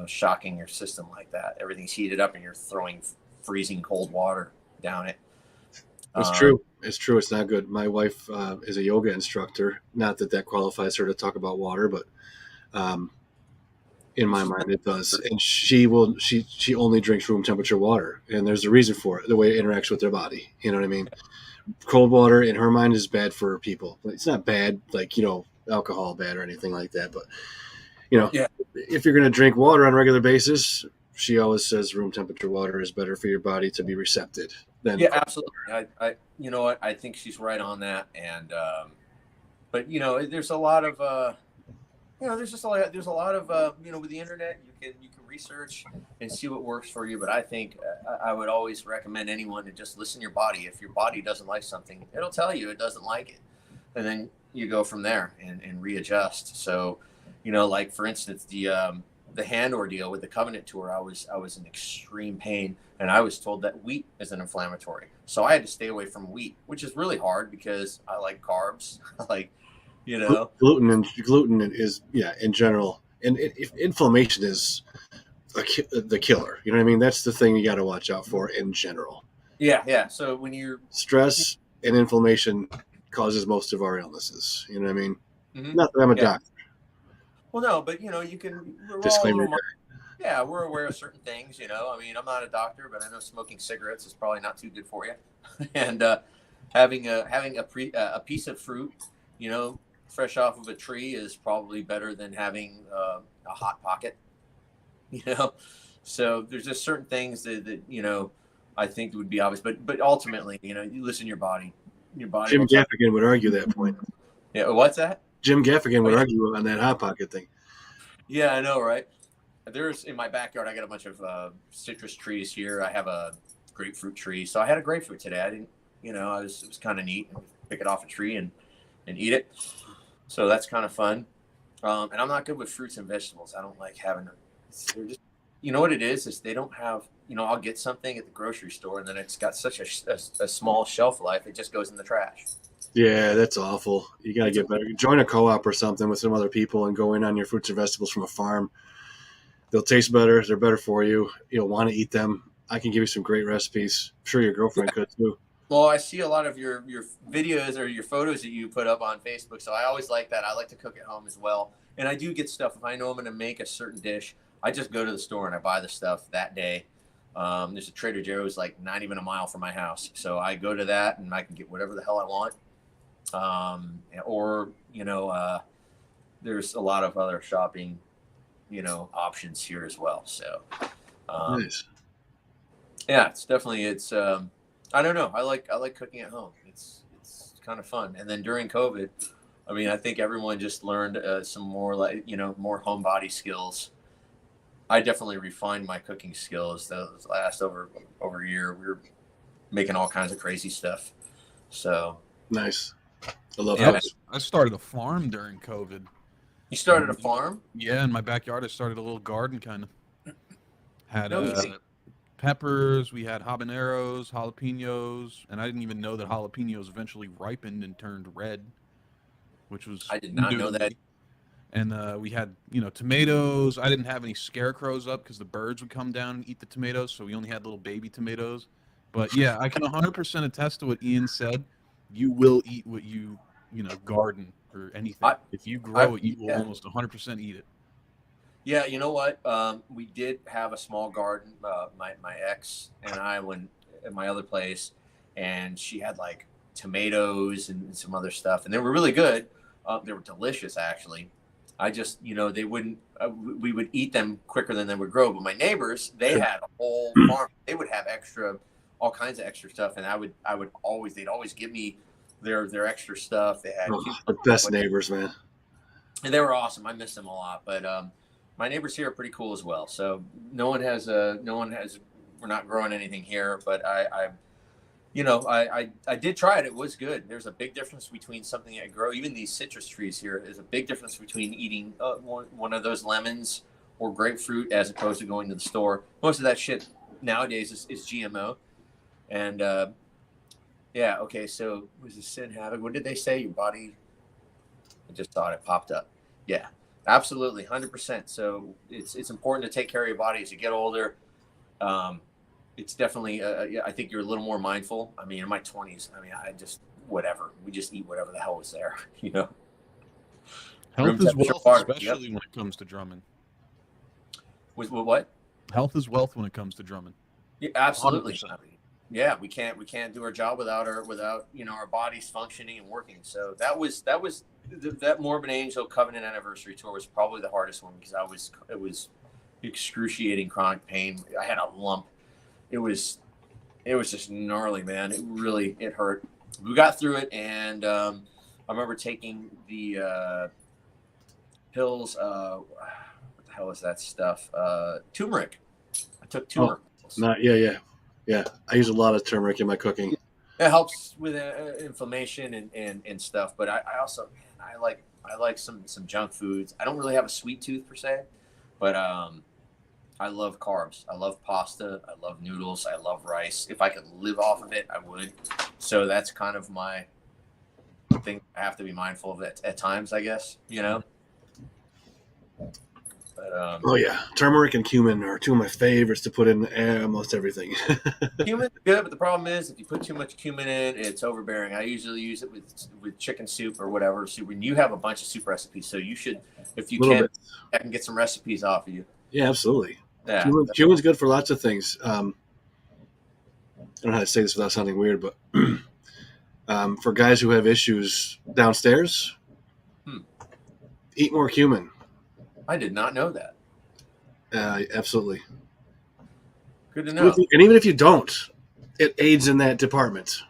Shocking your system like that. Everything's heated up and you're throwing freezing cold water down it. It's true. It's true. It's not good. My wife is a yoga instructor. Not that qualifies her to talk about water, but in my mind it does. And she only drinks room temperature water, and there's a reason for it. The way it interacts with their body. You know what I mean? Cold water in her mind is bad for people. It's not bad like alcohol bad or anything like that, but if you're going to drink water on a regular basis, she always says room temperature water is better for your body to be recepted than absolutely. I you know what, I think she's right on that. And but there's a lot of there's a lot of with the internet you can research and see what works for you. But I think I would always recommend anyone to just listen to your body. If your body doesn't like something, it'll tell you it doesn't like it, and then you go from there and readjust. So like for instance the hand ordeal with the Covenant tour, I was in extreme pain, and I was told that wheat is an inflammatory, so I had to stay away from wheat, which is really hard because I like carbs. I like gluten is in general, and inflammation is the killer. You know what I mean? That's the thing you got to watch out for in general. Yeah. So when you're stress and inflammation causes most of our illnesses. You know what I mean? Mm-hmm. Not that I'm a doctor. Well, no, but you can. Disclaimer. We're aware of certain things. I mean, I'm not a doctor, but I know smoking cigarettes is probably not too good for you, and having a piece of fruit, fresh off of a tree is probably better than having a hot pocket. So there's just certain things that I think would be obvious, but ultimately, you listen to your body. Your body. Jim Gaffigan would argue that point. Yeah, what's that? Jim Gaffigan would argue on that hot pocket thing. Yeah, I know, right? There's in my backyard, I got a bunch of citrus trees here. I have a grapefruit tree, so I had a grapefruit today. I didn't, it was kind of neat. Pick it off a tree and eat it. So that's kind of fun. And I'm not good with fruits and vegetables. I don't like having them. They're just, what it is they don't have. I'll get something at the grocery store, and then it's got such a small shelf life. It just goes in the trash. Yeah, that's awful. You got to get better. Join a co-op or something with some other people and go in on your fruits and vegetables from a farm. They'll taste better. They're better for you. You'll want to eat them. I can give you some great recipes. I'm sure your girlfriend could too. Well, I see a lot of your videos or your photos that you put up on Facebook, so I always like that. I like to cook at home as well. And I do get stuff. If I know I'm going to make a certain dish, I just go to the store and I buy the stuff that day. There's a Trader Joe's like not even a mile from my house. So I go to that and I can get whatever the hell I want. Or, there's a lot of other shopping, options here as well. So, Nice. yeah, it's definitely, I don't know. I like cooking at home. It's kind of fun. And then during COVID, I mean, I think everyone just learned some more more homebody skills. I definitely refined my cooking skills those last over a year. We were making all kinds of crazy stuff. So nice. I love Yeah, it. I started a farm during COVID. You started a farm? Yeah, in my backyard, I started a little garden, kind of. Had No kidding. peppers, we had habaneros, jalapenos, and I didn't even know that jalapenos eventually ripened and turned red, which was I did not new know to that. me. And we had, tomatoes. I didn't have any scarecrows up because the birds would come down and eat the tomatoes, so we only had little baby tomatoes. But yeah, I can 100% attest to what Ian said. You will eat what you garden or anything. If you grow it, you will almost 100% eat it. Yeah, you know what? We did have a small garden. My ex and I, when at my other place, and she had like tomatoes and some other stuff, and they were really good. They were delicious, actually. I just, they wouldn't. We would eat them quicker than they would grow. But my neighbors, they had a whole farm. They would have all kinds of extra stuff, and they'd always give me their extra stuff. They had the best neighbors, man. And they were awesome. I miss them a lot. But my neighbors here are pretty cool as well. So we're not growing anything here, but I did try it. It was good. There's a big difference between something that grow, even these citrus trees here. There's a big difference between eating one of those lemons or grapefruit as opposed to going to the store. Most of that shit nowadays is GMO. And yeah, okay. So was the sin havoc? What did they say? Your body? I just thought it popped up. Yeah, absolutely, 100%. So it's important to take care of your body as you get older. It's definitely, I think you're a little more mindful. I mean, in my 20s, we just eat whatever the hell was there, Health is wealth, especially when it comes to drumming. With what? Health is wealth when it comes to drumming. Yeah, absolutely. I mean, yeah, we can't do our job without our bodies functioning and working. So that Morbid Angel Covenant Anniversary tour was probably the hardest one because it was excruciating chronic pain. I had a lump. It was just gnarly, man. It hurt. We got through it, and I remember taking the pills. What the hell is that stuff? Turmeric. I took turmeric. Yeah. I use a lot of turmeric in my cooking. It helps with inflammation and stuff. But I also, I like some junk foods. I don't really have a sweet tooth per se, but I love carbs. I love pasta. I love noodles. I love rice. If I could live off of it, I would. So that's kind of my thing. I have to be mindful of it at times, I guess, But, oh yeah, turmeric and cumin are two of my favorites to put in almost everything. Cumin's good, but the problem is if you put too much cumin in, it's overbearing. I usually use it with chicken soup or whatever. So when you have a bunch of soup recipes, so you should, if you can, I can get some recipes off of you. Yeah, absolutely. Yeah, cumin's good for lots of things. I don't know how to say this without sounding weird, but for guys who have issues downstairs, eat more cumin. I did not know that. Absolutely. Good to know. And even if you don't, it aids in that department.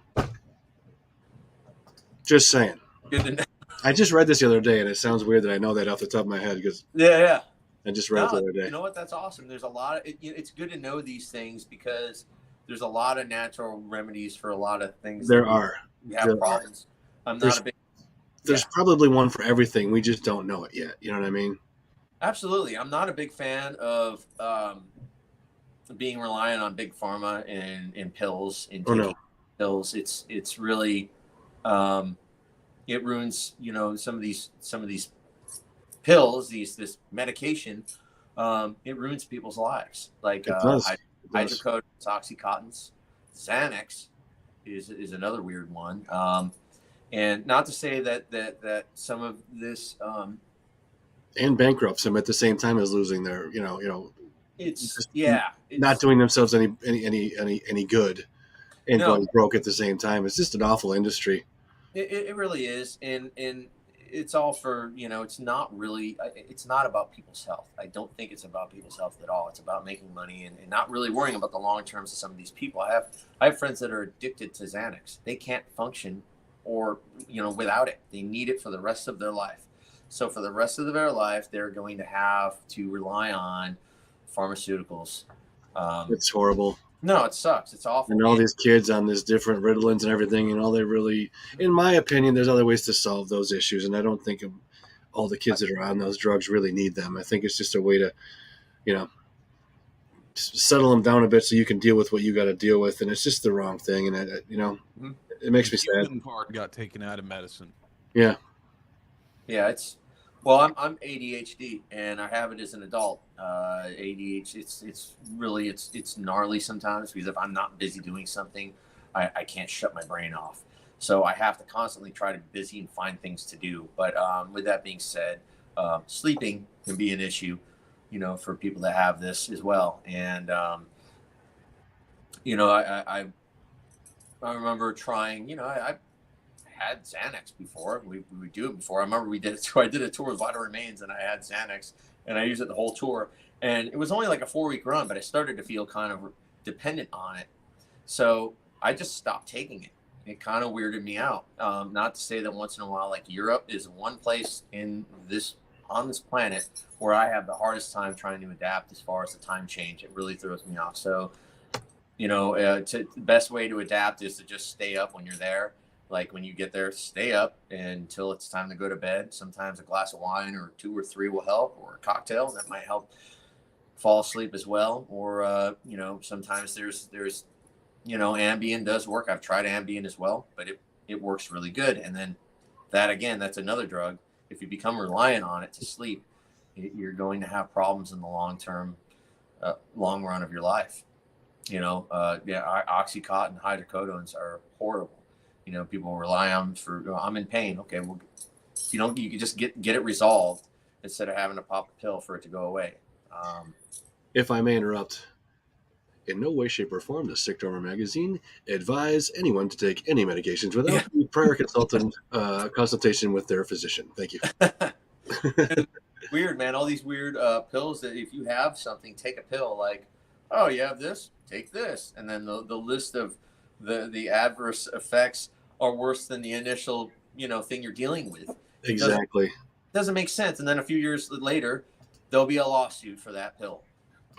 Just saying. Good to know. I just read this the other day, and it sounds weird that I know that off the top of my head because yeah. I just read it the other day. You know what? That's awesome. There's a lot of it's good to know these things because there's a lot of natural remedies for a lot of things. There are. We have problems. There's probably one for everything. We just don't know it yet. You know what I mean? Absolutely. I'm not a big fan of being reliant on big pharma and pills and taking pills. It's really it ruins some of these pills, this medication. It ruins people's lives. Like hydrocodone, oxycontins, Xanax is another weird one. And not to say that some of this and bankrupts them at the same time as losing their It's not doing themselves any good and no, going broke at the same time. It's just an awful industry. it really is, and it's all for, it's not really, it's not about people's health. I don't think it's about people's health at all. It's about making money and not really worrying about the long terms of some of these people. I have friends that are addicted to Xanax. They can't function or without it. They need it for the rest of their life. So for the rest of their life, they're going to have to rely on pharmaceuticals. It's horrible. No, it sucks. It's awful. And all these kids on this different Ritalins and everything, and all they really, in my opinion, there's other ways to solve those issues. And I don't think all the kids that are on those drugs really need them. I think it's just a way to, settle them down a bit so you can deal with what you got to deal with. And it's just the wrong thing. And, it makes me sad. The part got taken out of medicine. Yeah. Yeah, I'm ADHD and I have it as an adult. ADHD, it's gnarly sometimes because if I'm not busy doing something, I can't shut my brain off. So I have to constantly try to be busy and find things to do. But with that being said, sleeping can be an issue, for people that have this as well. And, I remember trying, I had Xanax before. We would do it before. I remember I did a tour with Vital Remains and I had Xanax and I used it the whole tour. And it was only like a 4-week run, but I started to feel kind of dependent on it. So I just stopped taking it. It kind of weirded me out. Not to say that once in a while, like Europe is one place on this planet where I have the hardest time trying to adapt as far as the time change. It really throws me off. So, the best way to adapt is to just stay up when you're there. Like when you get there, stay up until it's time to go to bed. Sometimes a glass of wine or 2 or 3 will help, or a cocktail that might help fall asleep as well. Or, sometimes there's Ambien does work. I've tried Ambien as well, but it works really good. And then that's another drug. If you become reliant on it to sleep, you're going to have problems in the long run of your life. Oxycontin, hydrocodones are horrible. People rely on I'm in pain. Okay, well, you can just get it resolved instead of having to pop a pill for it to go away. If I may interrupt, in no way, shape, or form does Sick Drummer Magazine advise anyone to take any medications without prior consultation with their physician. Thank you. Weird, man. All these weird pills that if you have something, take a pill. Like, oh, you have this, take this, and then the list of the adverse effects are worse than the initial thing you're dealing with. Exactly. Doesn't make sense. And then a few years later, there'll be a lawsuit for that pill.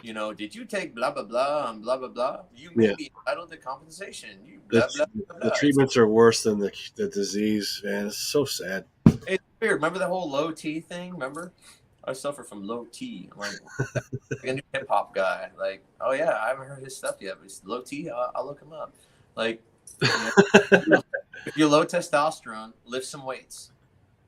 Did you take blah blah blah and blah blah blah? You may be entitled to compensation. The treatments are worse than the disease, man. It's so sad. It's weird. Remember the whole low T thing? Remember? I suffer from low T. I'm like a new hip hop guy. Like, oh yeah, I haven't heard his stuff yet, but it's low T. I'll look him up. Like, if you're low testosterone, lift some weights.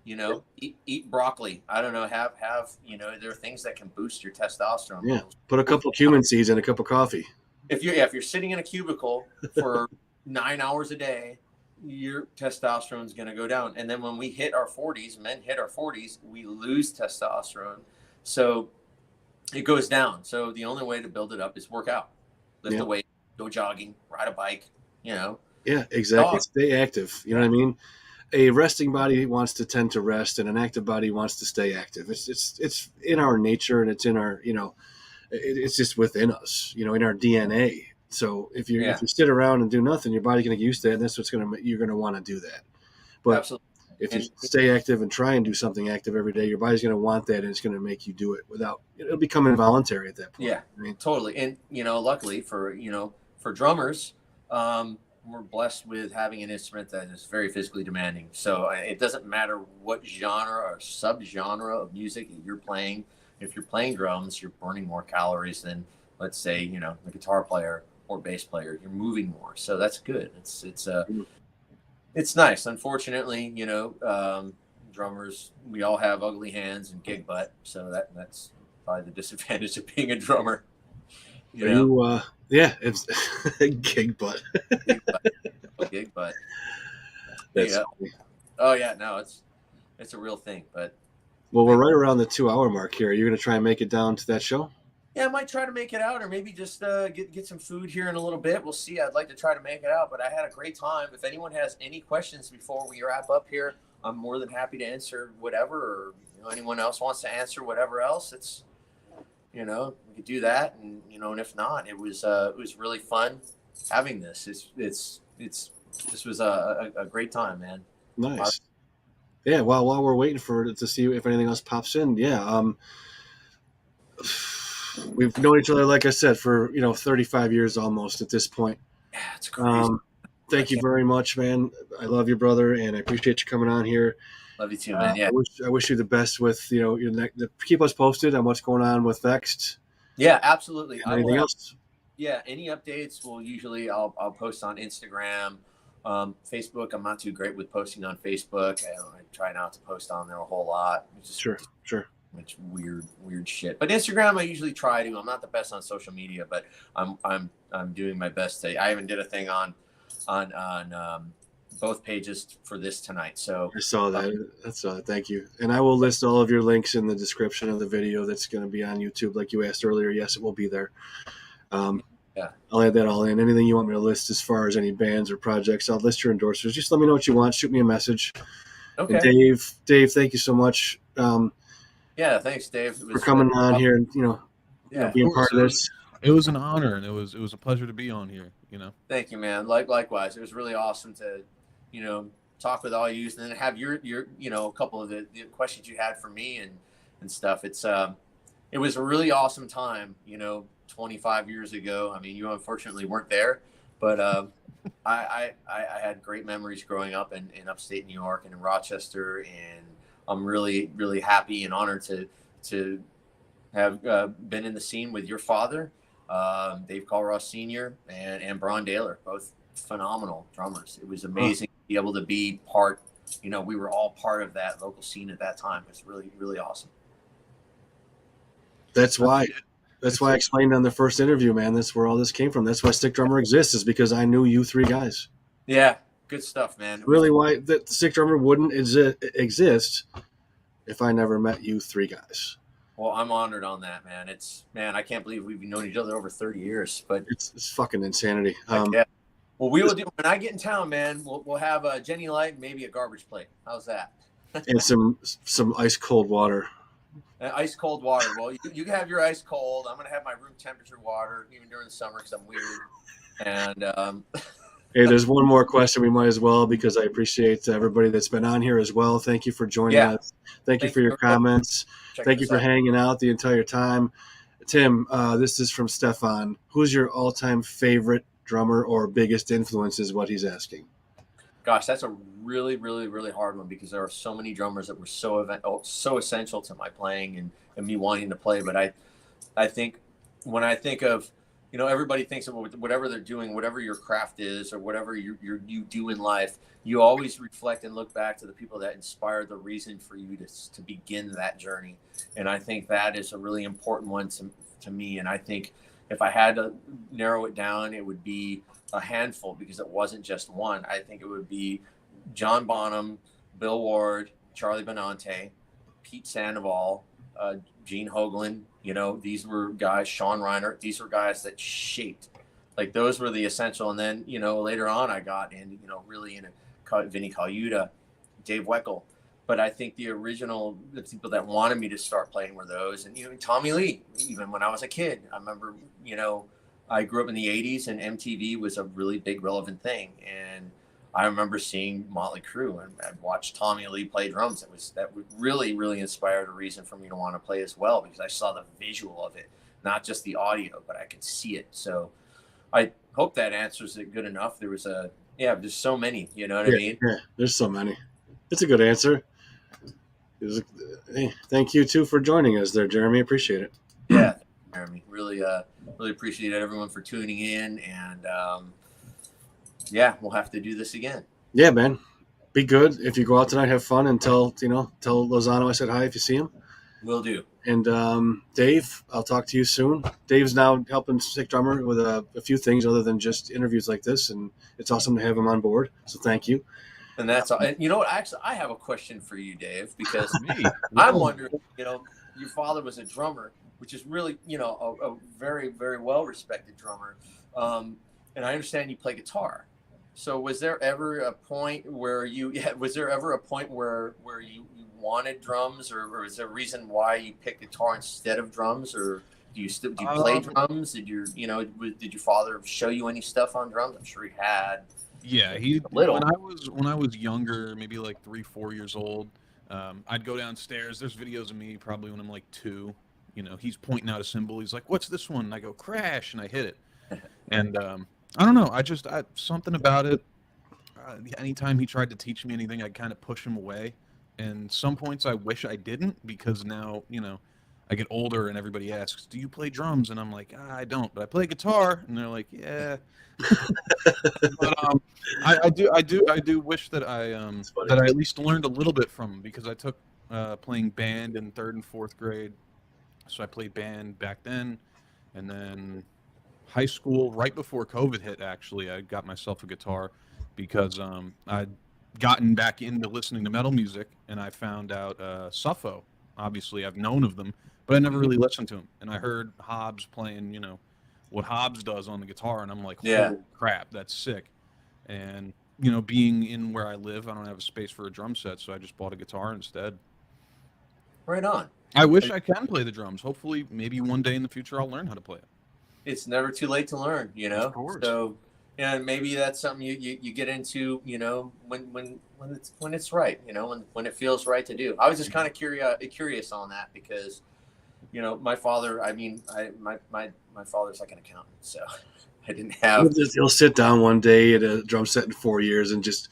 Eat broccoli. I don't know. Have there are things that can boost your testosterone. Yeah, put a couple cumin seeds in a cup of coffee. If you're sitting in a cubicle for 9 hours a day, your testosterone is going to go down. And then when we hit our 40s, men hit our 40s, we lose testosterone. So it goes down. So the only way to build it up is work out, lift a weight, go jogging, ride a bike. Yeah, exactly. Stay active. You know what I mean? A resting body wants to tend to rest, and an active body wants to stay active. It's in our nature, and it's in our it's just within us. In our DNA. So if you sit around and do nothing, your body's going to get used to that, and that's what's you're going to want to do that. But absolutely. If you stay active and try and do something active every day, your body's going to want that, and it's going to make you do it without. It'll become involuntary at that point. Yeah, totally. And luckily for drummers. We're blessed with having an instrument that is very physically demanding. So it doesn't matter what genre or subgenre of music you're playing. If you're playing drums, you're burning more calories than, let's say, the guitar player or bass player. You're moving more, so that's good. It's nice. Unfortunately, drummers, we all have ugly hands and gig butt, so that's probably the disadvantage of being a drummer. It's gig butt. Gig butt. That's funny. Oh yeah, no, it's a real thing. But we're right around the 2-hour mark here. Are you going to try and make it down to that show? Yeah, I might try to make it out, or maybe just get some food here in a little bit. We'll see. I'd like to try to make it out, but I had a great time. If anyone has any questions before we wrap up here, I'm more than happy to answer whatever, or anyone else wants to answer whatever else. It's we could do that, and and if not, it was really fun having this. This was a great time, man. Nice. Yeah. Well, while we're waiting to see if anything else pops in, we've known each other, like I said, for 35 years almost at this point. Yeah, it's crazy. Thank you very much, man. I love you, brother, and I appreciate you coming on here. Love you too, man. Yeah. I wish you the best with keep us posted on what's going on with Vexed. Yeah, absolutely. Anything else? Yeah, any updates? I'll post on Instagram, Facebook. I'm not too great with posting on Facebook. I try not to post on there a whole lot. Sure. It's weird shit. But Instagram, I usually try to. I'm not the best on social media, but I'm doing my best. I even did a thing on both pages for this tonight. So I saw that. Thank you. And I will list all of your links in the description of the video that's going to be on YouTube, like you asked earlier. Yes, it will be there. Yeah, I'll add that all in. Anything you want me to list as far as any bands or projects, I'll list your endorsements. Just let me know what you want. Shoot me a message. Okay. And Dave, thank you so much. Yeah, thanks, Dave, for coming on here and being part of this. It was an honor, and it was a pleasure to be on here. Thank you, man. Likewise, it was really awesome to talk with all you, and then have your a couple of the questions you had for me and stuff. It was a really awesome time. 25 years ago. I mean, you unfortunately weren't there, but I had great memories growing up in upstate New York and in Rochester, and I'm really, really happy and honored to have been in the scene with your father, Dave Weckl Sr. and Bron Daler, both phenomenal drummers. It was amazing to be able to be part. We were all part of that local scene at that time. It's really, really awesome. That's why I explained on the first interview, man. That's where all this came from. That's why Stick Drummer exists, is because I knew you three guys. Yeah. Good stuff, man. Really, why the Stick Drummer wouldn't exist if I never met you three guys. Well, I'm honored on that, man. I can't believe we've known each other over 30 years, but it's fucking insanity. Yeah. Well, we will do when I get in town, man. We'll have a Jenny Light and maybe a garbage plate. How's that? And some ice cold water. Ice cold water. Well, you can have your ice cold. I'm gonna have my room temperature water even during the summer because I'm weird. And hey, there's one more question. We might as well, because I appreciate everybody that's been on here as well. Thank you for joining us. Thank you for your comments. Thank you for hanging out the entire time. Tim, this is from Stefan. Who's your all-time favorite drummer or biggest influence, is what he's asking. Gosh, that's a really, really, really hard one, because there are so many drummers that were so essential to my playing and me wanting to play. But I think when I think of, everybody thinks of whatever they're doing, whatever your craft is, or whatever you do in life, you always reflect and look back to the people that inspired the reason for you to begin that journey. And I think that is a really important one to me. And I think if I had to narrow it down, it would be a handful, because it wasn't just one. I think it would be John Bonham, Bill Ward, Charlie Benante, Pete Sandoval, Gene Hoglan. These were guys, Sean Reiner. These were guys that shaped, those were the essential. And then, later on I got in, really into Vinnie Colaiuta, Dave Weckl. But I think the people that wanted me to start playing were those. And, Tommy Lee, even when I was a kid, I remember, I grew up in the 80s and MTV was a really big relevant thing. And I remember seeing Motley Crue, and I watched Tommy Lee play drums. That really, really inspired a reason for me to want to play as well, because I saw the visual of it, not just the audio, but I could see it. So I hope that answers it good enough. There was there's so many, you know what I mean? Yeah, there's so many. It's a good answer. Thank you too for joining us there, Jeremy. Appreciate it. Yeah, Jeremy. Really appreciate everyone for tuning in, and we'll have to do this again. Yeah, man. Be good. If you go out tonight, have fun, and tell Lozano I said hi if you see him. Will do. And Dave, I'll talk to you soon. Dave's now helping Stick Drummer with a few things other than just interviews like this, and it's awesome to have him on board. So thank you. And that's all. And you know what? Actually, I have a question for you, Dave, because I'm wondering, your father was a drummer, which is really, you know, a very, very well-respected drummer. And I understand you play guitar. So was there ever a point where you wanted drums, or is there a reason why you picked guitar instead of drums, or do you play drums? Did your father show you any stuff on drums? I'm sure he had. Yeah, when I was younger, maybe like 3-4 years old, I'd go downstairs. There's videos of me probably when I'm like 2. You know, he's pointing out a cymbal. He's like, "What's this one?" And I go, "Crash," and I hit it. And I don't know. Something about it. Anytime he tried to teach me anything, I'd kind of push him away. And some points I wish I didn't, because now, you know, I get older and everybody asks, "Do you play drums?" And I'm like, "I don't, but I play guitar." And they're like, "Yeah." But I do wish that I at least learned a little bit from him, because I took playing band in 3rd and 4th grade. So I played band back then, and then high school, right before COVID hit, actually, I got myself a guitar because I'd gotten back into listening to metal music, and I found out Suffo. Obviously, I've known of them, but I never really listened to them. And I heard Hobbs playing, you know, what Hobbs does on the guitar, and I'm like, holy crap, that's sick. And, you know, being in where I live, I don't have a space for a drum set, so I just bought a guitar instead. Right on. I wish I can play the drums. Hopefully, maybe one day in the future, I'll learn how to play it. It's never too late to learn, you know. Of course. So, yeah, maybe that's something you get into, you know, when it's right, you know, when it feels right to do. I was just kind of curious on that, because, you know, my father. I mean, my father's like an accountant, so I didn't have. He'll sit down one day at a drum set in 4 years and just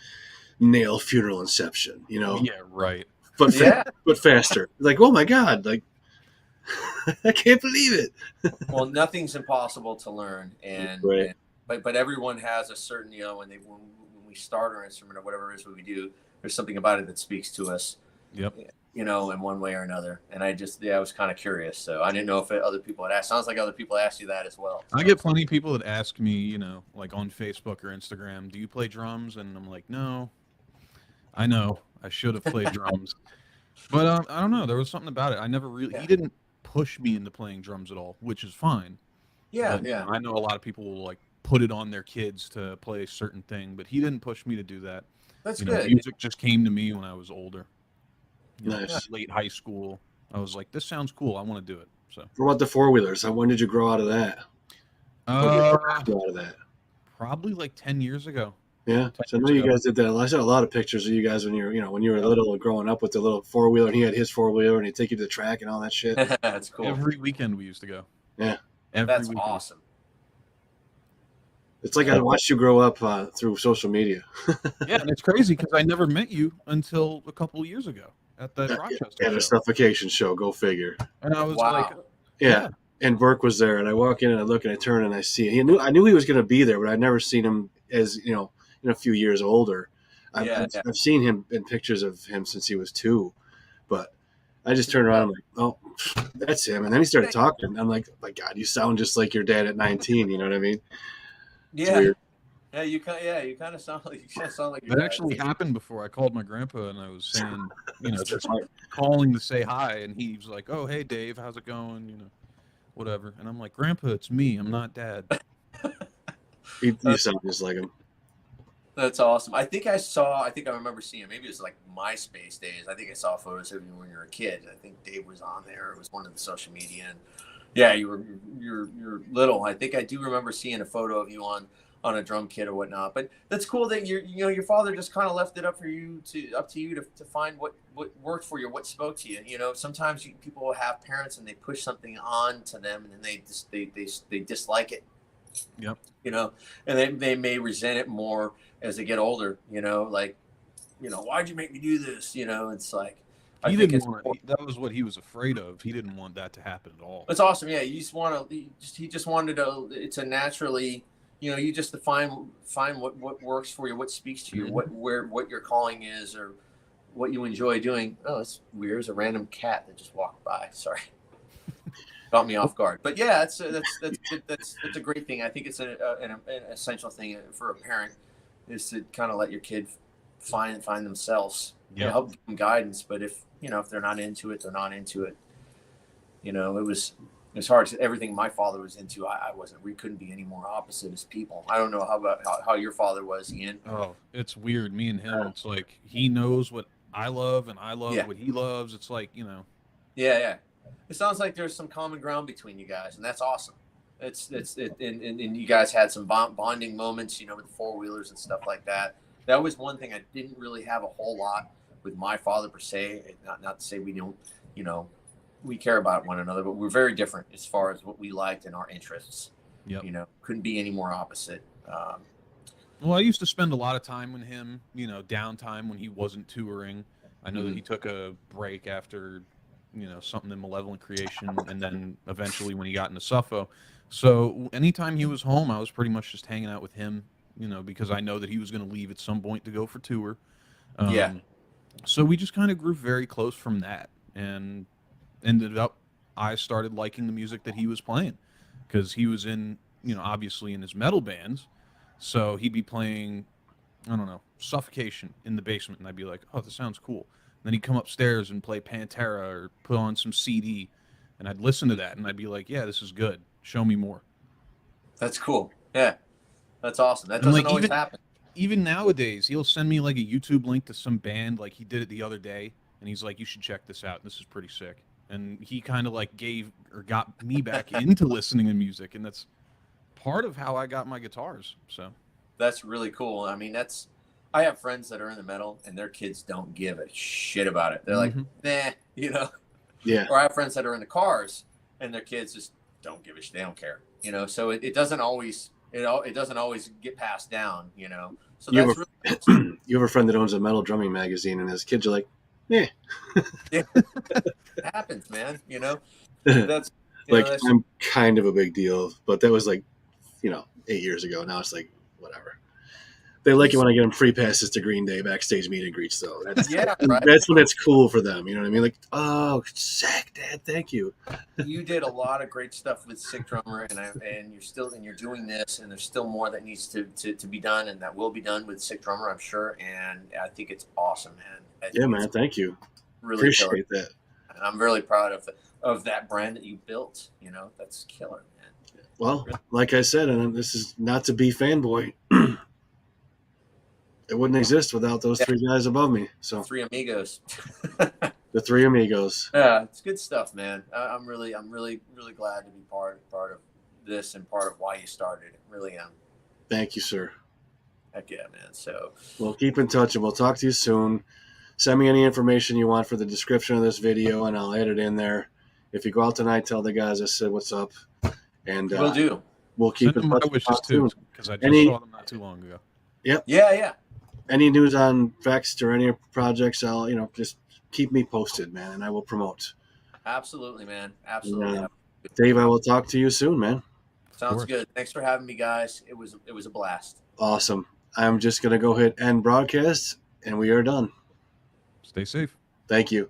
nail Funeral Inception, you know. Yeah, right. But but faster. Like, oh my God, like I can't believe it. Well, nothing's impossible to learn, and but everyone has a certain, you know, when we start our instrument or whatever it is we do, there's something about it that speaks to us. Yep. You know, in one way or another. And I was kind of curious, so I didn't know if other people had asked. Sounds like other people asked you that as well. I get plenty of people that ask me, you know, like on Facebook or Instagram, "Do you play drums?" And I'm like, "No." I know I should have played drums, but I don't know. There was something about it. I never really. He didn't push me into playing drums at all, which is fine. Yeah, but, I know a lot of people will like put it on their kids to play a certain thing, but he didn't push me to do that. That's good. Music just came to me when I was older. Nice. Late high school, I was like, "This sounds cool. I want to do it." So. What about the 4-wheelers? When did you grow out of that? Probably like 10 years ago. Yeah, so I know you guys did that. I saw a lot of pictures of you guys when you were little and growing up with the little 4-wheeler, and he had his 4-wheeler, and he'd take you to the track and all that shit. That's cool. Every weekend we used to go. Yeah, that's awesome. It's like I watched you grow up through social media. Yeah, and it's crazy because I never met you until a couple of years ago at the Rochester at a suffocation show. Go figure. And I was like, yeah. And Burke was there, and I walk in and I look and I turn and I see I knew he was going to be there, but I'd never seen him as a few years older. I've seen him in pictures of him since he was 2, but I just turned around and I'm like, oh, that's him. And then he started talking. I'm like, oh my God, you sound just like your dad at 19. You know what I mean? Yeah. Yeah, you kind of sound like that actually happened before. I called my grandpa and I was saying, just calling to say hi, and he was like, "Oh, hey Dave, how's it going?" Whatever. And I'm like, "Grandpa, it's me. I'm not Dad." You sound just like him. That's awesome. I think I remember seeing it. Maybe it was like MySpace days. I think I saw photos of you when you were a kid. I think Dave was on there. It was one of the social media, and yeah, you're little. I think I do remember seeing a photo of you on a drum kit or whatnot. But that's cool that your father just kind of left it up to you to find what worked for you, what spoke to you. Sometimes people will have parents and they push something on to them and then they dislike it. Yep. And they may resent it more as they get older. Why'd you make me do this? It's like that was what he was afraid of. He didn't want that to happen at all. It's awesome. Yeah, he just wanted to naturally. You just find what works for you, what speaks to you, what your calling is, or what you enjoy doing. Oh, it's weird. There's a random cat that just walked by. Sorry, caught me off guard. But yeah, that's a great thing. I think it's an essential thing for a parent is to kind of let your kid find themselves. Yeah. Help give them guidance. But if they're not into it, they're not into it. You know, it was hard. Everything my father was into, I wasn't. We couldn't be any more opposite as people. I don't know how your father was, Ian. Oh, it's weird. Me and him, it's like he knows what I love and I love what he loves. It's like, you know. Yeah. It sounds like there's some common ground between you guys, and that's awesome. And you guys had some bonding moments, you know, with the four-wheelers and stuff like that. That was one thing I didn't really have a whole lot with my father per se. Not to say we don't, you know, we care about one another, but we're very different as far as what we liked and our interests. Yep. You know, couldn't be any more opposite. Well, I used to spend a lot of time with him, you know, downtime when he wasn't touring. I know that he took a break after, you know, something in Malevolent Creation, and then eventually when he got into Suffo. So anytime he was home, I was pretty much just hanging out with him, you know, because I know that he was going to leave at some point to go for tour. So we just kind of grew very close from that, and ended up, I started liking the music that he was playing, because he was in, you know, obviously in his metal bands. So he'd be playing, I don't know, Suffocation in the basement, and I'd be like, oh, this sounds cool. And then he'd come upstairs and play Pantera or put on some CD, and I'd listen to that, and I'd be like, yeah, this is good. Show me more. That's cool. Yeah, that's awesome. That doesn't always happen. Even nowadays, he'll send me like a YouTube link to some band, like he did it the other day, and he's like, you should check this out. This is pretty sick. And he kind of like got me back into listening to music, and that's part of how I got my guitars. So that's really cool. I mean, I have friends that are in the metal, and their kids don't give a shit about it. They're like, nah, you know. Yeah. Or I have friends that are in the cars, and their kids just don't give a shit. They don't care, you know. So it doesn't always get passed down, you know. So you that's have really cool. You have a friend that owns a metal drumming magazine, and his kids are like, yeah. It happens, man. You know, that's like, I'm kind of a big deal, but that was like, you know, 8 years ago. Now it's like, whatever. They like it when I get them free passes to Green Day backstage meet and greets, though. That's, right. That's when it's cool for them. You know what I mean? Like, oh, sick, Dad, thank you. You did a lot of great stuff with Sick Drummer, and you're doing this, and there's still more that needs to be done, and that will be done with Sick Drummer, I'm sure. And I think it's awesome, man. Yeah, man, thank you. Really appreciate that. And I'm really proud of that brand that you built. You know, that's killer, man. Well, really. Like I said, and this is not to be fanboy. It wouldn't exist without those three guys above me. So three amigos. The three amigos. Yeah, it's good stuff, man. I'm really glad to be part of this and part of why you started it. Really am. Thank you, sir. Heck yeah, man. So we'll keep in touch, and we'll talk to you soon. Send me any information you want for the description of this video, and I'll add it in there. If you go out tonight, tell the guys I said what's up. And we'll do. We'll keep Send in touch. My wishes too, because I just saw them not too long ago. Yep. Yeah. Any news on Vext or any projects, I'll, just keep me posted, man, and I will promote. Absolutely, man. Absolutely. Dave, I will talk to you soon, man. Sounds good. Thanks for having me, guys. It was a blast. Awesome. I'm just going to go hit end broadcast, and we are done. Stay safe. Thank you.